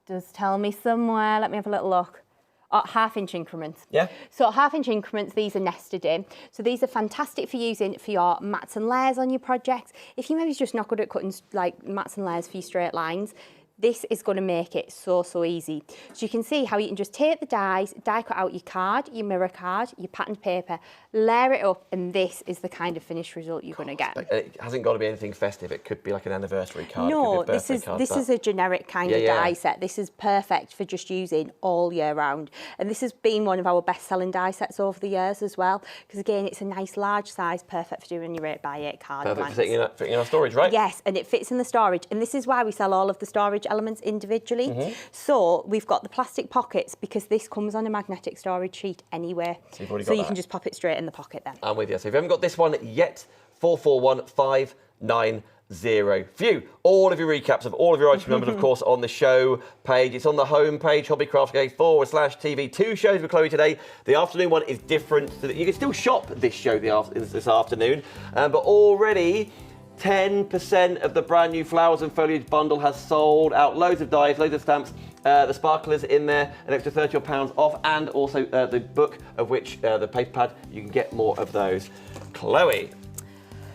Does tell me somewhere. Let me have a little look. 1/2 inch increments. Yeah. So 1/2 inch increments, these are nested in. So these are fantastic for using for your mats and layers on your projects. If you maybe just not good at cutting like mats and layers for your straight lines, this is going to make it so easy. So you can see how you can just take the dies, die cut out your card, your mirror card, your patterned paper, layer it up, and this is the kind of finished result you're going to get. It hasn't got to be anything festive. It could be like an anniversary card. No, it could be a birthday card, this is a generic kind of die set. This is perfect for just using all year round. And this has been one of our best-selling die sets over the years as well, because again, it's a nice large size, perfect for doing your 8x8 card perfect blanks. for fitting in our storage, right? Yes, and it fits in the storage. And this is why we sell all of the storage elements individually. So we've got the plastic pockets, because this comes on a magnetic storage sheet anyway. So you've already so got you that. can just pop it straight in the pocket then. I'm with you. So if you haven't got this one yet, 441590. View all of your recaps of all of your item numbers, of course, on the show page. It's on the home page, hobbycraft.com/TV. 2 shows with Chloe today. The afternoon one is different. You can still shop this show this afternoon, but already 10% of the brand new Flowers and Foliage bundle has sold out. Loads of dies, loads of stamps. The sparklers in there, an extra £30 off, and also the book, of which the paper pad, you can get more of those. Chloe,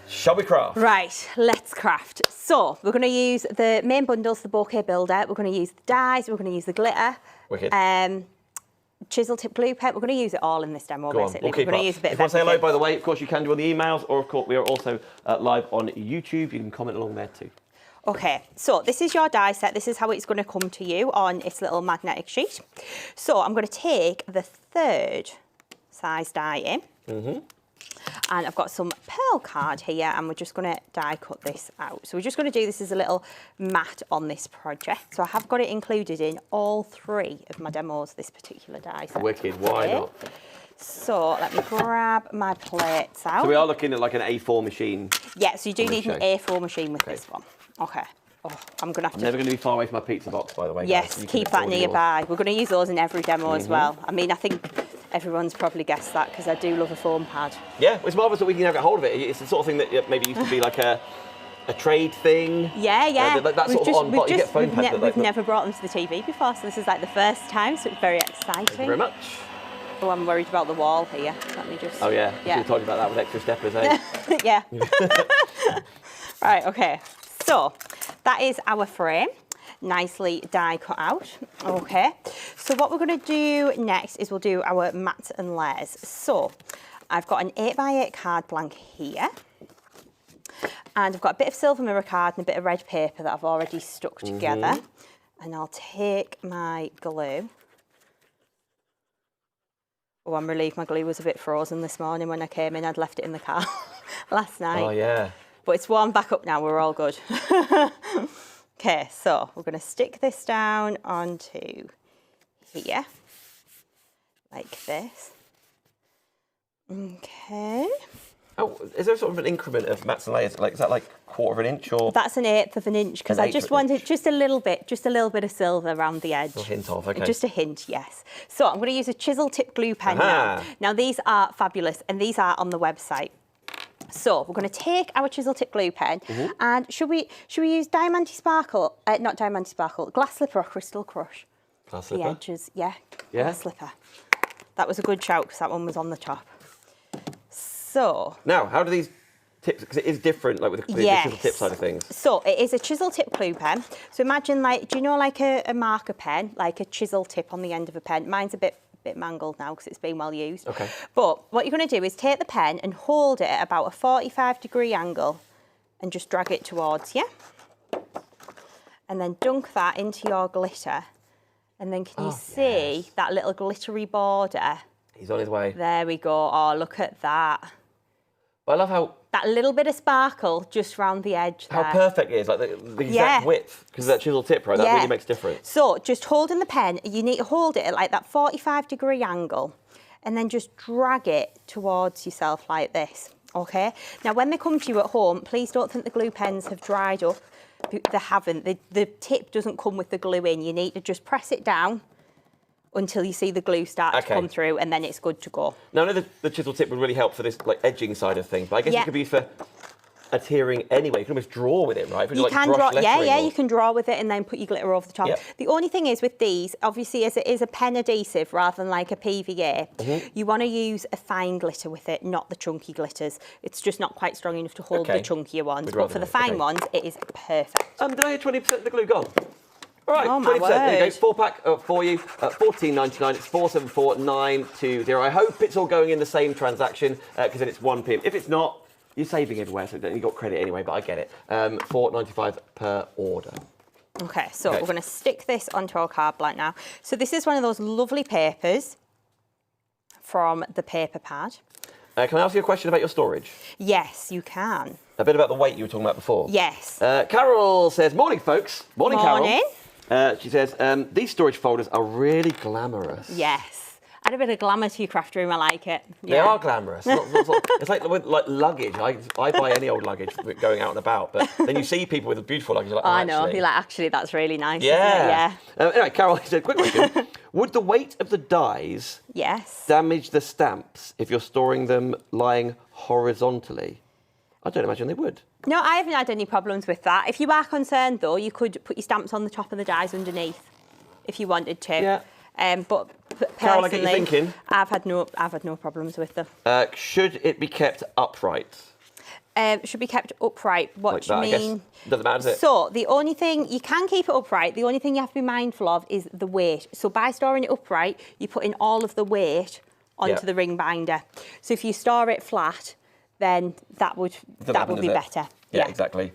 shall we craft? Right, let's craft. So we're going to use the main bundles, the bouquet builder. We're going to use the dies. We're going to use the glitter. Wicked. Chisel tip glue pen. We're going to use it all in this demo, Go on, basically. we'll keep We're going up. to use a bit if of you want to say hello, everything. by the way, of course you can do on the emails, or of course we are also live on YouTube. You can comment along there too. Okay, so this is your die set. This is how it's going to come to you on its little magnetic sheet. So I'm going to take the 3rd size die in. And I've got some pearl card here, and we're just going to die cut this out. So we're just going to do this as a little mat on this project. So I have got it included in all 3 of my demos, this particular die set. Wicked, why not? So let me grab my plates out. So we are looking at like an A4 machine. Yeah, so you do on need this an show. A4 machine with this one. Okay. Oh, I'm going to have I'm to... never going to be far away from my pizza box, by the way. Yes, guys. You keep can that order yours. nearby. We're going to use those in every demo as well. I mean, I think everyone's probably guessed that, because I do love a foam pad. Yeah, it's marvellous that we can have a hold of it. It's the sort of thing that maybe used to be like a a trade thing? Yeah. That's sort of on, but you get phone pads that we've never brought them to the TV before, so this is like the first time, so it's very exciting. Thank you very much. Oh, I'm worried about the wall here. Let me just... Oh, yeah. Should have told you about that with extra steppers, eh? Yeah. Right, okay. So, that is our frame. Nicely die cut out. Okay. So what we're going to do next is we'll do our mats and layers. So I've got an 8x8 card blank here. And I've got a bit of silver mirror card and a bit of red paper that I've already stuck together. And I'll take my glue. Oh, I'm relieved my glue was a bit frozen this morning when I came in. I'd left it in the car last night. Oh, yeah. But it's warmed back up now. We're all good. Okay, so we're going to stick this down onto here, like this. Okay. Oh, is there sort of an increment of mats and layers? Like, is that like 1/4 of an inch or? That's an 1/8 of an inch because I just wanted just a little bit of silver around the edge. A hint of, okay. Just a hint, yes. So I'm going to use a chisel tip glue pen now. Now these are fabulous and these are on the website. So we're going to take our chisel tip glue pen and should we use Diamante Sparkle? Not Diamante Sparkle, Glass Slipper or Crystal Crush? Glass Slipper? The edges, yeah. Glass Slipper. That was a good shout because that one was on the top. So now, how do these tips? Because it is different, like with the chisel tip side of things. So it is a chisel tip glue pen. So imagine, like, do you know, like a marker pen, like a chisel tip on the end of a pen? Mine's a bit mangled now because it's been well used. Okay. But what you're going to do is take the pen and hold it at about a 45-degree angle and just drag it towards you. And then dunk that into your glitter. And then can you see that little glittery border? He's on his way. There we go. Oh, look at that. But I love how... That little bit of sparkle just round the edge there. How perfect it is, like the exact width, because of that chisel tip, right? That really makes a difference. So just holding the pen, you need to hold it at like that 45-degree angle and then just drag it towards yourself like this, okay? Now, when they come to you at home, please don't think the glue pens have dried up. They haven't. The tip doesn't come with the glue in. You need to just press it down until you see the glue start to come through, and then it's good to go. Now, I know the chisel tip would really help for this like edging side of things, but I guess it could be used for adhering anyway. You can almost draw with it, right? You can draw, you can draw with it and then put your glitter over the top. Yep. The only thing is with these, obviously, as it is a pen adhesive rather than like a PVA, you want to use a fine glitter with it, not the chunky glitters. It's just not quite strong enough to hold the chunkier ones. But for the fine ones, it is perfect. Did I hear 20% of the glue gone? All right, oh 20%. There you go. 4-pack for you. $14.99. It's 474.920. I hope it's all going in the same transaction because then it's 1p. If it's not, you're saving everywhere, so you got credit anyway. But I get it. $4.95 per order. Okay, so we're going to stick this onto our card blank now. So this is one of those lovely papers from the paper pad. Can I ask you a question about your storage? Yes, you can. A bit about the weight you were talking about before. Yes. Carol says, morning, folks. Morning, Morning. Carol. She says, these storage folders are really glamorous. Yes. Add a bit of glamour to your craft room, I like it. They are glamorous. It's like with luggage. I buy any old luggage going out and about, but then you see people with beautiful luggage, you're like, I know, you're like, actually, that's really nice, yeah. isn't it? Yeah. Anyway, Carol, she said, quick question. Would the weight of the dies damage the stamps if you're storing them lying horizontally? I don't imagine they would. No, I haven't had any problems with that. If you are concerned, though, you could put your stamps on the top of the dies underneath if you wanted to. Yeah. But Carol, I personally, get you thinking. I've had no problems with them. Should it be kept upright? Should be kept upright. What Like do you that, I mean? guess. Doesn't matter, does it? So the only thing you can keep it upright. The only thing you have to be mindful of is the weight. So by storing it upright, you're putting all of the weight onto the ring binder. So if you store it flat, then that would be better. Yeah, exactly.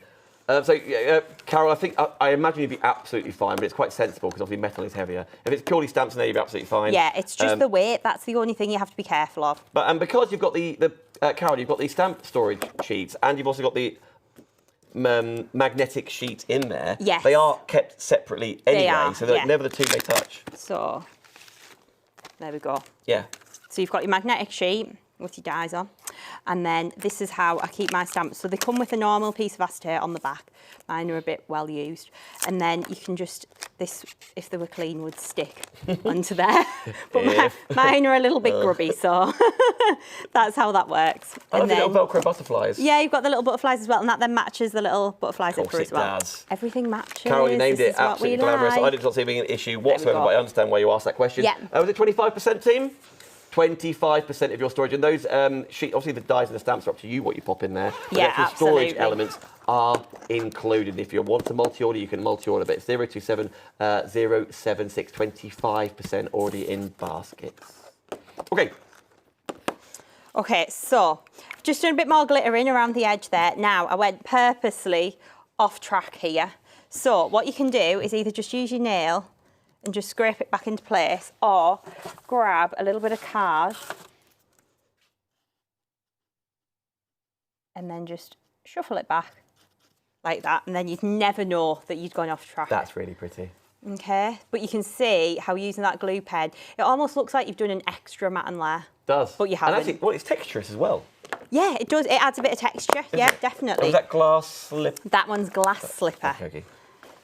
Carol, I imagine you'd be absolutely fine, but it's quite sensible because obviously metal is heavier. If it's purely stamps in there, you'd be absolutely fine. Yeah, it's just the weight. That's the only thing you have to be careful of. But because you've got Carol, you've got the stamp storage sheets, and you've also got the magnetic sheet in there. Yes. They are kept separately anyway, so they're never the two may touch. So there we go. Yeah. So you've got your magnetic sheet with your dies on. And then this is how I keep my stamps. So they come with a normal piece of acetate on the back. Mine are a bit well used. And then you can just, this, if they were clean, would stick onto there. But mine are a little bit grubby, so that's how that works. I love the little Velcro butterflies. Yeah, you've got the little butterflies as well, and that then matches the little butterfly zipper as well. Does. Everything matches. Carol, you named This it is what absolutely we glamorous. like. I did not see it being an issue whatsoever, go. but I understand why you asked that question. Yeah. Was it 25% team? 25% of your storage. And those sheet, obviously the dies and the stamps are up to you what you pop in there. But Yeah, the actual storage absolutely. elements are included. If you want to multi-order, you can multi-order, but it's 027 076, 25% already in baskets. Okay. Okay, so just doing a bit more glittering around the edge there. Now, I went purposely off track here. So what you can do is either just use your nail and just scrape it back into place, or grab a little bit of card and then just shuffle it back like that, and then you'd never know that you'd gone off track. That's really pretty. Okay, but you can see how using that glue pen, it almost looks like you've done an extra matte layer. Does. But you haven't. And actually, well, it's texturous as well. Yeah, it does. It adds a bit of texture. Yeah, definitely. Was that glass slip? That one's glass slipper. Okay.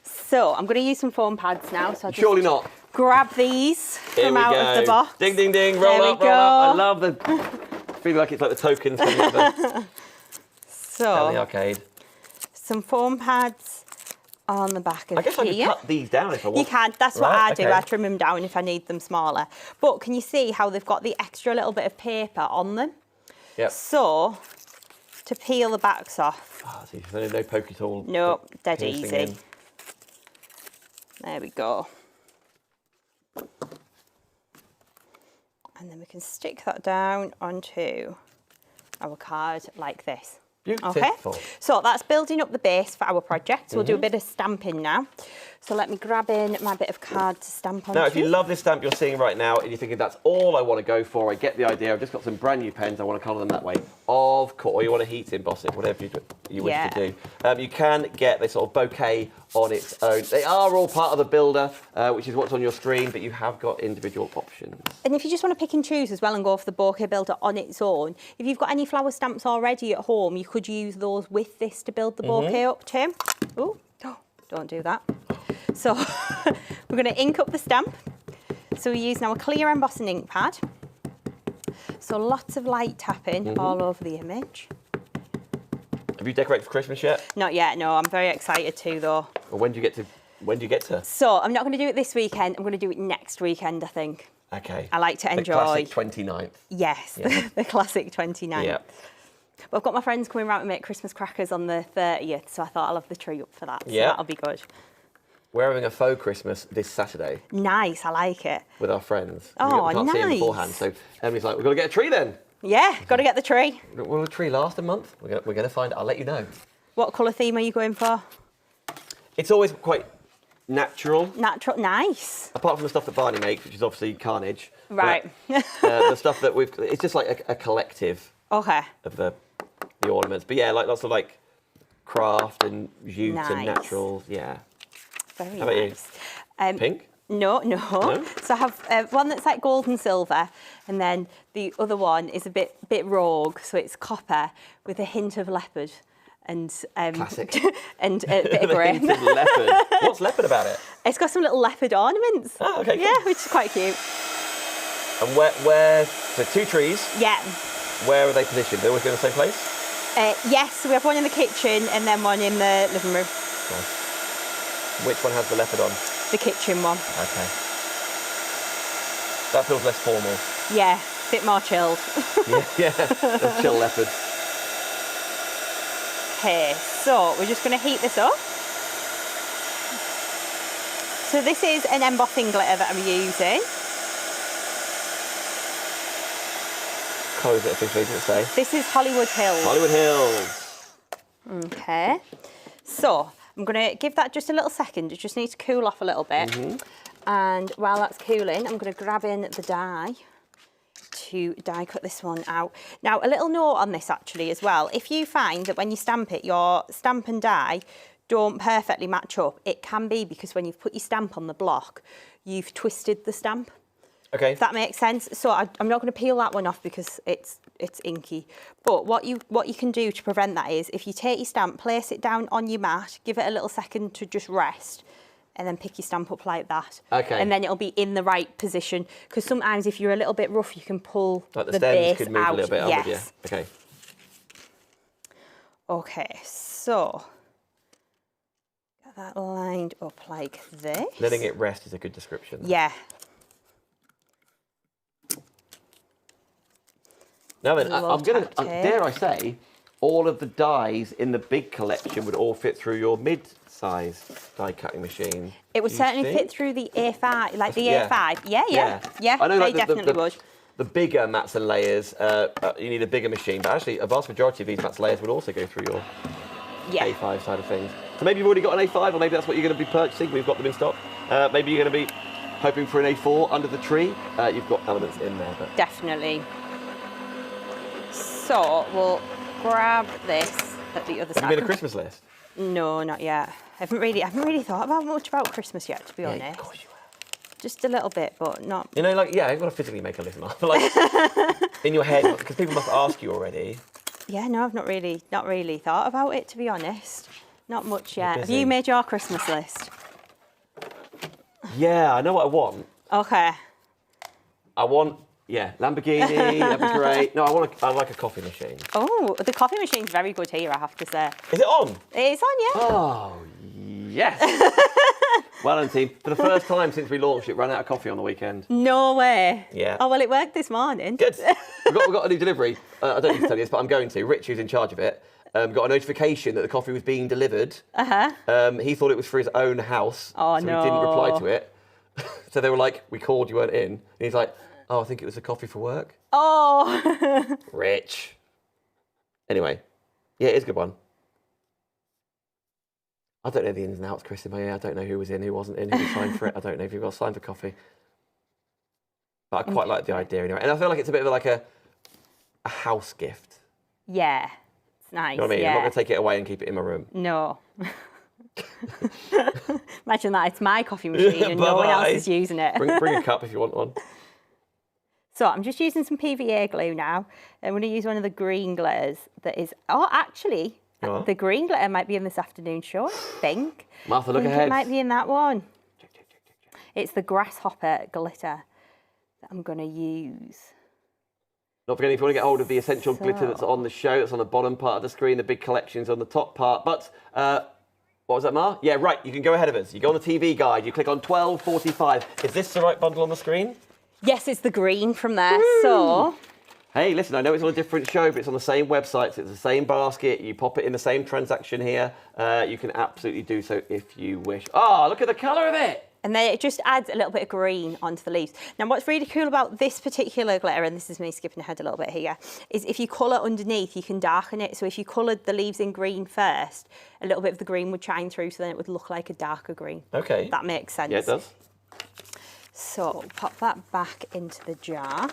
So I'm going to use some foam pads now. So I'll just Surely not. grab these Here from we out go. of the box. Ding, ding, ding. Roll There up, we roll up. I go. love the... I feel like it's like the tokens from the the So arcade. some foam pads on the back of I guess I could here. cut these down if I want. You can. That's what Right, I do. okay. I trim them down if I need them smaller. But can you see how they've got the extra little bit of paper on them? Yep. So to peel the backs off. Oh, see, there's no pokey tool. No, dead piercing easy. in. There we go. And then we can stick that down onto our card like this. Beautiful. Okay, so that's building up the base for our project. So we'll do a bit of stamping now. So let me grab in my bit of card to stamp onto. Now, if you love this stamp you're seeing right now and you're thinking that's all I want to go for, I get the idea, I've just got some brand new pens, I want to colour them that way. Of course, or you want to heat emboss it, whatever you wish Yeah. to do. You can get this sort of bouquet on its own. They are all part of the builder, which is what's on your screen, but you have got individual options. And if you just want to pick and choose as well and go for the bouquet builder on its own, if you've got any flower stamps already at home, you could use those with this to build the bouquet up too. Ooh, don't do that. So we're going to ink up the stamp. So we're using our clear embossing ink pad. So lots of light tapping all over the image. Have you decorated for Christmas yet? Not yet, no. I'm very excited too, though. Or when do you get to? So I'm not going to do it this weekend. I'm going to do it next weekend, I think. Okay. I like to The enjoy. classic 29th. Yes, Yeah. the classic 29th. Yeah. But I've got my friends coming around to make Christmas crackers on the 30th, so I thought I'll have the tree up for that. So Yeah. that'll be good. We're having a faux Christmas this Saturday Nice, I like it. with our friends. Oh, we can't see them nice. beforehand, so Emily's like, we've got to get a tree then. Yeah, got to get the tree. Will the tree last a month? We're going to find. I'll let you know. What colour theme are you going for? It's always quite natural, Natural, nice. apart from the stuff that Barney makes, which is obviously carnage. Right. The stuff that it's just like a collective Okay. of the ornaments. But yeah, like lots of like craft and jute Nice. and naturals. Yeah. Very How about you? nice. Pink? No. No? So I have one that's like gold and silver, and then the other one is a bit rogue, so it's copper with a hint of leopard and Classic. and a bit of The grey. hint of leopard. What's leopard about it? It's got some little leopard ornaments. Oh, okay, Yeah, cool. which is quite cute. And where? So 2 trees. Yeah. Where are they positioned? They always go in the same place? Yes, we have one in the kitchen and then one in the living room. Nice. Which one has the leopard on? The kitchen one. Okay. That feels less formal. Yeah, a bit more chilled. Yeah, a chill leopard. Okay, so we're just going to heat this up. So this is an embossing glitter that I'm using. Chloe's it officially, doesn't it say? This is Hollywood Hills. Hollywood Hills. Okay. So I'm going to give that just a little second. It just needs to cool off a little bit. And while that's cooling, I'm going to grab in the die to die cut this one out. Now, a little note on this actually as well. If you find that when you stamp it, your stamp and die don't perfectly match up, it can be because when you've put your stamp on the block, you've twisted the stamp. Okay. If that makes sense. So I'm not going to peel that one off because it's inky. But what you can do to prevent that is if you take your stamp, place it down on your mat, give it a little second to just rest, and then pick your stamp up like that. Okay. And then it'll be in the right position. Because sometimes if you're a little bit rough, you can pull Like the the stems base could move out. a little bit. Yes. I'm with you. Okay. Okay, so get that lined up like this. Letting it rest is a good description. Yeah. Now then, Love I'm going to, tape. dare I say, all of the dies in the big collection would all fit through your mid-size die cutting machine. It would Do you certainly think? fit through the A5, like the Yeah. A5. Yeah, I know, they like, definitely would. The bigger mats and layers, you need a bigger machine, but actually a vast majority of these mats and layers would also go through your Yeah. A5 side of things. So maybe you've already got an A5, or maybe that's what you're going to be purchasing. We've got them in stock. Maybe you're going to be hoping for an A4 under the tree. You've got elements in there. But Definitely. So we'll grab this at the other have side. you made a Christmas list? No, not yet. I haven't really thought much about Christmas yet, to be honest. Of course you have. Just a little bit, but not. You know, like, yeah, I've got to physically make a list now. Like, in your head, because people must ask you already. Yeah, no, I've not really thought about it, to be honest. Not much yet. Have busy. you made your Christmas list? Yeah, I know what I want. Okay. I want, Lamborghini, that'd be great. No, I like a coffee machine. Oh, the coffee machine's very good here, I have to say. Is it on? It's on, yeah. Oh, yes. Well done, team. For the first time since we launched it, ran out of coffee on the weekend. No way. Yeah. Oh, well, it worked this morning. Good. We've got a new delivery. I don't need to tell you this, but I'm going to. Rich, who's in charge of it, got a notification that the coffee was being delivered. He thought it was for his own house, Oh, so no. he didn't reply to it. So they were like, we called, you weren't in. And he's like, oh, I think it was a coffee for work. Oh. Rich. Anyway, yeah, it is a good one. I don't know the ins and outs, Chris, in my ear. I don't know who was in, who wasn't in, who was signed for it. I don't know if you got signed for coffee. But I quite like the idea anyway. And I feel like it's a bit of like a house gift. Yeah. It's nice. You know what I mean? Yeah. I'm not going to take it away and keep it in my room. No. Imagine that, it's my coffee machine and no one else Bye-bye. is using it. Bring a cup if you want one. So I'm just using some PVA glue now. I'm going to use one of the green glitters that is, actually, Oh. the green glitter might be in this afternoon show, I think. Martha, look I think ahead. it might be in that one. It's the grasshopper glitter that I'm going to use. Not forgetting, if you want to get hold of the essential glitter that's on the show, it's on the bottom part of the screen, the big collection's on the top part. But, what was that, Mar? Yeah, right, you can go ahead of us. You go on the TV guide, you click on 12:45. Is this the right bundle on the screen? Yes, it's the green from there. So Hey, listen, I know it's on a different show, but it's on the same website, so it's the same basket. You pop it in the same transaction here. You can absolutely do so if you wish. Oh, look at the colour of it. and then it just adds a little bit of green onto the leaves. Now, what's really cool about this particular glitter, and this is me skipping ahead a little bit here, is if you colour underneath, you can darken it. So if you coloured the leaves in green first, a little bit of the green would shine through, so then it would look like a darker green. Okay. That makes sense. Yeah, it does. So pop that back into the jar.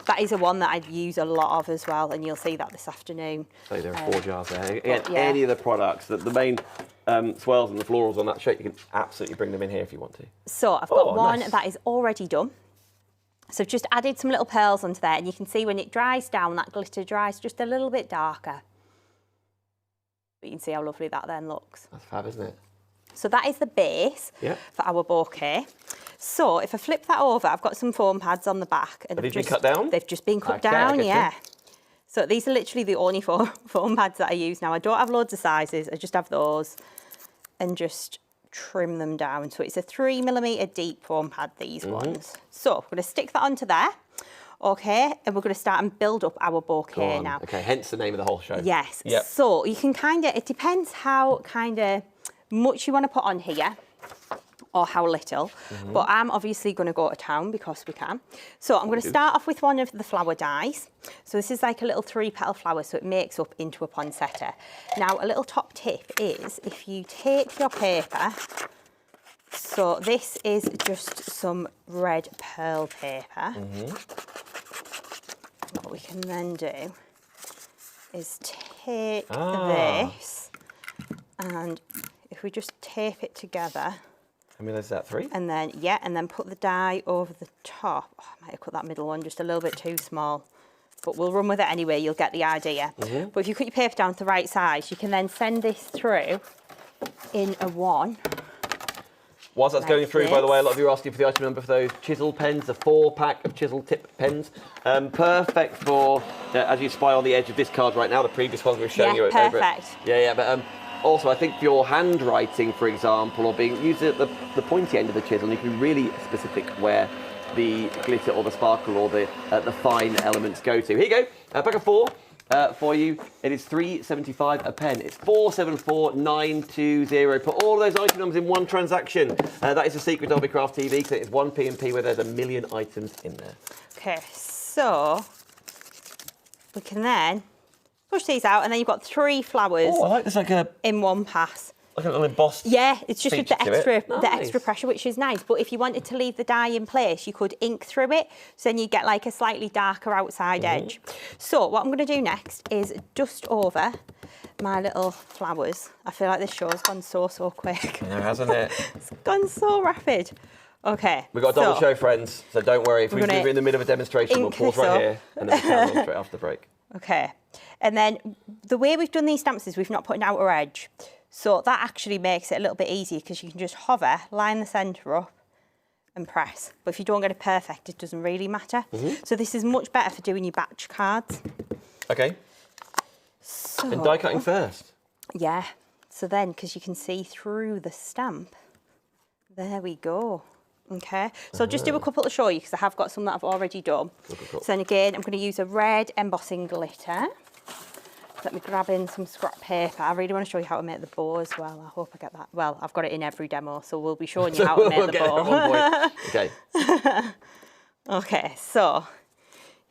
That is a one that I'd use a lot of as well, and you'll see that this afternoon. So there are 4 jars there. Again, yeah. any of the products, the main swirls and the florals on that shape, you can absolutely bring them in here if you want to. So I've got one nice. that is already done. So I've just added some little pearls onto there, and you can see when it dries down, that glitter dries just a little bit darker. But you can see how lovely that then looks. That's fab, isn't it? So that is the base Yep. for our bouquet. So if I flip that over, I've got some foam pads on the back. And Have these been cut down? They've just been cut Okay, down, okay. yeah. So these are literally the only foam pads that I use now. I don't have loads of sizes, I just have those, and just trim them down. So it's a 3mm deep foam pad, these ones. So I'm gonna stick that onto there, okay, and we're gonna start and build up our Go bouquet on. now. Okay, hence the name of the whole show. Yes. Yep. So you can it depends how much you want to put on here or how little. But I'm obviously going to go to town because we can. So I'm going to start off with one of the flower dies. So this is like a little 3-petal flower, so it makes up into a poinsettia. Now, a little top tip is if you take your paper, so this is just some red pearl paper. What we can then do is take this, and if we just tape it together. How many layers is that? 3? And then, yeah, and then put the die over the top. Oh, I might have cut that middle one just a little bit too small. But we'll run with it anyway, you'll get the idea. But if you cut your paper down to the right size, you can then send this through in a 1. Whilst that's Like going through, by the this. way, a lot of you are asking for the item number for those chisel pens, the 4-pack of chisel tip pens. Perfect for, as you spy on the edge of this card right now, the previous ones we were showing you over it. perfect. Yeah, but also I think for your handwriting, for example, or being used at the pointy end of the chisel, you can be really specific where the glitter or the sparkle or the fine elements go to. Here you go, pack of 4. For you, it is £3.75 a pen. It's 474,920. Put all of those item numbers in one transaction. That is the secret of Hobbycraft TV, because it's one P&P where there's a million items in there. Okay, so we can then push these out, and then you've got 3 flowers Oh, I like this, like a in one pass. little embossed. Yeah, it's just with the feature to it. the Nice. extra pressure, which is nice. But if you wanted to leave the die in place, you could ink through it, so then you get like a slightly darker outside edge. So what I'm going to do next is dust over my little flowers. I feel like this show has gone so quick. No, hasn't it? It's gone so rapid. Okay. We've got a double show, friends, so don't worry. If We're we're gonna in the middle of a demonstration, we'll ink pause this right up. here and then we'll carry on straight after the break. Okay. And then the way we've done these stamps is we've not put an outer edge. So that actually makes it a little bit easier, because you can just hover, line the centre up and press. But if you don't get it perfect, it doesn't really matter. So this is much better for doing your batch cards. Okay. So, And die cutting first. yeah. So then, because you can see through the stamp, there we go. Okay, so I'll just do a couple to show you, because I have got some that I've already done. Cool. So then again, I'm going to use a red embossing glitter. Let me grab in some scrap paper. I really want to show you how to make the bow as well. I hope I get that. Well, I've got it in every demo, so we'll be showing you how to make We'll the get it at one bow. point. Okay. Okay, so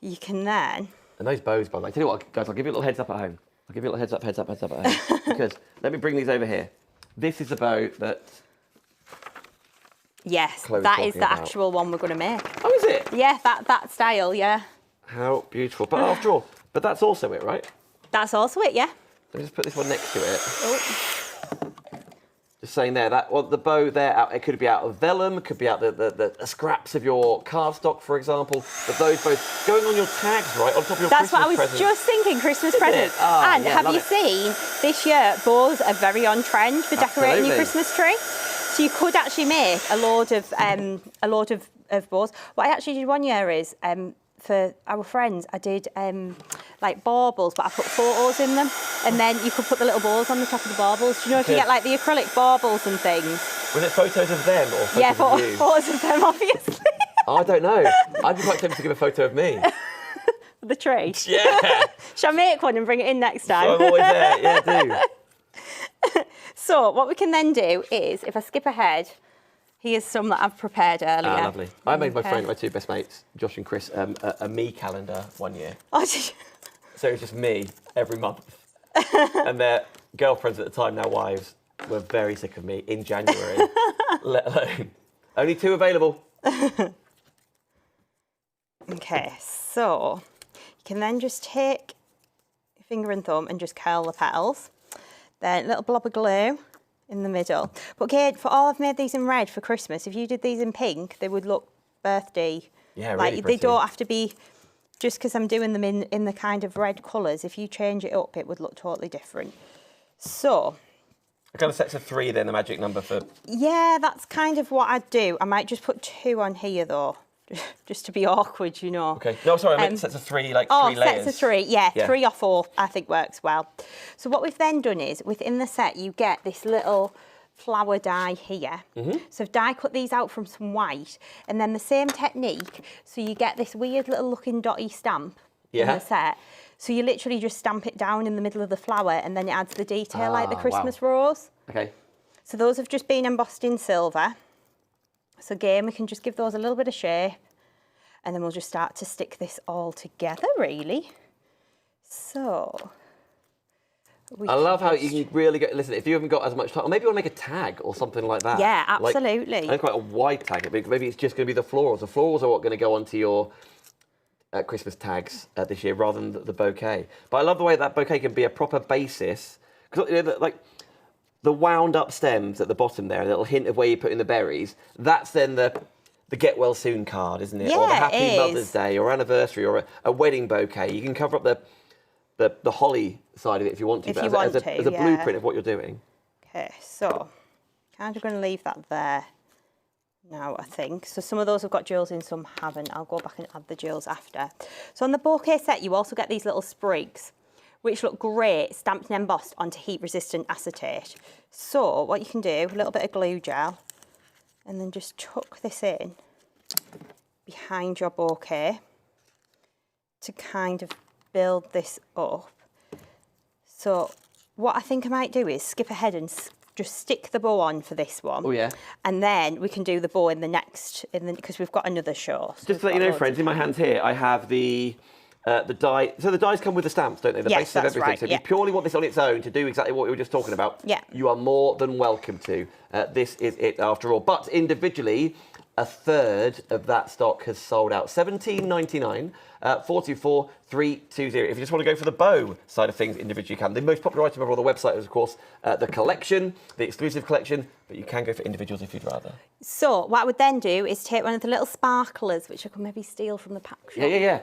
you can then... And those bows, by the way, tell you what, guys, I'll give you a little heads up at home. I'll give you a little heads up at home. Because let me bring these over here. This is the bow that... Yes, Chloe's that is talking the about. actual one we're going to make. Oh, is it? Yeah, that style, yeah. How beautiful. But after all, but that's also it, right? That's also it, yeah. Let me just put this one next to it. Oh. Just saying there, that the bow there, it could be out of vellum, it could be out the scraps of your cardstock, for example. But those both going on your tags, right, on top of your That's Christmas what I was present. just thinking, Christmas presents. Ah, And yeah, have love you it. seen, this year, bows are very on trend for decorating your Absolutely. Christmas tree. So you could actually make a load of bows. What I actually did one year is, for our friends, I did like baubles, but I put photos in them, and then you could put the little balls on the top of the baubles. Do you know if you get like the acrylic baubles and things? Was it photos of them or photos Yeah, of you? photos of them, obviously. I don't know. I'd be quite tempted to give a photo of me. The tree. Yeah. Shall I make one and bring it in next time? I'm always there. Yeah, do. So what we can then do is, if I skip ahead, here's some that I've prepared earlier. Ah, lovely. I made my Okay. my 2 best mates, Josh and Chris, a me calendar one year. Oh, did you? So it was just me every month. And their girlfriends at the time, now wives, were very sick of me in January, let alone. Only 2 available. Okay, so you can then just take your finger and thumb and just curl the petals. Then a little blob of glue in the middle. But again, for all I've made these in red for Christmas, if you did these in pink, they would look birthday. Yeah, really like they pretty. don't have to be, just because I'm doing them in the kind of red colours, if you change it up, it would look totally different. So, A kind of sets of 3 then, the magic number for... yeah, that's kind of what I'd do. I might just put 2 on here though, just to be awkward, you know. Okay. No, sorry, I meant sets of 3, like 3 layers. Sets of 3, yeah, Yeah. 3 or 4 I think works well. So what we've then done is, within the set, you get this little flower die here. So I've die cut these out from some white, and then the same technique, so you get this weird little looking dotty stamp in Yeah. the set. So you literally just stamp it down in the middle of the flower, and then it adds the detail like the Ah, Christmas wow. rose. Okay. So those have just been embossed in silver. So again, we can just give those a little bit of shape, and then we'll just start to stick this all together, really. So... I love how you can really get... Listen, if you haven't got as much time, or maybe you want to make a tag or something like that. Yeah, Like, absolutely. and quite a wide tag. Maybe it's just going to be the florals. The florals are what going to go onto your Christmas tags this year rather than the bouquet. But I love the way that bouquet can be a proper basis. Because, you know, like, the wound up stems at the bottom there, a little hint of where you put in the berries, that's then the get well soon card, isn't it? Or the Yeah, happy it is. Mother's Day or anniversary or a wedding bouquet. You can cover up the holly side of it if you want to, If but you as, want a, to, as a yeah. blueprint of what you're doing. Okay, so kind of going to leave that there now, I think. So some of those have got jewels in, some haven't. I'll go back and add the jewels after. So on the bouquet set, you also get these little sprigs, which look great stamped and embossed onto heat-resistant acetate. So what you can do, a little bit of glue gel, and then just tuck this in behind your bouquet to kind of build this up. So what I think I might do is skip ahead and just stick the bow on for this one. Oh, yeah. And then we can do the bow in the next, because we've got another show. So Just to let you know, friends, in my hands here, I have the die. So the dies come with the stamps, don't they? The Yes, basis of that's everything. right, So if yeah. you purely want this on its own to do exactly what we were just talking about, Yeah. you are more than welcome to. This is it after all. But individually, a third of that stock has sold out. $17.99, 44,320. If you just want to go for the bow side of things individually, you can. The most popular item over on the website is, of course, the collection, the exclusive collection, but you can go for individuals if you'd rather. So what I would then do is take one of the little sparklers, which I could maybe steal from the pack shop. Yeah.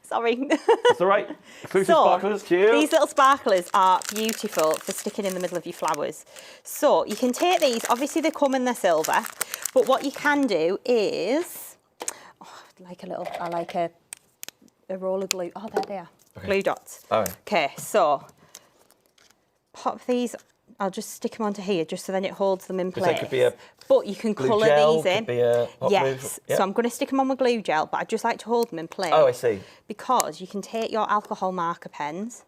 Sorry. That's all right. Exclusive sparklers, cheers. These little sparklers are beautiful for sticking in the middle of your flowers. So you can take these, obviously they come in their silver, but what you can do is, I like a roll of glue. Oh, there they are, Okay. glue dots. All right. Okay, so pop these, I'll just stick them onto here just so then it holds them in So place. it could be a but you can glue colour gel, these in. could be a hot glue. Yes, Yeah. so I'm going to stick them on with glue gel, but I just like to hold them in place. Oh, I see. Because you can take your alcohol marker pens,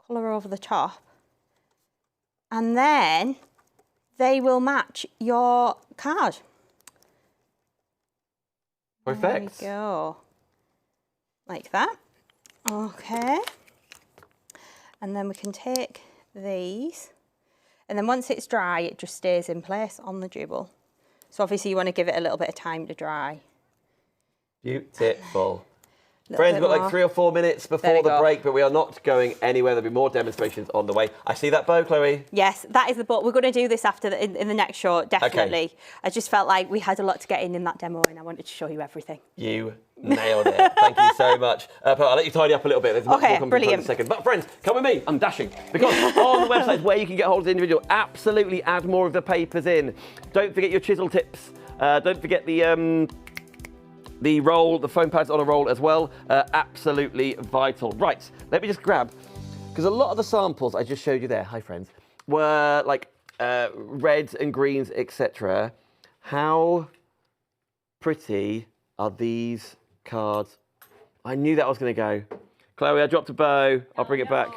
colour over the top, and then they will match your card. Perfect. There we go. Like that. Okay. And then we can take these, and then once it's dry, it just stays in place on the jewel. So obviously you want to give it a little bit of time to dry. Beautiful. Friends, we've got like 3 or 4 minutes before the break, but we are not going anywhere. There'll be more demonstrations on the way. I see that bow, Chloe. Yes, that is the book. We're going to do this after in the next show, definitely. Okay. I just felt like we had a lot to get in that demo, and I wanted to show you everything. You nailed it. Thank you so much. I'll let you tidy up a little bit. There's much more coming in a second. But friends, come with me. I'm dashing. Because on the website is where you can get hold of the individual. Absolutely add more of the papers in. Don't forget your chisel tips. Don't forget the roll, the foam pads on a roll as well. Absolutely vital. Right, let me just grab, because a lot of the samples I just showed you there, hi friends, were like reds and greens, etc. How pretty are these cards? I knew that was going to go. Chloe, I dropped a bow. I'll bring it back.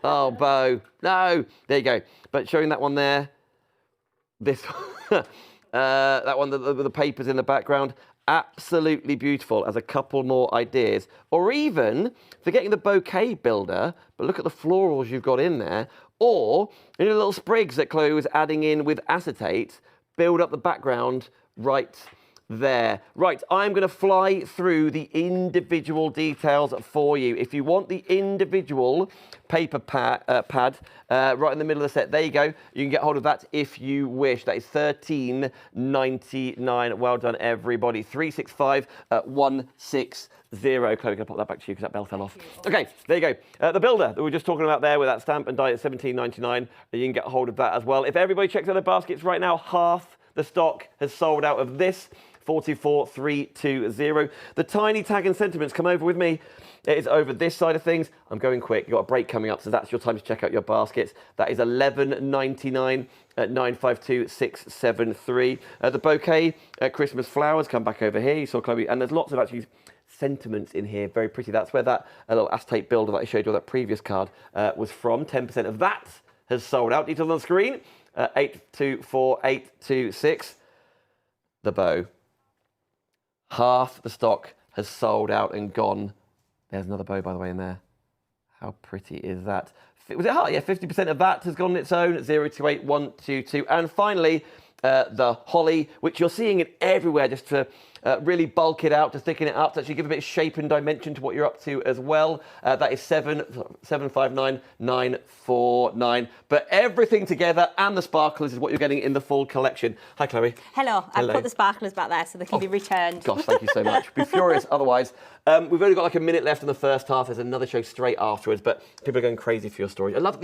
Oh, bow. No. There you go. But showing that one there. This that one, the papers in the background. Absolutely beautiful as a couple more ideas. Or even forgetting the bouquet builder, but look at the florals you've got in there. Or any little sprigs that Chloe was adding in with acetate, build up the background right there. Right, I'm going to fly through the individual details for you. If you want the individual paper pad right in the middle of the set, there you go. You can get hold of that if you wish. That is $13.99. Well done, everybody. 365160. Chloe, can I pop that back to you because that bell fell off? Okay, there you go. The builder that we were just talking about there with that stamp and die at $17.99. You can get hold of that as well. If everybody checks out their baskets right now, half the stock has sold out of this. 44,320. The tiny tag and sentiments, come over with me. It is over this side of things. I'm going quick. You've got a break coming up, so that's your time to check out your baskets. That is $11.99 at 952673. The bouquet Christmas flowers, come back over here. You saw Chloe, and there's lots of actually sentiments in here. Very pretty. That's where that little acetate builder that I showed you on that previous card was from. 10% of that has sold out. Details on the screen. 824826. The bow. Half the stock has sold out and gone. There's another bow, by the way, in there. How pretty is that? Was it hard? Yeah, 50% of that has gone on its own at 028122. And finally, the holly, which you're seeing it everywhere, just to really bulk it out, to thicken it up, to actually give a bit of shape and dimension to what you're up to as well. That is 759,949. But everything together and the sparklers is what you're getting in the full collection. Hi, Chloe. Hello. I've put the sparklers back there so they can be returned. Gosh, thank you so much. Be furious otherwise. We've only got like a minute left in the first half. There's another show straight afterwards, but people are going crazy for your storage. I love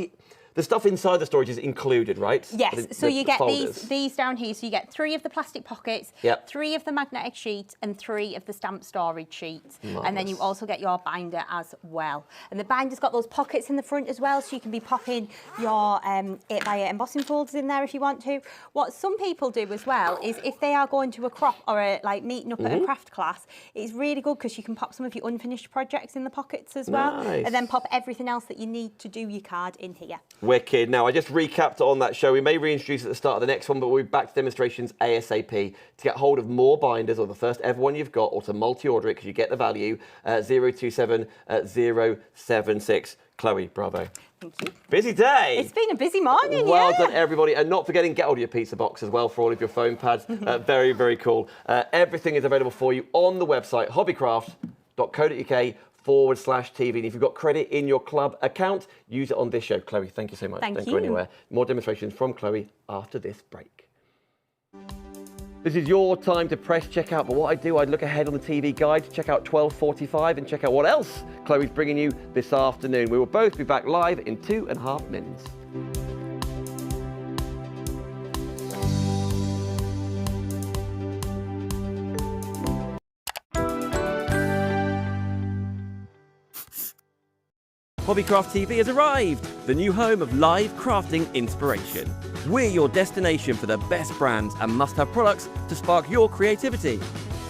the stuff inside the storage is included, right? Yes, so you get folders. these down here. So you get 3 of the plastic pockets, Yep. 3 of the magnetic sheets, and 3 of the stamp storage sheets. Marvellous. And then you also get your binder as well. And the binder's got those pockets in the front as well, so you can be popping your 8x8 embossing folders in there if you want to. What some people do as well is if they are going to a crop or meeting up at a craft class, it's really good because you can pop some of your unfinished projects in the pockets as well. Nice. And then pop everything else that you need to do your card in here. Wicked. Now, I just recapped on that show. We may reintroduce at the start of the next one, but we'll be back to demonstrations ASAP. To get hold of more binders or the first ever one you've got, or to multi-order it because you get the value, 027076. Chloe, bravo. Thank you. Busy day. It's been a busy morning, Well yeah. done, everybody. And not forgetting, get hold of your pizza box as well for all of your foam pads. Very, very cool. Everything is available for you on the website, hobbycraft.co.uk/TV. And if you've got credit in your club account, use it on this show. Chloe, thank you so much. Thank Don't you. go anywhere. More demonstrations from Chloe after this break. This is your time to press check out, but what I do, I'd look ahead on the TV guide, check out 12:45 and check out what else Chloe's bringing you this afternoon. We will both be back live in 2.5 minutes. Hobbycraft TV has arrived, the new home of live crafting inspiration. We're your destination for the best brands and must-have products to spark your creativity.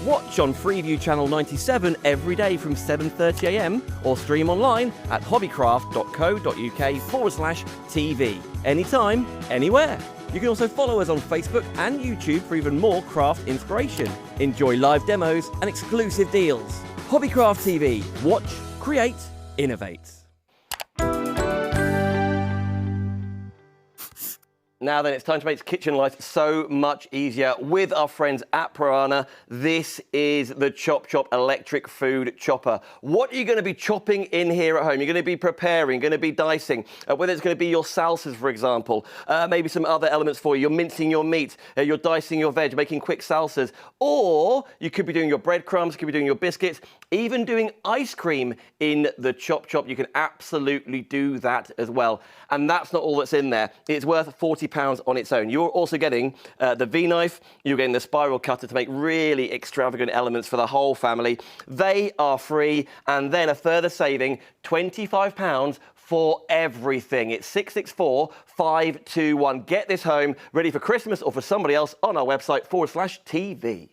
Watch on Freeview channel 97 every day from 7:30 AM or stream online at hobbycraft.co.uk/TV. Anytime, anywhere. You can also follow us on Facebook and YouTube for even more craft inspiration. Enjoy live demos and exclusive deals. Hobbycraft TV. Watch, create, innovate. Now then, it's time to make kitchen life so much easier with our friends at Piranha. This is the Chop Chop electric food chopper. What are you going to be chopping in here at home? You're going to be preparing, going to be dicing, whether it's going to be your salsas, for example, maybe some other elements for you. You're mincing your meat, you're dicing your veg, making quick salsas, or you could be doing your breadcrumbs, you could be doing your biscuits, even doing ice cream in the Chop Chop. You can absolutely do that as well. And that's not all that's in there. It's worth £40 on its own. You're also getting the V-knife, you're getting the spiral cutter to make really extravagant elements for the whole family. They are free, and then a further saving, £25 for everything. It's 664521. Get this home, ready for Christmas or for somebody else on our website /TV.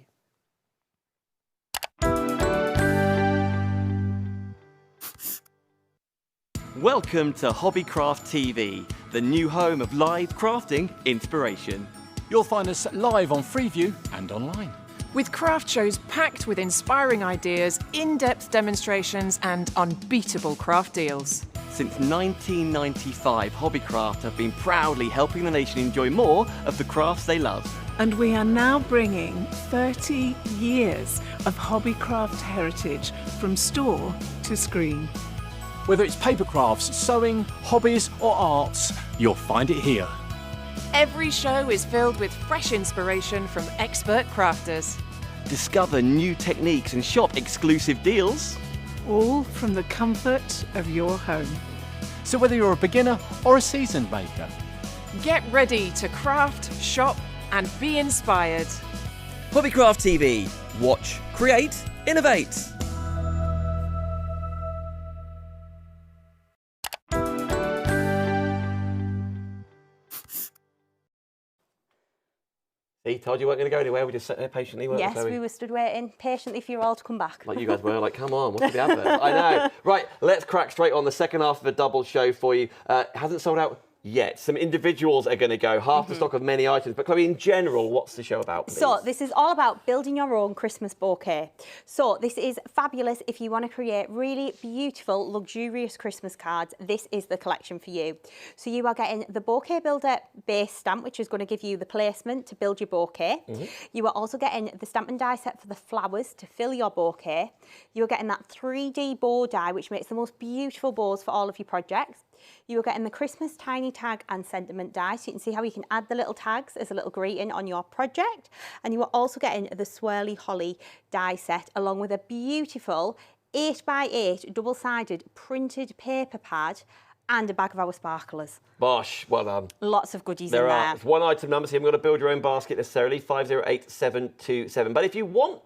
Welcome to Hobbycraft TV, the new home of live crafting inspiration. You'll find us live on Freeview and online. With craft shows packed with inspiring ideas, in-depth demonstrations and unbeatable craft deals. Since 1995, Hobbycraft have been proudly helping the nation enjoy more of the crafts they love. And we are now bringing 30 years of Hobbycraft heritage from store to screen. Whether it's paper crafts, sewing, hobbies or arts, you'll find it here. Every show is filled with fresh inspiration from expert crafters. Discover new techniques and shop exclusive deals. All from the comfort of your home. So whether you're a beginner or a seasoned maker, Get ready to craft, shop and be inspired. Hobbycraft TV. Watch, create, innovate. He told you weren't going to go anywhere. We just sat there patiently, weren't we, Yes, Chloe? we were stood waiting patiently for you all to come back. Like you guys were, like, come on, what's the advert? I know. Right, let's crack straight on the second half of a double show for you. Hasn't sold out yet. Some individuals are going to go, half the stock of many items. But Chloe, in general, what's the show about, please? So this is all about building your own Christmas bouquet. So this is fabulous if you want to create really beautiful, luxurious Christmas cards. This is the collection for you. So you are getting the Bouquet Builder base stamp, which is going to give you the placement to build your bouquet. You are also getting the stamp and die set for the flowers to fill your bouquet. You're getting that 3D bow die, which makes the most beautiful bows for all of your projects. You are getting the Christmas tiny tag and sentiment die, so you can see how you can add the little tags as a little greeting on your project. And you are also getting the swirly holly die set, along with a beautiful 8x8 double-sided printed paper pad and a bag of our sparklers. Bosh, well done. Lots of goodies in There there. are. It's one item number, so you haven't got to build your own basket necessarily, 508727. But if you want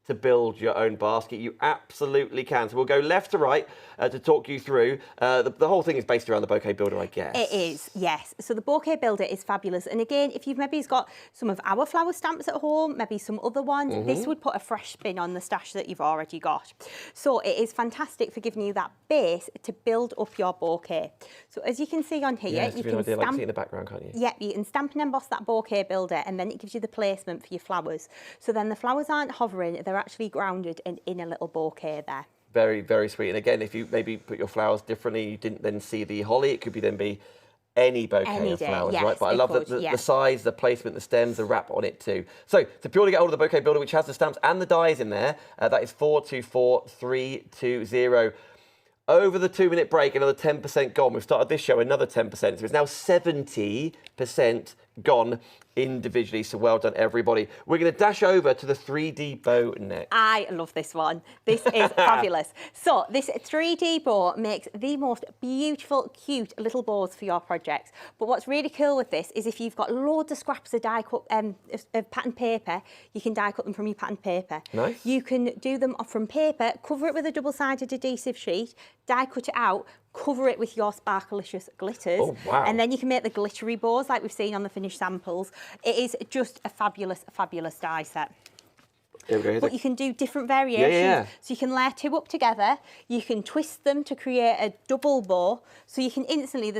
to build your own basket, you absolutely can. So we'll go left to right to talk you through. The whole thing is based around the Bouquet Builder, I guess. It is, yes. So the Bouquet Builder is fabulous. And again, if you've maybe got some of our flower stamps at home, maybe some other ones, this would put a fresh spin on the stash that you've already got. So it is fantastic for giving you that base to build up your bouquet. So as you can see on here, Yes, you can can like stamp. see in the background, can't you? Yeah, you can stamp and emboss that Bouquet Builder, and then it gives you the placement for your flowers. So then the flowers aren't hovering, they're actually grounded and in a little bouquet there. Very, very sweet. And again, if you maybe put your flowers differently, you didn't then see the holly, it could be then be any bouquet Any of day, flowers, yes, right? But I it love could, the yeah. size, the placement, the stems, the wrap on it too. So to purely get hold of the Bouquet Builder, which has the stamps and the dies in there, that is 424320. Over the 2-minute break, another 10% gone. We've started this show, another 10%. So it's now 70% gone individually. So well done, everybody. We're going to dash over to the 3D bow next. I love this one. This is fabulous. So this 3D bow makes the most beautiful, cute little bows for your projects. But what's really cool with this is if you've got loads of scraps of die cut of patterned paper, you can die cut them from your patterned paper. Nice. You can do them from paper, cover it with a double-sided adhesive sheet, die cut it out, cover it with your sparklicious glitters. Oh, wow. And then you can make the glittery bows like we've seen on the finished samples. It is just a fabulous, fabulous die set. Here we go. Here's But a- you can do different variations. Yeah. So you can layer two up together. You can twist them to create a double bow. So you can instantly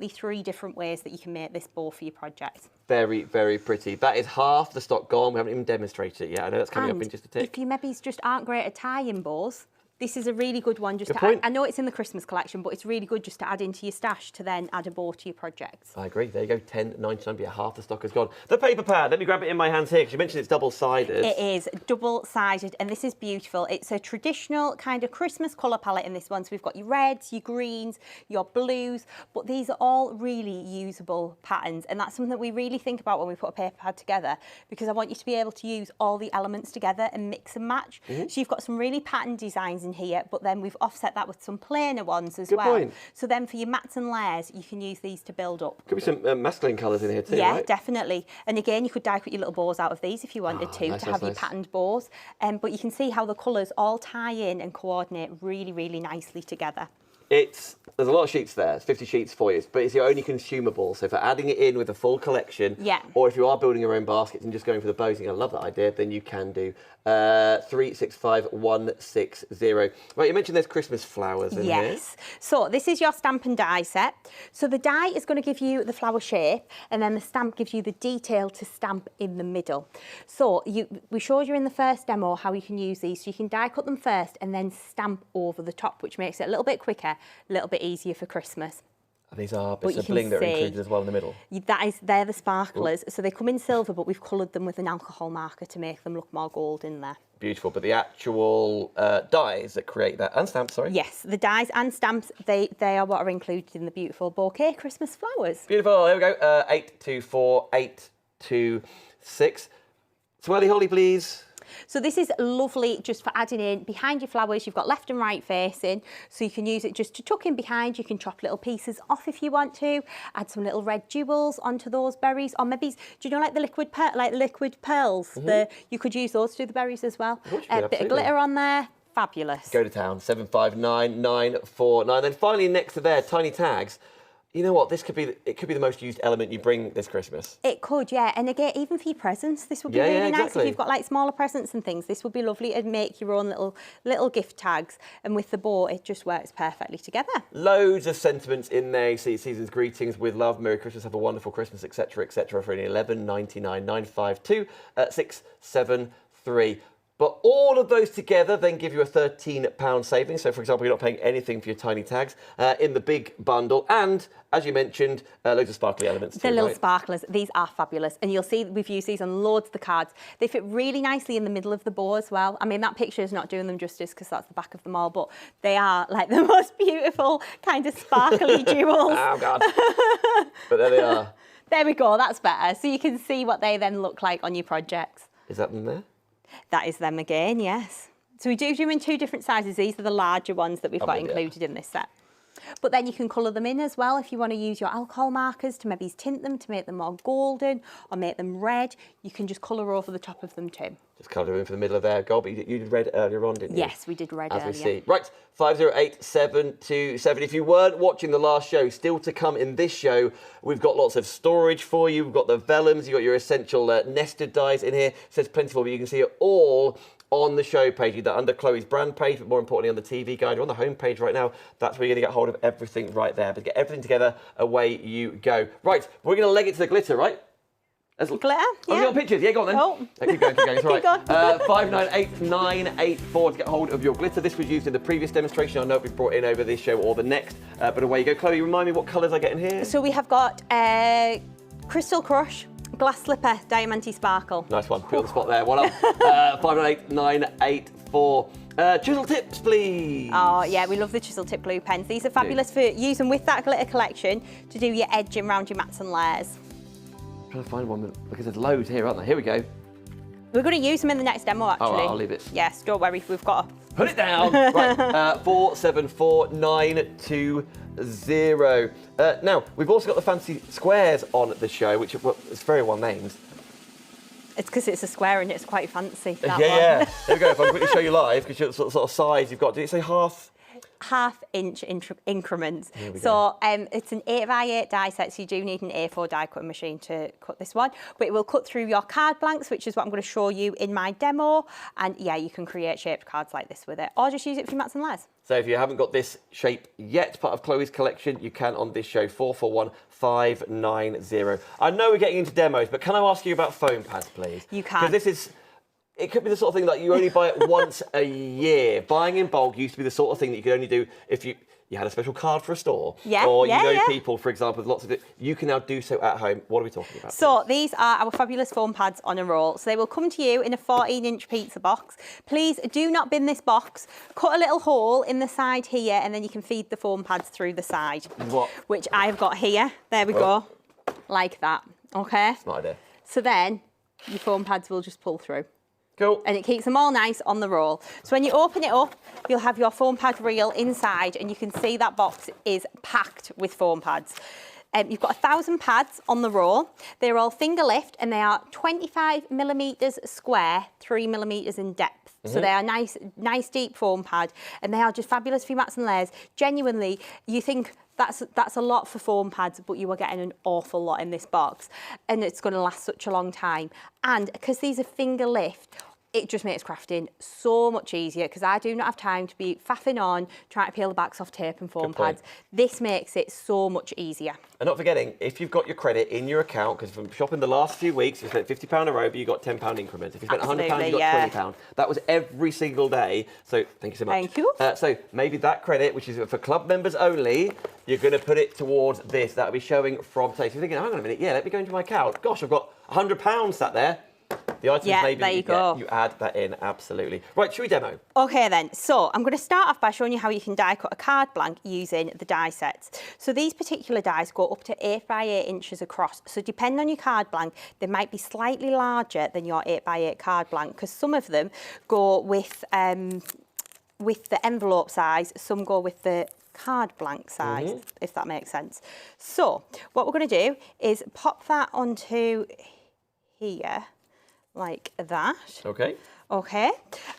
3 different ways that you can make this bow for your project. Very, very pretty. That is half the stock gone. We haven't even demonstrated it yet. I know that's coming up And in just a tick. if you maybe just aren't great at tying bows, this is a really good one just Good to add. point. I know it's in the Christmas collection, but it's really good just to add into your stash to then add a bow to your projects. I agree. There you go. 10.99, but yeah, half the stock is gone. The paper pad. Let me grab it in my hands here because you mentioned it's double-sided. It is double-sided, and this is beautiful. It's a traditional kind of Christmas colour palette in this one. So we've got your reds, your greens, your blues, but these are all really usable patterns, and that's something that we really think about when we put a paper pad together, because I want you to be able to use all the elements together and mix and match. So you've got some really patterned designs in here, but then we've offset that with some plainer ones as Good well. point. So then for your mats and layers, you can use these to build up. Could be some masculine colours in here too, Yeah, right? definitely. And again, you could die cut your little bows out of these if you wanted to nice, have your nice. patterned bows. But you can see how the colours all tie in and coordinate really, really nicely together. There's a lot of sheets there. It's 50 sheets for you, but it's your only consumable. So for adding it in with a full collection, Yeah. or if you are building your own baskets and just going for the bows, and I love that idea, then you can do 365160. Right, you mentioned there's Christmas flowers in here. Yes. So this is your stamp and die set. So the die is going to give you the flower shape, and then the stamp gives you the detail to stamp in the middle. So we showed you in the first demo how you can use these. So you can die cut them first and then stamp over the top, which makes it a little bit quicker, a little bit easier for Christmas. And these are But bits you of can bling that are see- included as well in the middle. They're the sparklers. So they come in silver, but we've coloured them with an alcohol marker to make them look more gold in there. Beautiful, but the actual dies that create that, and stamps, sorry. Yes, the dies and stamps, they are what are included in the beautiful bouquet Christmas flowers. Beautiful, here we go, 824826. Swirly holly, please. So this is lovely just for adding in behind your flowers. You've got left and right facing, so you can use it just to tuck in behind. You can chop little pieces off if you want to. Add some little red jewels onto those berries, or maybe, do you know, like the liquid pearls? You could use those to do the berries as well. course you A could, bit of absolutely. glitter on there, fabulous. Go to town, 759949. Then finally next to there, tiny tags. You know what? This could be it could be the most used element you bring this Christmas. It could, yeah. And again, even for your presents, this would be really nice. If you've got like smaller presents and things, this would be lovely to make your own little gift tags. And with the bow, it just works perfectly together. Loads of sentiments in there. You see season's greetings with love, Merry Christmas, have a wonderful Christmas, etc., etc. for only $11.99 952 673. But all of those together then give you a £13 savings. So, for example, you're not paying anything for your tiny tags in the big bundle. And, as you mentioned, loads of sparkly elements too, The little right? sparklers, these are fabulous. And you'll see we've used these on loads of the cards. They fit really nicely in the middle of the bow as well. I mean, that picture is not doing them justice because that's the back of them all, but they are like the most beautiful kind of sparkly jewels. Oh, God. But there they are. There we go, that's better. So you can see what they then look like on your projects. Is that them there? That is them again, yes. So we do them in 2 different sizes. These are the larger ones that we've got included in this set. But then you can colour them in as well if you want to use your alcohol markers to maybe tint them to make them more golden or make them red. You can just colour over the top of them too. Just colour in for the middle of there. Gold, but you did red earlier on, didn't you? Yes, we did red earlier. As we see. Right, 508727. If you weren't watching the last show, still to come in this show, we've got lots of storage for you. We've got the vellums, you've got your essential nested dies in here. So there's plenty more, but you can see it all on the show page, either under Chloe's brand page, but more importantly on the TV guide. You're on the home page right now. That's where you're going to get hold of everything right there. But get everything together, away you go. Right, we're going to leg it to the glitter, right? Glitter? Oh, Yeah. you got pictures? Yeah, go on then. Oh. Keep going, it's all right. Keep going. 598984 to get hold of your glitter. This was used in the previous demonstration. I know we've brought in over this show or the next, but away you go. Chloe, remind me what colours I get in here? So we have got Crystal Crush, Glass Slipper, Diamante Sparkle. Nice one. Put you on the spot there. Well up. 598984. Chisel tips, please. Oh, yeah, we love the chisel tip glue pens. These are fabulous for using with that glitter collection to do your edging around your mats and layers. I'm trying to find one because there's loads here, aren't there? Here we go. We're going to use them in the next demo, actually. Oh, I'll leave it. Yes, don't worry, we've got a... Put it down. Right, 474920. Now, we've also got the fancy squares on the show, which is very well named. It's because it's a square and it's quite fancy, that one. Yeah. There we go. If I can quickly show you live, because you're sort of size you've got. Did it say half? Half-inch increments. So it's an 8x8 die set, so you do need an A4 die cutting machine to cut this one. But it will cut through your card blanks, which is what I'm going to show you in my demo. And yeah, you can create shaped cards like this with it, or just use it for your mats and layers. So if you haven't got this shape yet, part of Chloe's collection, you can on this show, 441590. I know we're getting into demos, but can I ask you about foam pads, please? You can. Because this is... It could be the sort of thing that you only buy it once a year. Buying in bulk used to be the sort of thing that you could only do if you had a special card for a store. Yeah, or yeah, you know yeah. people, for example, with lots of it. You can now do so at home. What are we talking about? So these are our fabulous foam pads on a roll. So they will come to you in a 14-inch pizza box. Please do not bin this box. Cut a little hole in the side here and then you can feed the foam pads through the side. What? Which I've got here. There we go. Like that. Okay? Smart idea. So then your foam pads will just pull through. Cool. And it keeps them all nice on the roll. So when you open it up, you'll have your foam pad reel inside and you can see that box is packed with foam pads. You've got 1,000 pads on the roll. They're all finger lift and they are 25 millimetres square, 3 millimetres in depth. So they are nice deep foam pad and they are just fabulous for your mats and layers. Genuinely, you think that's a lot for foam pads, but you are getting an awful lot in this box and it's going to last such a long time. And because these are finger lift, it just makes crafting so much easier because I do not have time to be faffing on trying to peel the backs off tape and foam pads. This makes it so much easier. And not forgetting, if you've got your credit in your account, because from shopping the last few weeks, you spent £50 a row, but you got £10 increments. If you spent £100, you got £20. That was every single day. So thank you so much. Thank you. So maybe that credit, which is for club members only, you're going to put it towards this. That'll be showing from today. So you're thinking, hang on a minute, let me go into my account. Gosh, I've got £100 sat there. The items maybe there you go. You add that in, absolutely. Right, should we demo? Okay then, so I'm going to start off by showing you how you can die cut a card blank using the die sets. So these particular dies go up to 8x8 inches across. So depending on your card blank, they might be slightly larger than your 8x8 card blank because some of them go with the envelope size, some go with the card blank size, if that makes sense. So what we're going to do is pop that onto here. Like that. Okay. Okay,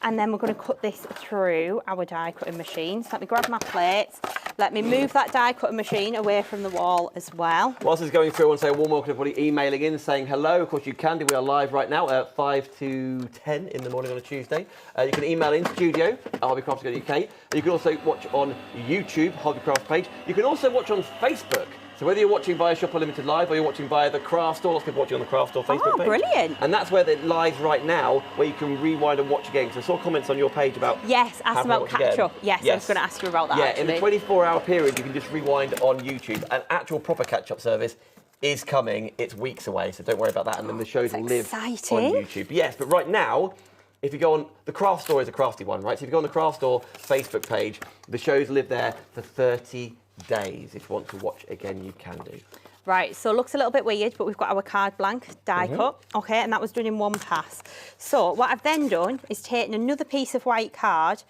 and then we're going to cut this through our die cutting machine. So let me grab my plates. let me move that die cutter machine away from the wall as well. Whilst it's going through, I want to say a warm welcome to everybody emailing in, saying hello. Of course, you can do. We are live right now at 5 to 10 in the morning on a Tuesday. You can email in studio at hobbycraft.uk. You can also watch on YouTube, Hobbycraft page. You can also watch on Facebook. So whether you're watching via Shop Unlimited Live or you're watching via the Craft Store, lots of people watching on the Craft Store Facebook page. Brilliant. And that's where they're live right now, where you can rewind and watch again. So I saw comments on your page about... Yes, ask about catch-up. Yes, I was going to ask you about that, actually. In the 24-hour period, you can just rewind on YouTube. An actual proper catch-up service is coming. It's weeks away, so don't worry about that. And then the shows will live on YouTube. Yes, but right now, if you go on... The Craft Store is a crafty one, right? So if you go on the Craft Store Facebook page, the shows live there for 30 days. If you want to watch again, you can do. Right, so it looks a little bit weird, but we've got our card blank die cut, okay, and that was done in one pass. So what I've then done is taken another piece of white card,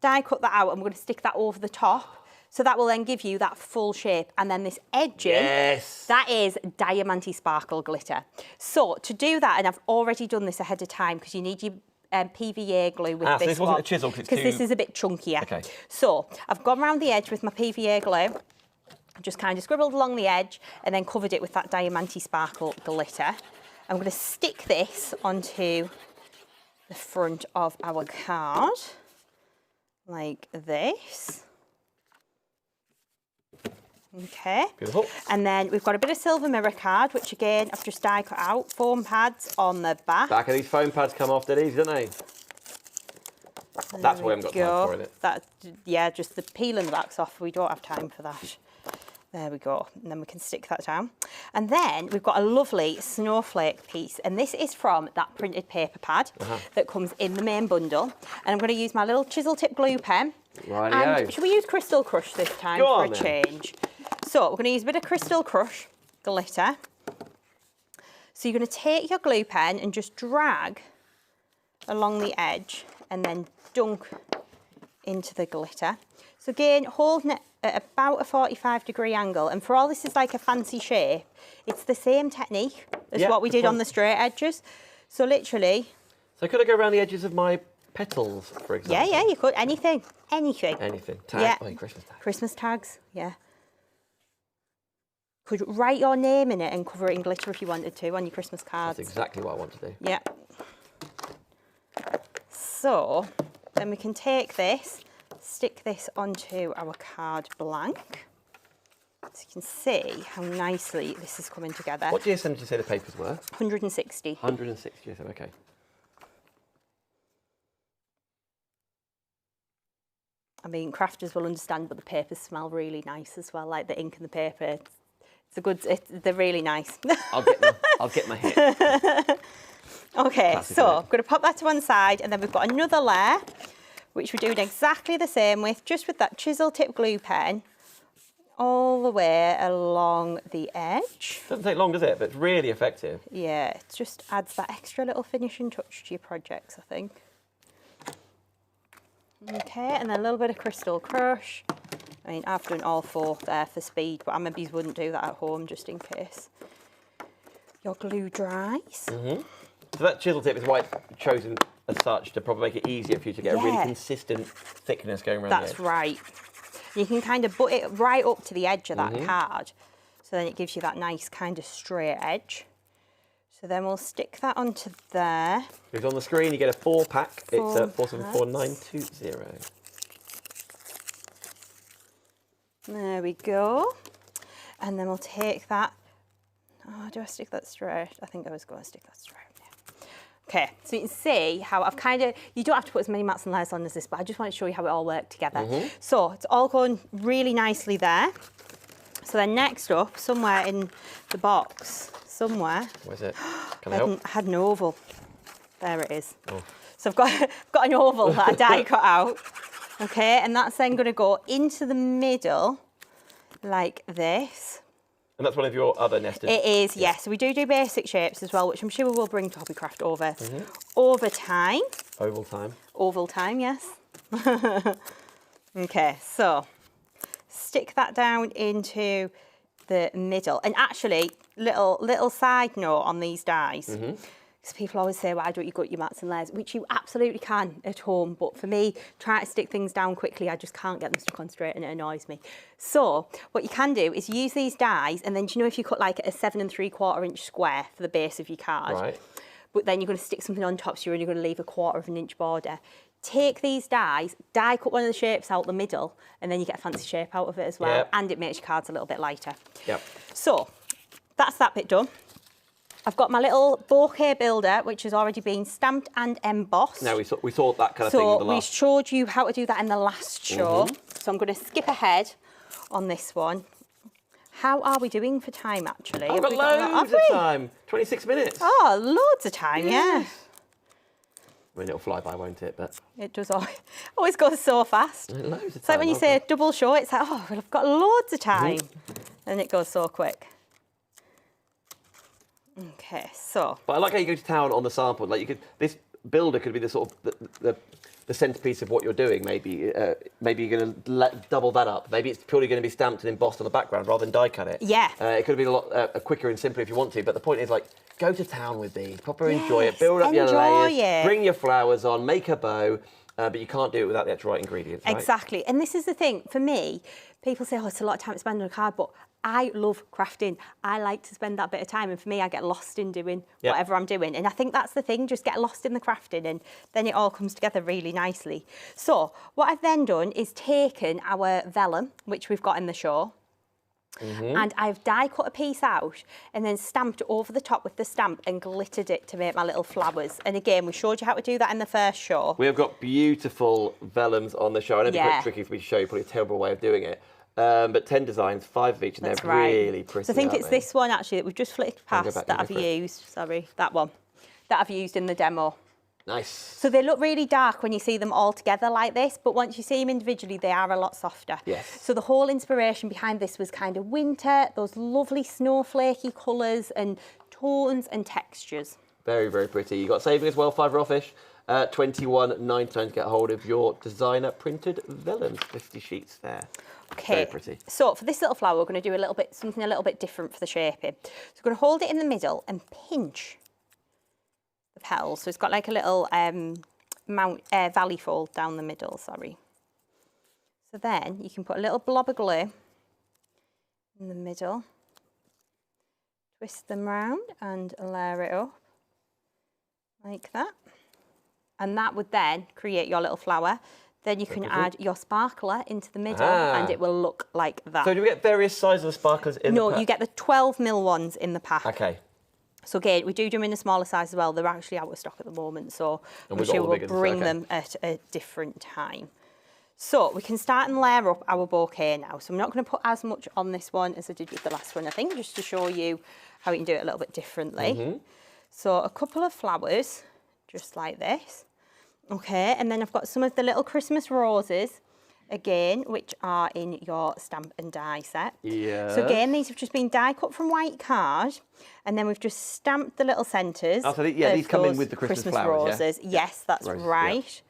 die cut that out, and we're going to stick that over the top. So that will then give you that full shape. And then this edging, that is diamanty sparkle glitter. So to do that, and I've already done this ahead of time because you need your PVA glue with so this this wasn't a chisel because this is a bit chunkier. Okay. So I've gone around the edge with my PVA glue. Just kind of scribbled along the edge and then covered it with that diamanty sparkle glitter. I'm going to stick this onto the front of our card like this. Okay. Beautiful. And then we've got a bit of silver mirror card, which again I've just die cut out. Foam pads on the back. Back of these foam pads come off dead easy, don't they? That's where I've got time for, isn't it? That, yeah, just the peeling the backs off. We don't have time for that. There we go. And then we can stick that down. And then we've got a lovely snowflake piece. And this is from that printed paper pad that comes in the main bundle. And I'm going to use my little chisel tip glue pen. Rightio. And should we use Crystal Crush this time for a change? So we're going to use a bit of Crystal Crush glitter. So you're going to take your glue pen and just drag along the edge and then dunk into the glitter. So again, holding it at about a 45-degree angle. And for all this is like a fancy shape, it's the same technique as what we did on the straight edges. So literally... So could I go around the edges of my petals, for example? Yeah, you could. Anything. Anything. Anything. Tag. Yeah. Oh, Christmas tags. Christmas tags, yeah. Could write your name in it and cover it in glitter if you wanted to on your Christmas cards. That's exactly what I want to do. Yeah. So then we can take this, stick this onto our card blank. So you can see how nicely this is coming together. What GSM did you say the papers were? 160. 160 GSM, okay. I mean, crafters will understand, but the papers smell really nice as well, like the ink and the paper. It's a good, they're really nice. I'll get my hit. Okay, Classic so layer. I'm going to pop that to one side, and then we've got another layer, which we're doing exactly the same with, just with that chisel tip glue pen, all the way along the edge. Doesn't take long, does it? But it's really effective. Yeah, it just adds that extra little finishing touch to your projects, I think. Okay, and then a little bit of Crystal Crush. I mean, I've done all four there for speed, but I maybe wouldn't do that at home just in case your glue dries. So that chisel tip is why it's chosen as such to probably make it easier for you to get a really consistent thickness going around the edge. That's right. You can kind of butt it right up to the edge of that card, so then it gives you that nice kind of straight edge. So then we'll stick that onto there. Because on the screen you get a 4-pack. It's 474920. There we go. And then we'll take that. Oh, do I stick that straight? I think I was going to stick that straight. Yeah. Okay, so you can see how I've kind of, you don't have to put as many mats and layers on as this, but I just want to show you how it all worked together. So it's all going really nicely there. So then next up, somewhere in the box, Where's it? Can I help? I had an oval. There it is. Oh. So I've got an oval that I die cut out. Okay, and that's then going to go into the middle like this. And that's one of your other nested? It is, yes. So we do basic shapes as well, which I'm sure we will bring to Hobbycraft over time. Oval time. Oval time, yes. Okay, so stick that down into the middle. And actually, little side note on these dies. Because people always say, why don't you gut your mats and layers? Which you absolutely can at home. But for me, trying to stick things down quickly, I just can't get them stuck on straight and it annoys me. So what you can do is use these dies, and then do you know if you cut like a 7 3/4 inch square for the base of your card, Right. but then you're going to stick something on top, so you're only going to leave a 1/4 inch border. Take these dies, die cut one of the shapes out the middle, and then you get a fancy shape out of it as well. Yep. And it makes your cards a little bit lighter. Yep. So that's that bit done. I've got my little bouquet builder, which has already been stamped and embossed. Now we saw that kind of thing in So the we last. showed you how to do that in the last show. So I'm going to skip ahead on this one. How are we doing for time, actually? I've got we got loads of time. 26 minutes. Oh, loads of time, yeah. I mean, it'll fly by, won't it? But It does always goes so fast. loads of time. It's like when you say a double show, it's like, oh, well, I've got loads of time. And it goes so quick. Okay, so. But I like how you go to town on the sample. Like this builder could be the sort of the centerpiece of what you're doing. Maybe you're going to double that up. Maybe it's purely going to be stamped and embossed on the background rather than die cut it. Yeah. It could have been a lot quicker and simpler if you want to. But the point is, like, go to town with these. Proper enjoy it. Build up your layers. It. Bring your flowers on. Make a bow. But you can't do it without the actual right ingredients. Right? Exactly. And this is the thing for me. People say, oh, it's a lot of time to spend on a card, but I love crafting. I like to spend that bit of time, and for me, I get lost in doing whatever I'm doing. And I think that's the thing, just get lost in the crafting, and then it all comes together really nicely. So what I've then done is taken our vellum, which we've got in the show, and I've die cut a piece out and then stamped over the top with the stamp and glittered it to make my little flowers. And again, we showed you how to do that in the first show. We have got beautiful vellums on the show. I know it's quite tricky for me to show you, probably a terrible way of doing it. But 10 designs, 5 of each, and That's they're right. really pretty. So I think aren't it's they? this one actually that we've just flicked past that I've used. Sorry, that one. That I've used in the demo. Nice. So they look really dark when you see them all together like this, but once you see them individually, they are a lot softer. Yes. So the whole inspiration behind this was kind of winter, those lovely snowflakey colours and tones and textures. Very, very pretty. You got saving as well, £5 offish. 21.99 to get hold of your designer printed vellums. 50 sheets there. Okay. Very pretty. So for this little flower, we're going to do something a little bit different for the shaping. So we're going to hold it in the middle and pinch the petals. So it's got like a little valley fold down the middle, sorry. So then you can put a little blob of glue in the middle, twist them round and layer it up like that. And that would then create your little flower. Then you can add your sparkler into the middle and it will look like that. So do we get various sizes of sparklers in the pack? No, you get the 12mm ones in the pack. Okay. So again, we do them in a smaller size as well. They're actually out of stock at the moment, so I'm sure we'll bring them at a different time. So we can start and layer up our bouquet now. So I'm not going to put as much on this one as I did with the last one, I think, just to show you how we can do it a little bit differently. So a couple of flowers, just like this. Okay, and then I've got some of the little Christmas roses, again, which are in your stamp and die set. Yeah. So again, these have just been die cut from white card, and then we've just stamped the little centres. Oh, so these come in with the Christmas flowers, roses. yeah? Yes, that's Roses, right. Yeah.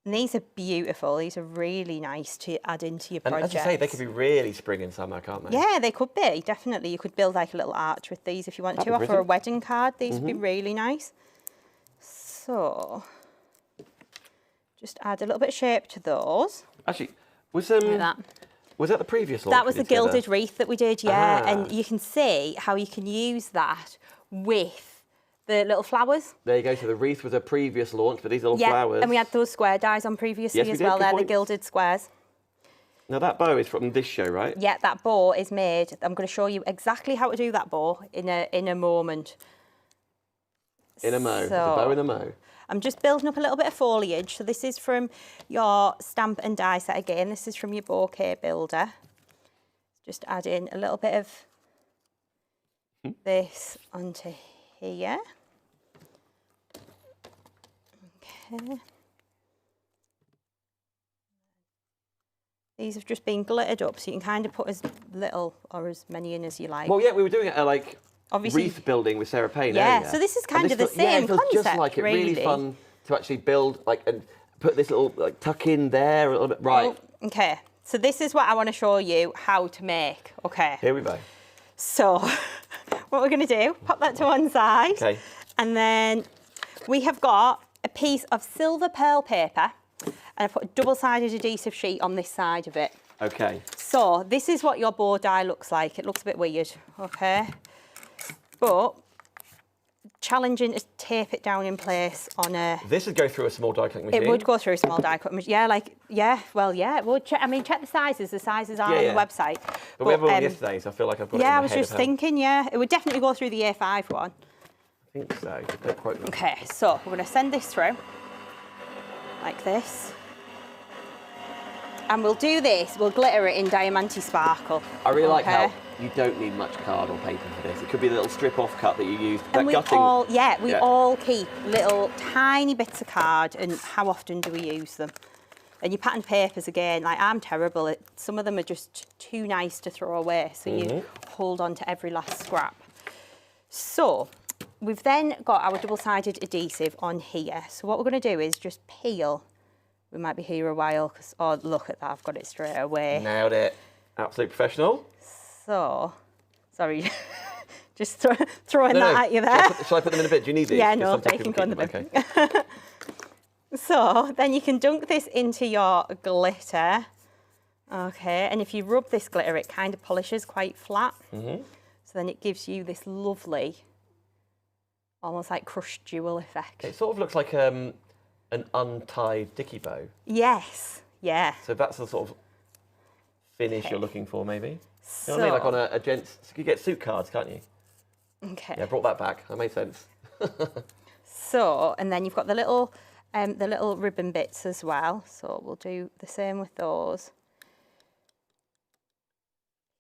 And these are beautiful. These are really nice to add into your And project. as you say, they could be really spring and summer, can't they? Yeah, they could be, definitely. You could build like a little arch with these if you want to, or for a wedding card. These would be really nice. So just add a little bit of shape to those. Actually, was Like that. Was that the previous launch? That was we the did together? gilded wreath that we did, yeah. And you can see how you can use that with the little flowers. There you go. So the wreath was a previous launch, but these little flowers. And we had those square dies on previously Yes, we as did, well. good They're the point. gilded squares. Now that bow is from this show, right? Yeah, that bow is made. I'm going to show you exactly how to do that bow in a moment. In a mo. There's a So- bow in a mo. I'm just building up a little bit of foliage. So this is from your stamp and die set again. This is from your bouquet builder. Just add in a little bit of this onto here. Okay. These have just been glittered up, so you can kind of put as little or as many in as you like. Well, yeah, we were doing it like Obviously- wreath building with Sarah Payne. Yeah, earlier. so this is And kind of the yeah, same it feels just concept, like it. Really really. fun to actually build and put this little tuck in there a little bit. Right. Oh, okay, so this is what I want to show you how to make. Okay. Here we go. So what we're going to do, pop that to one side. Okay. And then we have got a piece of silver pearl paper, and I put a double-sided adhesive sheet on this side of it. Okay. So this is what your bow die looks like. It looks a bit weird, okay? But challenging to tape it down in place on a... This would go through a small die cutting machine. It would go through a small die cut machine. Yeah, it would. I mean, check the sizes. The sizes are on the website. But we have one yesterday, so I feel like I've got it in my Yeah, I head was just of how- thinking, it would definitely go through the A5 one. I think so, but don't quote me. Okay, so we're going to send this through, like this. And we'll do this, we'll glitter it in Diamante Sparkle. I really like how you don't need much card or paper for this. It could be the little strip-off cut that you use. And we all keep little tiny bits of card, and how often do we use them? And your pattern papers, again, like I'm terrible. Some of them are just too nice to throw away, so you hold on to every last scrap. So we've then got our double-sided adhesive on here. So what we're going to do is just peel. We might be here a while, because, oh, look at that, I've got it straight away. Nailed it. Absolute professional. So, sorry, just throwing that at you there. Shall I put them in a bit? Do you need these? Yeah, no, they can go in the bin. Okay. So then you can dunk this into your glitter. Okay, and if you rub this glitter, it kind of polishes quite flat. So then it gives you this lovely, almost like crushed jewel effect. It sort of looks like an untied dicky bow. Yes, yeah. So that's the sort of finish you're looking for, maybe. You So, know what I mean? Like on a gent's, you could get suit cards, can't you? okay. Yeah, brought that back. That made sense. So, and then you've got the little ribbon bits as well. So we'll do the same with those.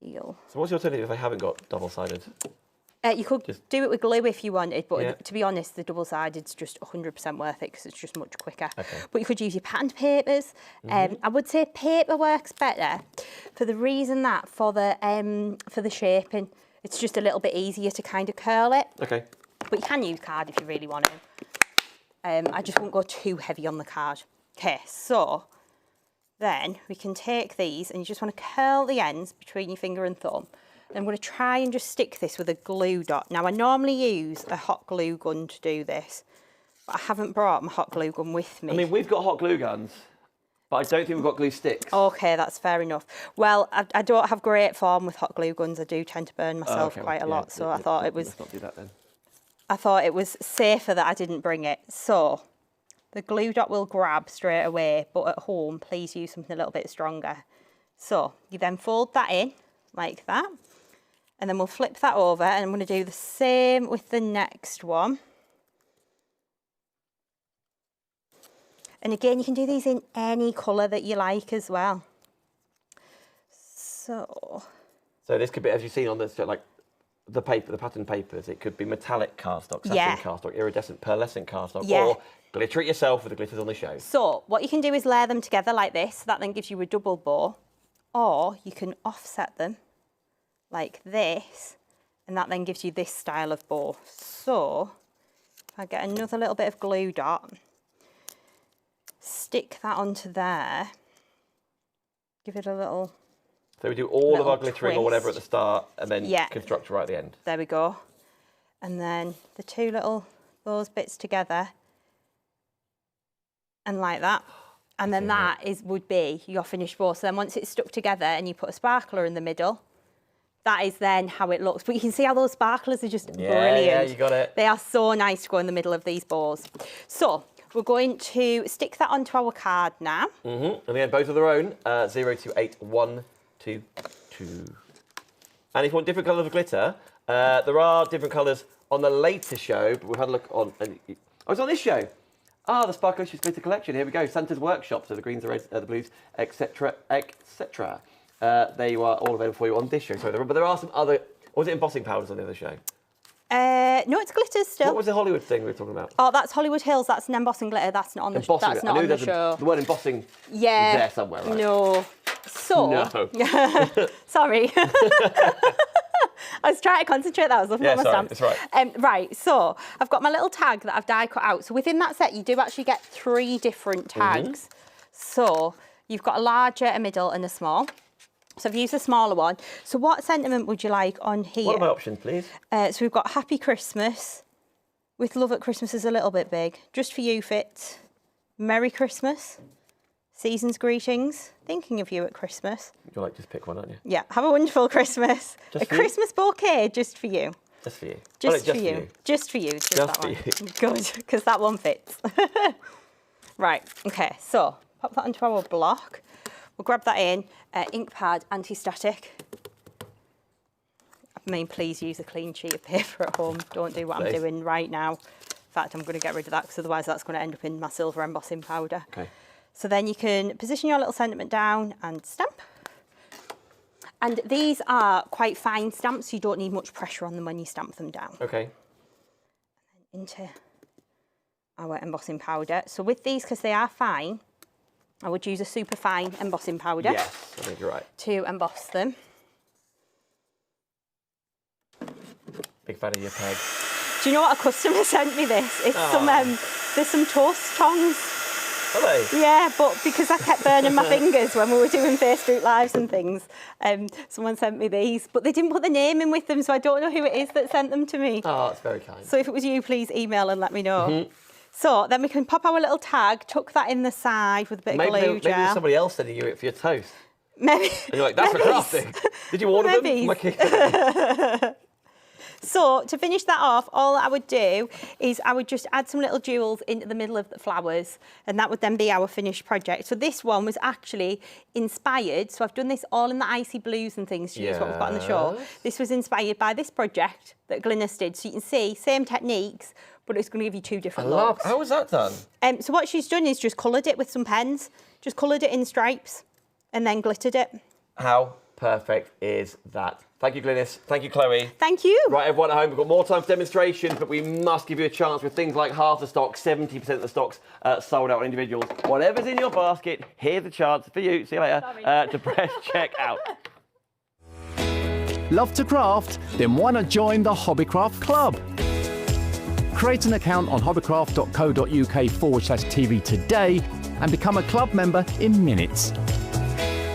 Peel. So what's your alternative if I haven't got double-sided? You could do it with glue if you wanted, but Yeah. to be honest, the double-sided's just 100% worth it because it's just much quicker. Okay. But you could use your patterned papers. I would say paper works better for the reason that for the shaping, it's just a little bit easier to kind of curl it. Okay. But you can use card if you really want to. I just won't go too heavy on the card. Okay, so then we can take these and you just want to curl the ends between your finger and thumb. And I'm going to try and just stick this with a glue dot. Now, I normally use a hot glue gun to do this, but I haven't brought my hot glue gun with me. I mean, we've got hot glue guns, but I don't think we've got glue sticks. Okay, that's fair enough. Well, I don't have great form with hot glue guns. I do tend to burn myself quite a lot, so I thought it was... Let's not do that then. I thought it was safer that I didn't bring it. So the glue dot will grab straight away, but at home, please use something a little bit stronger. So you then fold that in like that, and then we'll flip that over, and I'm going to do the same with the next one. And again, you can do these in any colour that you like as well. So this could be, as you've seen on this, like the paper, the pattern papers, it could be metallic cardstock, satin cardstock, iridescent pearlescent cardstock, or glitter it yourself with the glitters on the show. So what you can do is layer them together like this. That then gives you a double bow, or you can offset them like this, and that then gives you this style of bow. So if I get another little bit of glue dot, stick that onto there, give it a little... So we do all of our glittering or whatever at twist. the start, and then construct right at the end. There we go. And then the two little, those bits together, and like that. And then that would be your finished bow. So then once it's stuck together and you put a sparkler in the middle, that is then how it looks. But you can see how those sparklers are just brilliant. Yeah, you got it. They are so nice to go in the middle of these bows. So we're going to stick that onto our card now. And again, both of their own, 0 to 8, 1, 2, 2. And if you want different colours of glitter, there are different colours on the later show, but we've had a look on... I was on this show. The Sparklicious Glitter Collection. Here we go. Santa's Workshop. So the greens, the reds, the blues, etc., etc. They were all available for you on this show. Sorry, but there are some other... Or was it embossing powders on the other show? No, it's glitters still. What was the Hollywood thing we were talking about? Oh, that's Hollywood Hills. That's an embossing glitter. That's not on the show. That's not on the show. The word embossing is there somewhere, right? No. So. No. Sorry. I was trying to concentrate. That was looking at my stamps. That's right. Right. So I've got my little tag that I've die cut out. So within that set, you do actually get 3 different tags. So you've got a larger, a middle, and a small. So I've used a smaller one. So what sentiment would you like on here? What are my options, please? So we've got Happy Christmas, with love at Christmas is a little bit big. Just for you, Fitz. Merry Christmas. Season's greetings. Thinking of you at Christmas. You'll like just pick one, aren't you? Yeah, have a wonderful Christmas. Just a for you? Christmas bouquet just for you. Just for you. Just for you. Just for you. Just that for one. you. Good, because that one fits. Right, okay, so pop that onto our block. We'll grab that in. Ink pad, anti-static. I mean, please use a clean sheet of paper at home. Don't do what I'm doing right now. In fact, I'm going to get rid of that because otherwise that's going to end up in my silver embossing powder. Okay. So then you can position your little sentiment down and stamp. And these are quite fine stamps, so you don't need much pressure on them when you stamp them down. Okay. Into our embossing powder. So with these, because they are fine, I would use a super fine embossing powder. Yes, I think you're right. To emboss them. Big fan of your peg. Do you know what? A customer sent me this. It's there's some toast tongs. Are they? Yeah, but because I kept burning my fingers when we were doing Facebook Lives and things, someone sent me these, but they didn't put the name in with them, so I don't know who it is that sent them to me. Oh, that's very kind. So if it was you, please email and let me know. So then we can pop our little tag, tuck that in the side with a bit of glue gel. Maybe somebody else sending you it for your toast. Maybe. And you're like, that's for crafting. Did you order them? So to finish that off, all I would do is I would just add some little jewels into the middle of the flowers, and that would then be our finished project. So this one was actually inspired. So I've done this all in the icy blues and things to use what we've got on the show. This was inspired by this project that Glynis did. So you can see, same techniques, but it's going to give you two different looks. How was that done? So what she's done is just coloured it with some pens, just coloured it in stripes, and then glittered it. How perfect is that? Thank you, Glynis. Thank you, Chloe. Thank you. Right, everyone at home, we've got more time for demonstrations, but we must give you a chance with things like half the stock, 70% of the stock's sold out on individuals. Whatever's in your basket, here's the chance for you, see you later, to press check out. Love to craft? Then why not join the Hobbycraft Club? Create an account on hobbycraft.co.uk/TV today and become a club member in minutes.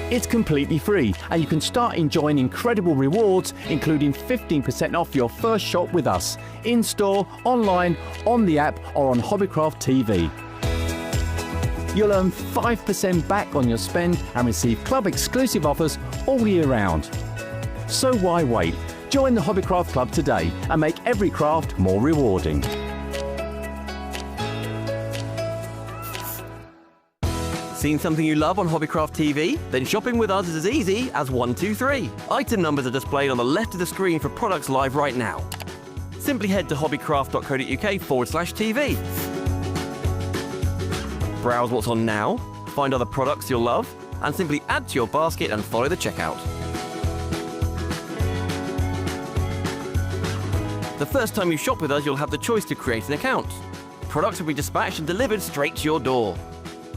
It's completely free and you can start enjoying incredible rewards, including 15% off your first shop with us, in-store, online, on the app or on Hobbycraft TV. You'll earn 5% back on your spend and receive club exclusive offers all year round. So why wait? Join the Hobbycraft Club today and make every craft more rewarding. Seen something you love on Hobbycraft TV? Then shopping with us is as easy as 1, 2, 3. Item numbers are displayed on the left of the screen for products live right now. Simply head to hobbycraft.co.uk/TV. Browse what's on now, find other products you'll love, and simply add to your basket and follow the checkout. The first time you shop with us, you'll have the choice to create an account. Products will be dispatched and delivered straight to your door.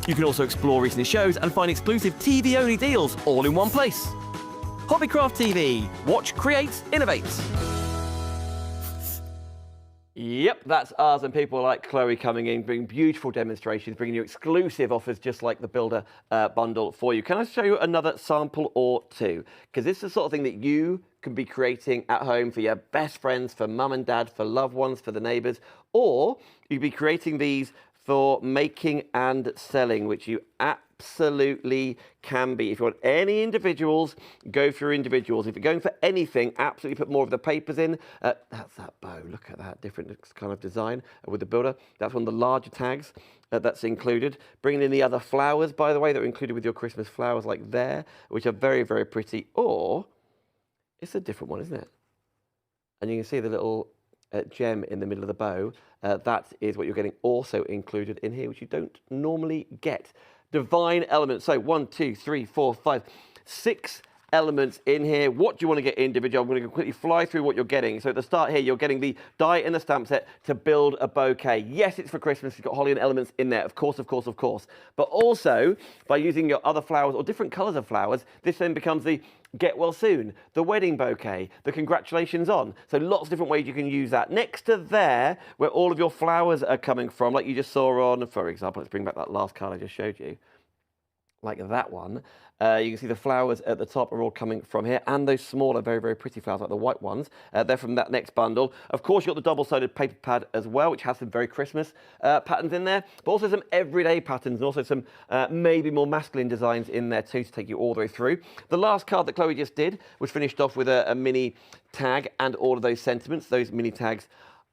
You can also explore recent shows and find exclusive TV-only deals all in one place. Hobbycraft TV. Watch, create, innovate. Yep, that's us and people like Chloe coming in, bringing beautiful demonstrations, bringing you exclusive offers just like the Builder bundle for you. Can I show you another sample or two? Because this is the sort of thing that you can be creating at home for your best friends, for mum and dad, for loved ones, for the neighbours, or you could be creating these for making and selling, which you absolutely can be. If you want any individuals, go for individuals. If you're going for anything, absolutely put more of the papers in. That's that bow. Look at that different kind of design with the Builder. That's one of the larger tags that's included. Bringing in the other flowers, by the way, that are included with your Christmas flowers like there, which are very, very pretty. Or it's a different one, isn't it? And you can see the little gem in the middle of the bow. That is what you're getting also included in here, which you don't normally get. Divine elements. So 1, 2, 3, 4, 5, 6 elements in here. What do you want to get individual? I'm going to quickly fly through what you're getting. So at the start here, you're getting the die and the stamp set to build a bouquet. Yes, it's for Christmas. You've got holly and elements in there, of course, of course, of course. But also, by using your other flowers or different colours of flowers, this then becomes the get well soon, the wedding bouquet, the congratulations on. So lots of different ways you can use that. Next to there, where all of your flowers are coming from, like you just saw on, for example, let's bring back that last card I just showed you. like that one. You can see the flowers at the top are all coming from here, and those smaller, very, very pretty flowers, like the white ones. They're from that next bundle. Of course, you've got the double-sided paper pad as well, which has some very Christmas patterns in there, but also some everyday patterns, and also some maybe more masculine designs in there too, to take you all the way through. The last card that Chloe just did was finished off with a mini tag and all of those sentiments. Those mini tags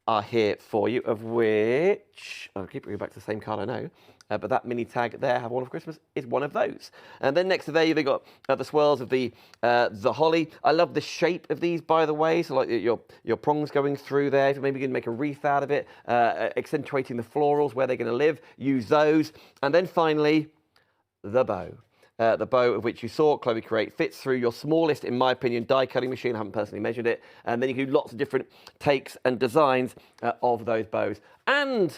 are here for you, of which, I'll keep bringing back to the same card, I know. But that mini tag there, Have a Wonderful Christmas, is one of those. And then next to there, you've got the swirls of the holly. I love the shape of these, by the way. So like your prongs going through there. If you're maybe going to make a wreath out of it, accentuating the florals where they're going to live, use those. And then finally, the bow. The bow of which you saw Chloe create fits through your smallest, in my opinion, die cutting machine. I haven't personally measured it. And then you can do lots of different takes and designs of those bows. And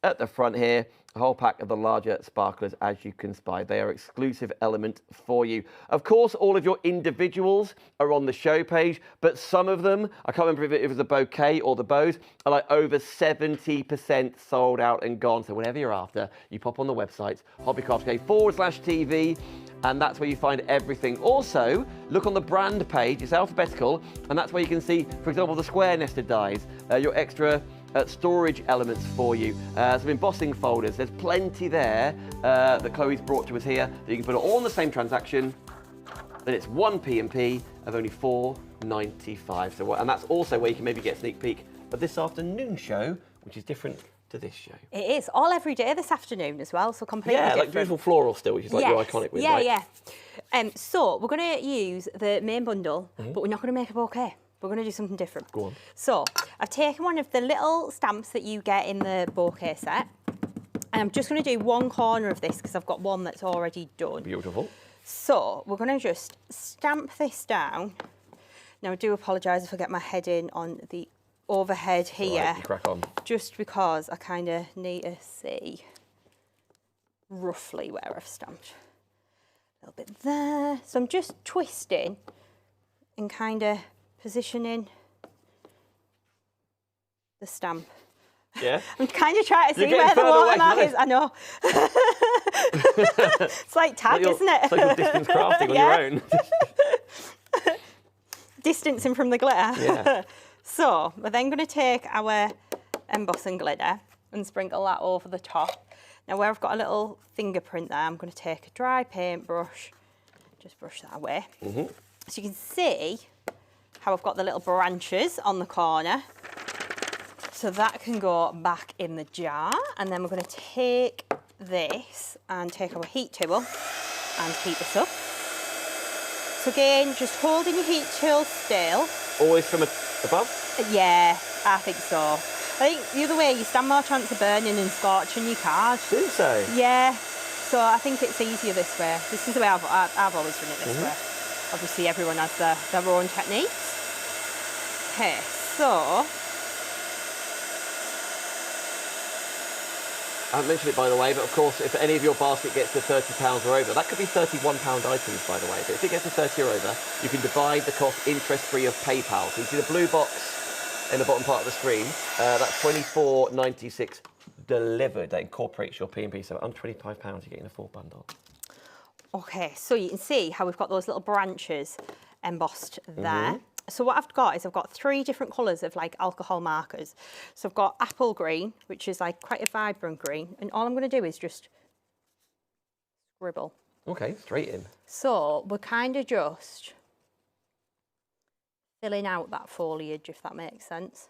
at the front here, a whole pack of the larger sparklers, as you can spy. They are exclusive element for you. Of course, all of your individuals are on the show page, but some of them, I can't remember if it was the bouquet or the bows, are like over 70% sold out and gone. So whatever you're after, you pop on the website, hobbycraft.co/TV, and that's where you find everything. Also, look on the brand page, it's alphabetical, and that's where you can see, for example, the square nested dies, your extra storage elements for you, some embossing folders. There's plenty there that Chloe's brought to us here that you can put it all in the same transaction. Then it's one P&P of only $4.95. So, and that's also where you can maybe get a sneak peek of this afternoon show, which is different to this show. It is all every day this afternoon as well, so completely different. Like beautiful floral still, which is like your iconic with, right? Yeah. So we're going to use the main bundle, but we're not going to make a bouquet. We're going to do something different. Go on. So I've taken one of the little stamps that you get in the bouquet set, and I'm just going to do one corner of this because I've got one that's already done. Beautiful. So we're going to just stamp this down. Now I do apologise if I get my head in on the overhead here. Right, you crack on. Just because I kind of need to see roughly where I've stamped. A little bit there. So I'm just twisting and kind of positioning the stamp. Yeah. I'm kind of trying to see where the watermark is. I know. It's like tag, isn't it? It's like your distance crafting on your own. Distancing from the glitter. Yeah. So we're then going to take our embossing glitter and sprinkle that over the top. Now where I've got a little fingerprint there, I'm going to take a dry paintbrush, just brush that away. So you can see how I've got the little branches on the corner. So that can go back in the jar. And then we're going to take this and take our heat tool and heat this up. So again, just holding your heat tool still. Always from above? Yeah, I think so. I think the other way, you stand more chance of burning and scorching your card. Do so? Yeah. So I think it's easier this way. This is the way I've always done it this way. Obviously, everyone has their own techniques. Okay, so I haven't mentioned it, by the way, but of course, if any of your basket gets to £30 or over, that could be £31 items, by the way, but if it gets to 30 or over, you can divide the cost interest-free of PayPal. So you see the blue box in the bottom part of the screen, that's £24.96 delivered. That incorporates your P&P, so under £25, you're getting a full bundle. Okay, so you can see how we've got those little branches embossed there. So what I've got is I've got 3 different colours of like alcohol markers. So I've got apple green, which is like quite a vibrant green, and all I'm going to do is just scribble. Okay, straight in. So we're kind of just filling out that foliage, if that makes sense.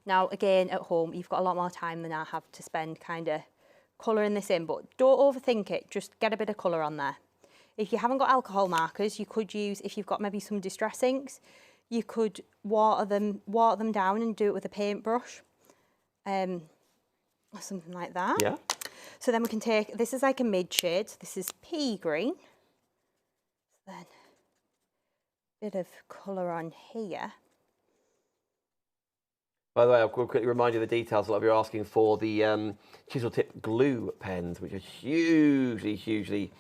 Now, again, at home, you've got a lot more time than I have to spend kind of colouring this in, but don't overthink it, just get a bit of colour on there. If you haven't got alcohol markers, you could use, if you've got maybe some distress inks, you could water them down and do it with a paintbrush, or something like that. Yeah. So then we can take, this is like a mid shade, so this is pea green. Then a bit of colour on here. By the way, I'll quickly remind you of the details. A lot of you are asking for the chisel tip glue pens, which are hugely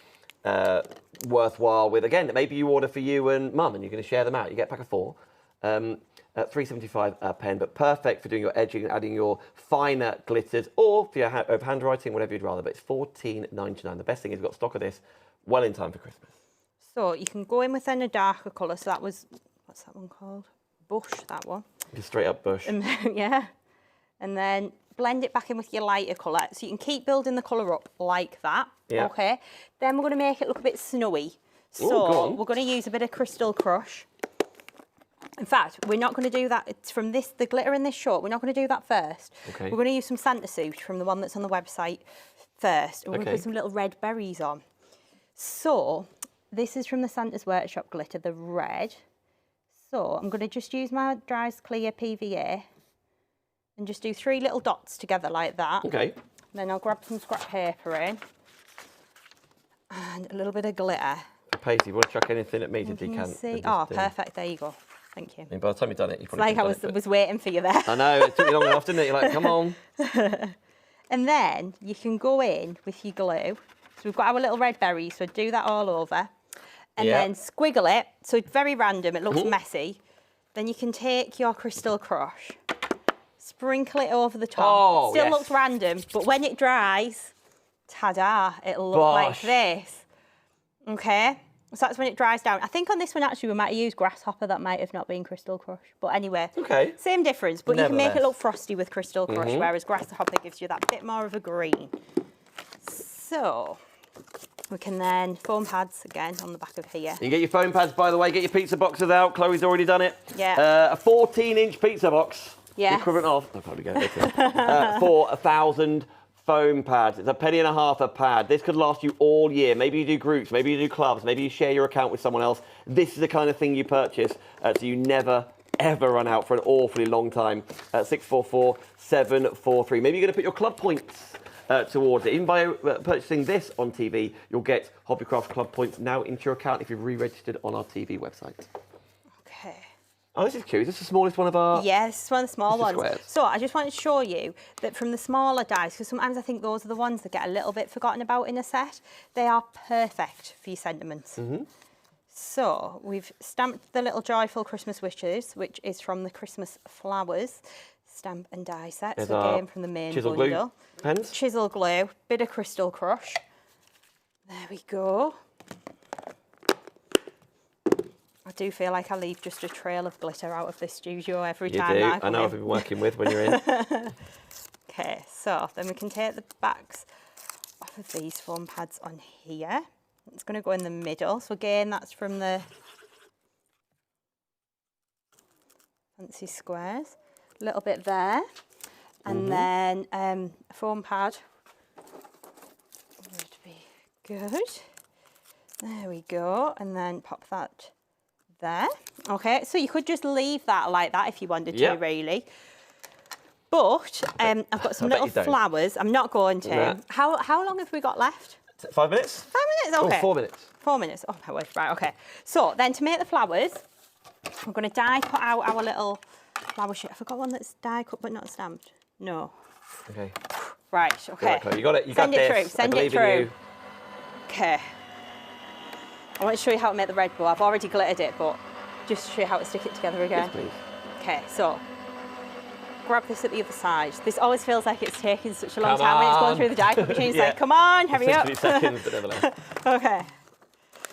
worthwhile with, again, maybe you order for you and mum and you're going to share them out. You get a pack of 4 at £3.75 a pen, but perfect for doing your edging, adding your finer glitters, or for your handwriting, whatever you'd rather. But it's £14.99. The best thing is we've got stock of this well in time for Christmas. So you can go in with then a darker colour. So that was, what's that one called? Bush, that one. Just straight up bush. Yeah. And then blend it back in with your lighter colour. So you can keep building the colour up like that. Yeah. Okay. Then we're going to make it look a bit snowy. Ooh, go So on. we're going to use a bit of Crystal Crush. In fact, we're not going to do that. It's from this, the glitter in this shot. We're not going to do that first. Okay. We're going to use some Santa suit from the one that's on the website first. And we're going to Okay. put some little red berries on. So this is from the Santa's Workshop glitter, the red. So I'm going to just use my Dries Clear PVA and just do 3 little dots together like that. Okay. Then I'll grab some scrap paper in and a little bit of glitter. Paisley, you want to chuck anything at me to You decant? see? Oh, perfect. There you go. Thank you. I mean, by the time you've done it, you It's probably like I could've done was waiting for you there. it, but- I know, it took you long enough, didn't it? You're like, come on. And then you can go in with your glue. So we've got our little red berries, so do that all over. And Yeah. then squiggle it, so it's very random, it looks messy. Then you can take your Crystal Crush, sprinkle it over the top. Oh, Still yes. looks random, but when it dries, ta-da, it'll look like Bosh. this. Okay? So that's when it dries down. I think on this one, actually, we might have used Grasshopper. That might have not been Crystal Crush. But anyway, Okay. same difference. But you can make it Nevertheless. look frosty with Crystal Crush, whereas Grasshopper gives you that bit more of a green. So we can then foam pads again on the back of here. You can get your foam pads, by the way. Get your pizza boxes out. Chloe's already done it. Yeah. A 14-inch pizza box. Yes. The equivalent of, oh, probably go, for 1,000 foam pads. It's £1.50 a pad. This could last you all year. Maybe you do groups, maybe you do clubs, maybe you share your account with someone else. This is the kind of thing you purchase, so you never, ever run out for an awfully long time. 644 743. Maybe you're going to put your club points towards it. Even by purchasing this on TV, you'll get Hobbycraft club points now into your account if you've re-registered on our TV website. Okay. Oh, this is cute. Is this the smallest one of our... Yeah, this is one of the small This is ones. squares. So I just wanted to show you that from the smaller dies, because sometimes I think those are the ones that get a little bit forgotten about in a set, they are perfect for your sentiments. So we've stamped the little joyful Christmas wishes, which is from the Christmas flowers stamp and die set. There's So our again from the main chisel bundle. glue pens. Chisel glue, bit of Crystal Crush. There we go. I do feel like I leave just a trail of glitter out of this studio every You time do. that I I come know in. I've been working with when you're in. Okay, so then we can take the backs off of these foam pads on here. It's going to go in the middle. So again, that's from the fancy squares. A little bit there. And then a foam pad would be good. There we go. And then pop that there. Okay, so you could just leave that like that if you wanted to, Yep. really. But I've got some I bet little you don't. flowers. I'm not going to. Yeah. How long have we got left? 5 minutes? 5 minutes? Okay. Oh, 4 minutes. 4 minutes. Oh my word. Right, okay. So then to make the flowers, we're going to die cut out our little flower sheet. I forgot one that's die cut but not stamped. No. Okay. Right, okay. Chloe, you got it. You Send got it this. through. Send I it believe in through. you. Okay. I want to show you how to make the red bow. I've already glittered it, but just to show you how to stick it together again. Yes, please. Okay, so grab this at the other side. This always feels like it's taking such a long Come time when it's going on. through the die cut machine. It's Yeah. like, come on, hurry up. 60 seconds, but nevertheless. Okay.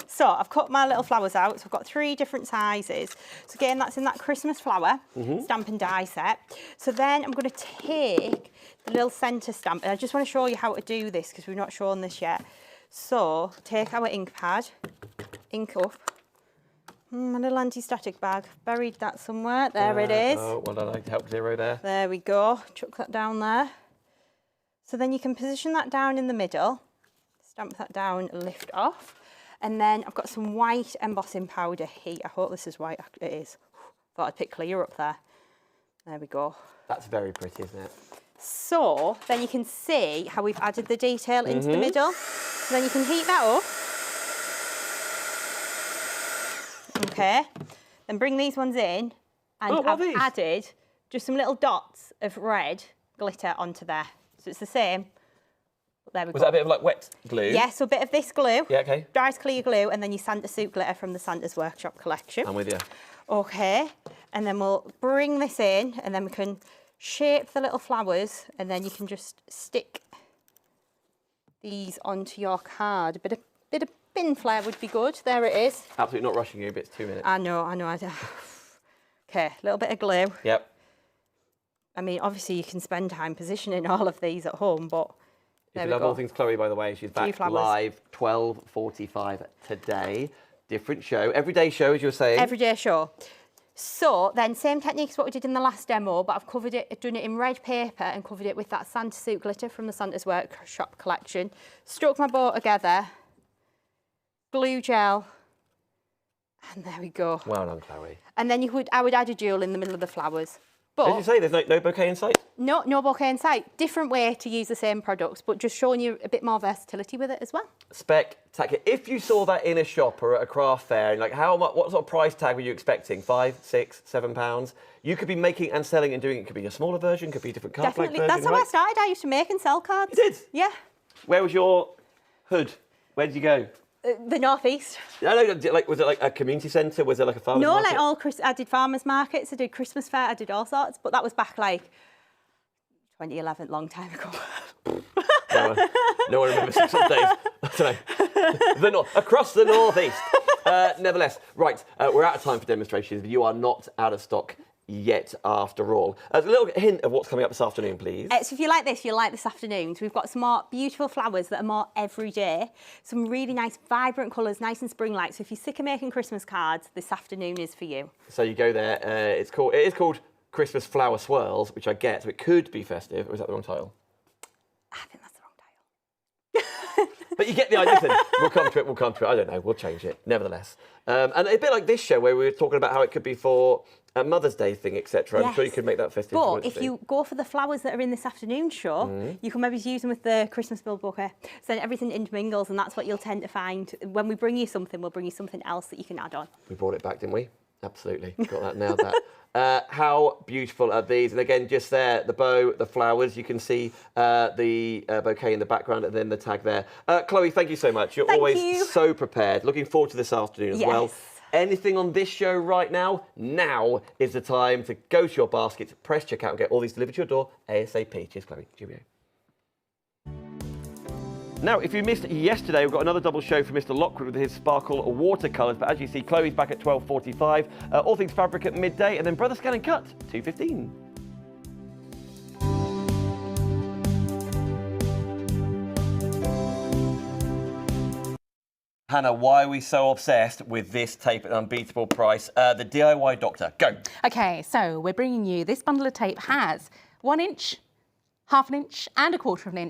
So I've cut my little flowers out. So I've got 3 different sizes. So again, that's in that Christmas flower stamp and die set. So then I'm going to take the little centre stamp. And I just want to show you how to do this because we've not shown this yet. So take our ink pad, ink up. My little anti-static bag, buried that somewhere. There it is. Oh, well done. I helped zero there. There we go. Chuck that down there. So then you can position that down in the middle, stamp that down, lift off. And then I've got some white embossing powder here. I hope this is white. It is. Thought I'd pick clear up there. There we go. That's very pretty, isn't it? So then you can see how we've added the detail into the middle. So then you can heat that up. Okay. Then bring these ones in. And Oh, what are I've these? added just some little dots of red glitter onto there. So it's the same. But there we Was go. that a bit of like wet glue? Yeah, so a bit of this glue. Yeah, okay. Dries clear glue, and then your Santa suit glitter from the Santa's Workshop collection. I'm with you. Okay, and then we'll bring this in, and then we can shape the little flowers, and then you can just stick these onto your card. A bit spin flare would be good. There it is. Absolutely not rushing you, but it's 2 minutes. I know. Okay, a little bit of glue. Yep. I mean, obviously you can spend time positioning all of these at home, but there If we you love go. all things Chloe, by the way, she's back flowers. live 12:45 today. Different show, everyday show, as you were saying. Everyday show. So then same technique as what we did in the last demo, but I've covered it, done it in red paper and covered it with that Santa suit glitter from the Santa's Workshop collection. Stuck my bow together, glue gel, and there we go. Well done, Chloe. And then I would add a jewel in the middle of the flowers. But As you say, there's no bouquet in sight? no bouquet in sight. Different way to use the same products, but just showing you a bit more versatility with it as well. Spectacular. If you saw that in a shop or at a craft fair, like what sort of price tag were you expecting? £5, £6, £7? You could be making and selling and doing it. Could be a smaller version, could be a different card flag Definitely. version. That's how I started. I used to make and sell cards. You did? Yeah. Where was your hood? Where did you go? The northeast. I know, was it like a community centre? Was it like a farmer's No, market? like I did farmers markets, I did Christmas fair, I did all sorts, but that was back like 2011, long time ago. No one remembers some days. I don't know. Across the northeast. Nevertheless, right, we're out of time for demonstrations. You are not out of stock yet, after all. A little hint of what's coming up this afternoon, please. So if you like this, you'll like this afternoon. So we've got some more beautiful flowers that are more everyday. Some really nice, vibrant colours, nice and spring-like. So if you're sick of making Christmas cards, this afternoon is for you. So you go there. It is called Christmas Flower Swirls, which I get. So it could be festive. Or is that the wrong title? I think that's the wrong title. But you get the idea. Listen, we'll come to it. I don't know. We'll change it. Nevertheless. And a bit like this show where we were talking about how it could be for a Mother's Day thing, etc. I'm sure you could make that festive. But if you go for the flowers that are in this afternoon show, you can maybe use them with the Christmas bill bouquet. So then everything intermingles, and that's what you'll tend to find. When we bring you something, we'll bring you something else that you can add on. We brought it back, didn't we? Absolutely. Got that, nailed that. How beautiful are these? And again, just there, the bow, the flowers, you can see the bouquet in the background and then the tag there. Chloe, thank you so much. You're always so prepared. Looking forward to this afternoon as well. Anything on this show right now? Now is the time to go to your basket, press checkout and get all these delivered to your door ASAP. Cheers, Chloe. Cheerio. Now, if you missed yesterday, we've got another double show for Mr. Lockwood with his sparkle watercolours. But as you see, Chloe's back at 12:45, All Things Fabric at midday, and then Brother Scan and Cut, 2:15. Hannah, why are we so obsessed with this tape at an unbeatable price? The DIY Doctor, go. Okay, so we're bringing you this bundle of tape has 1 inch, half an inch and a quarter of an inch.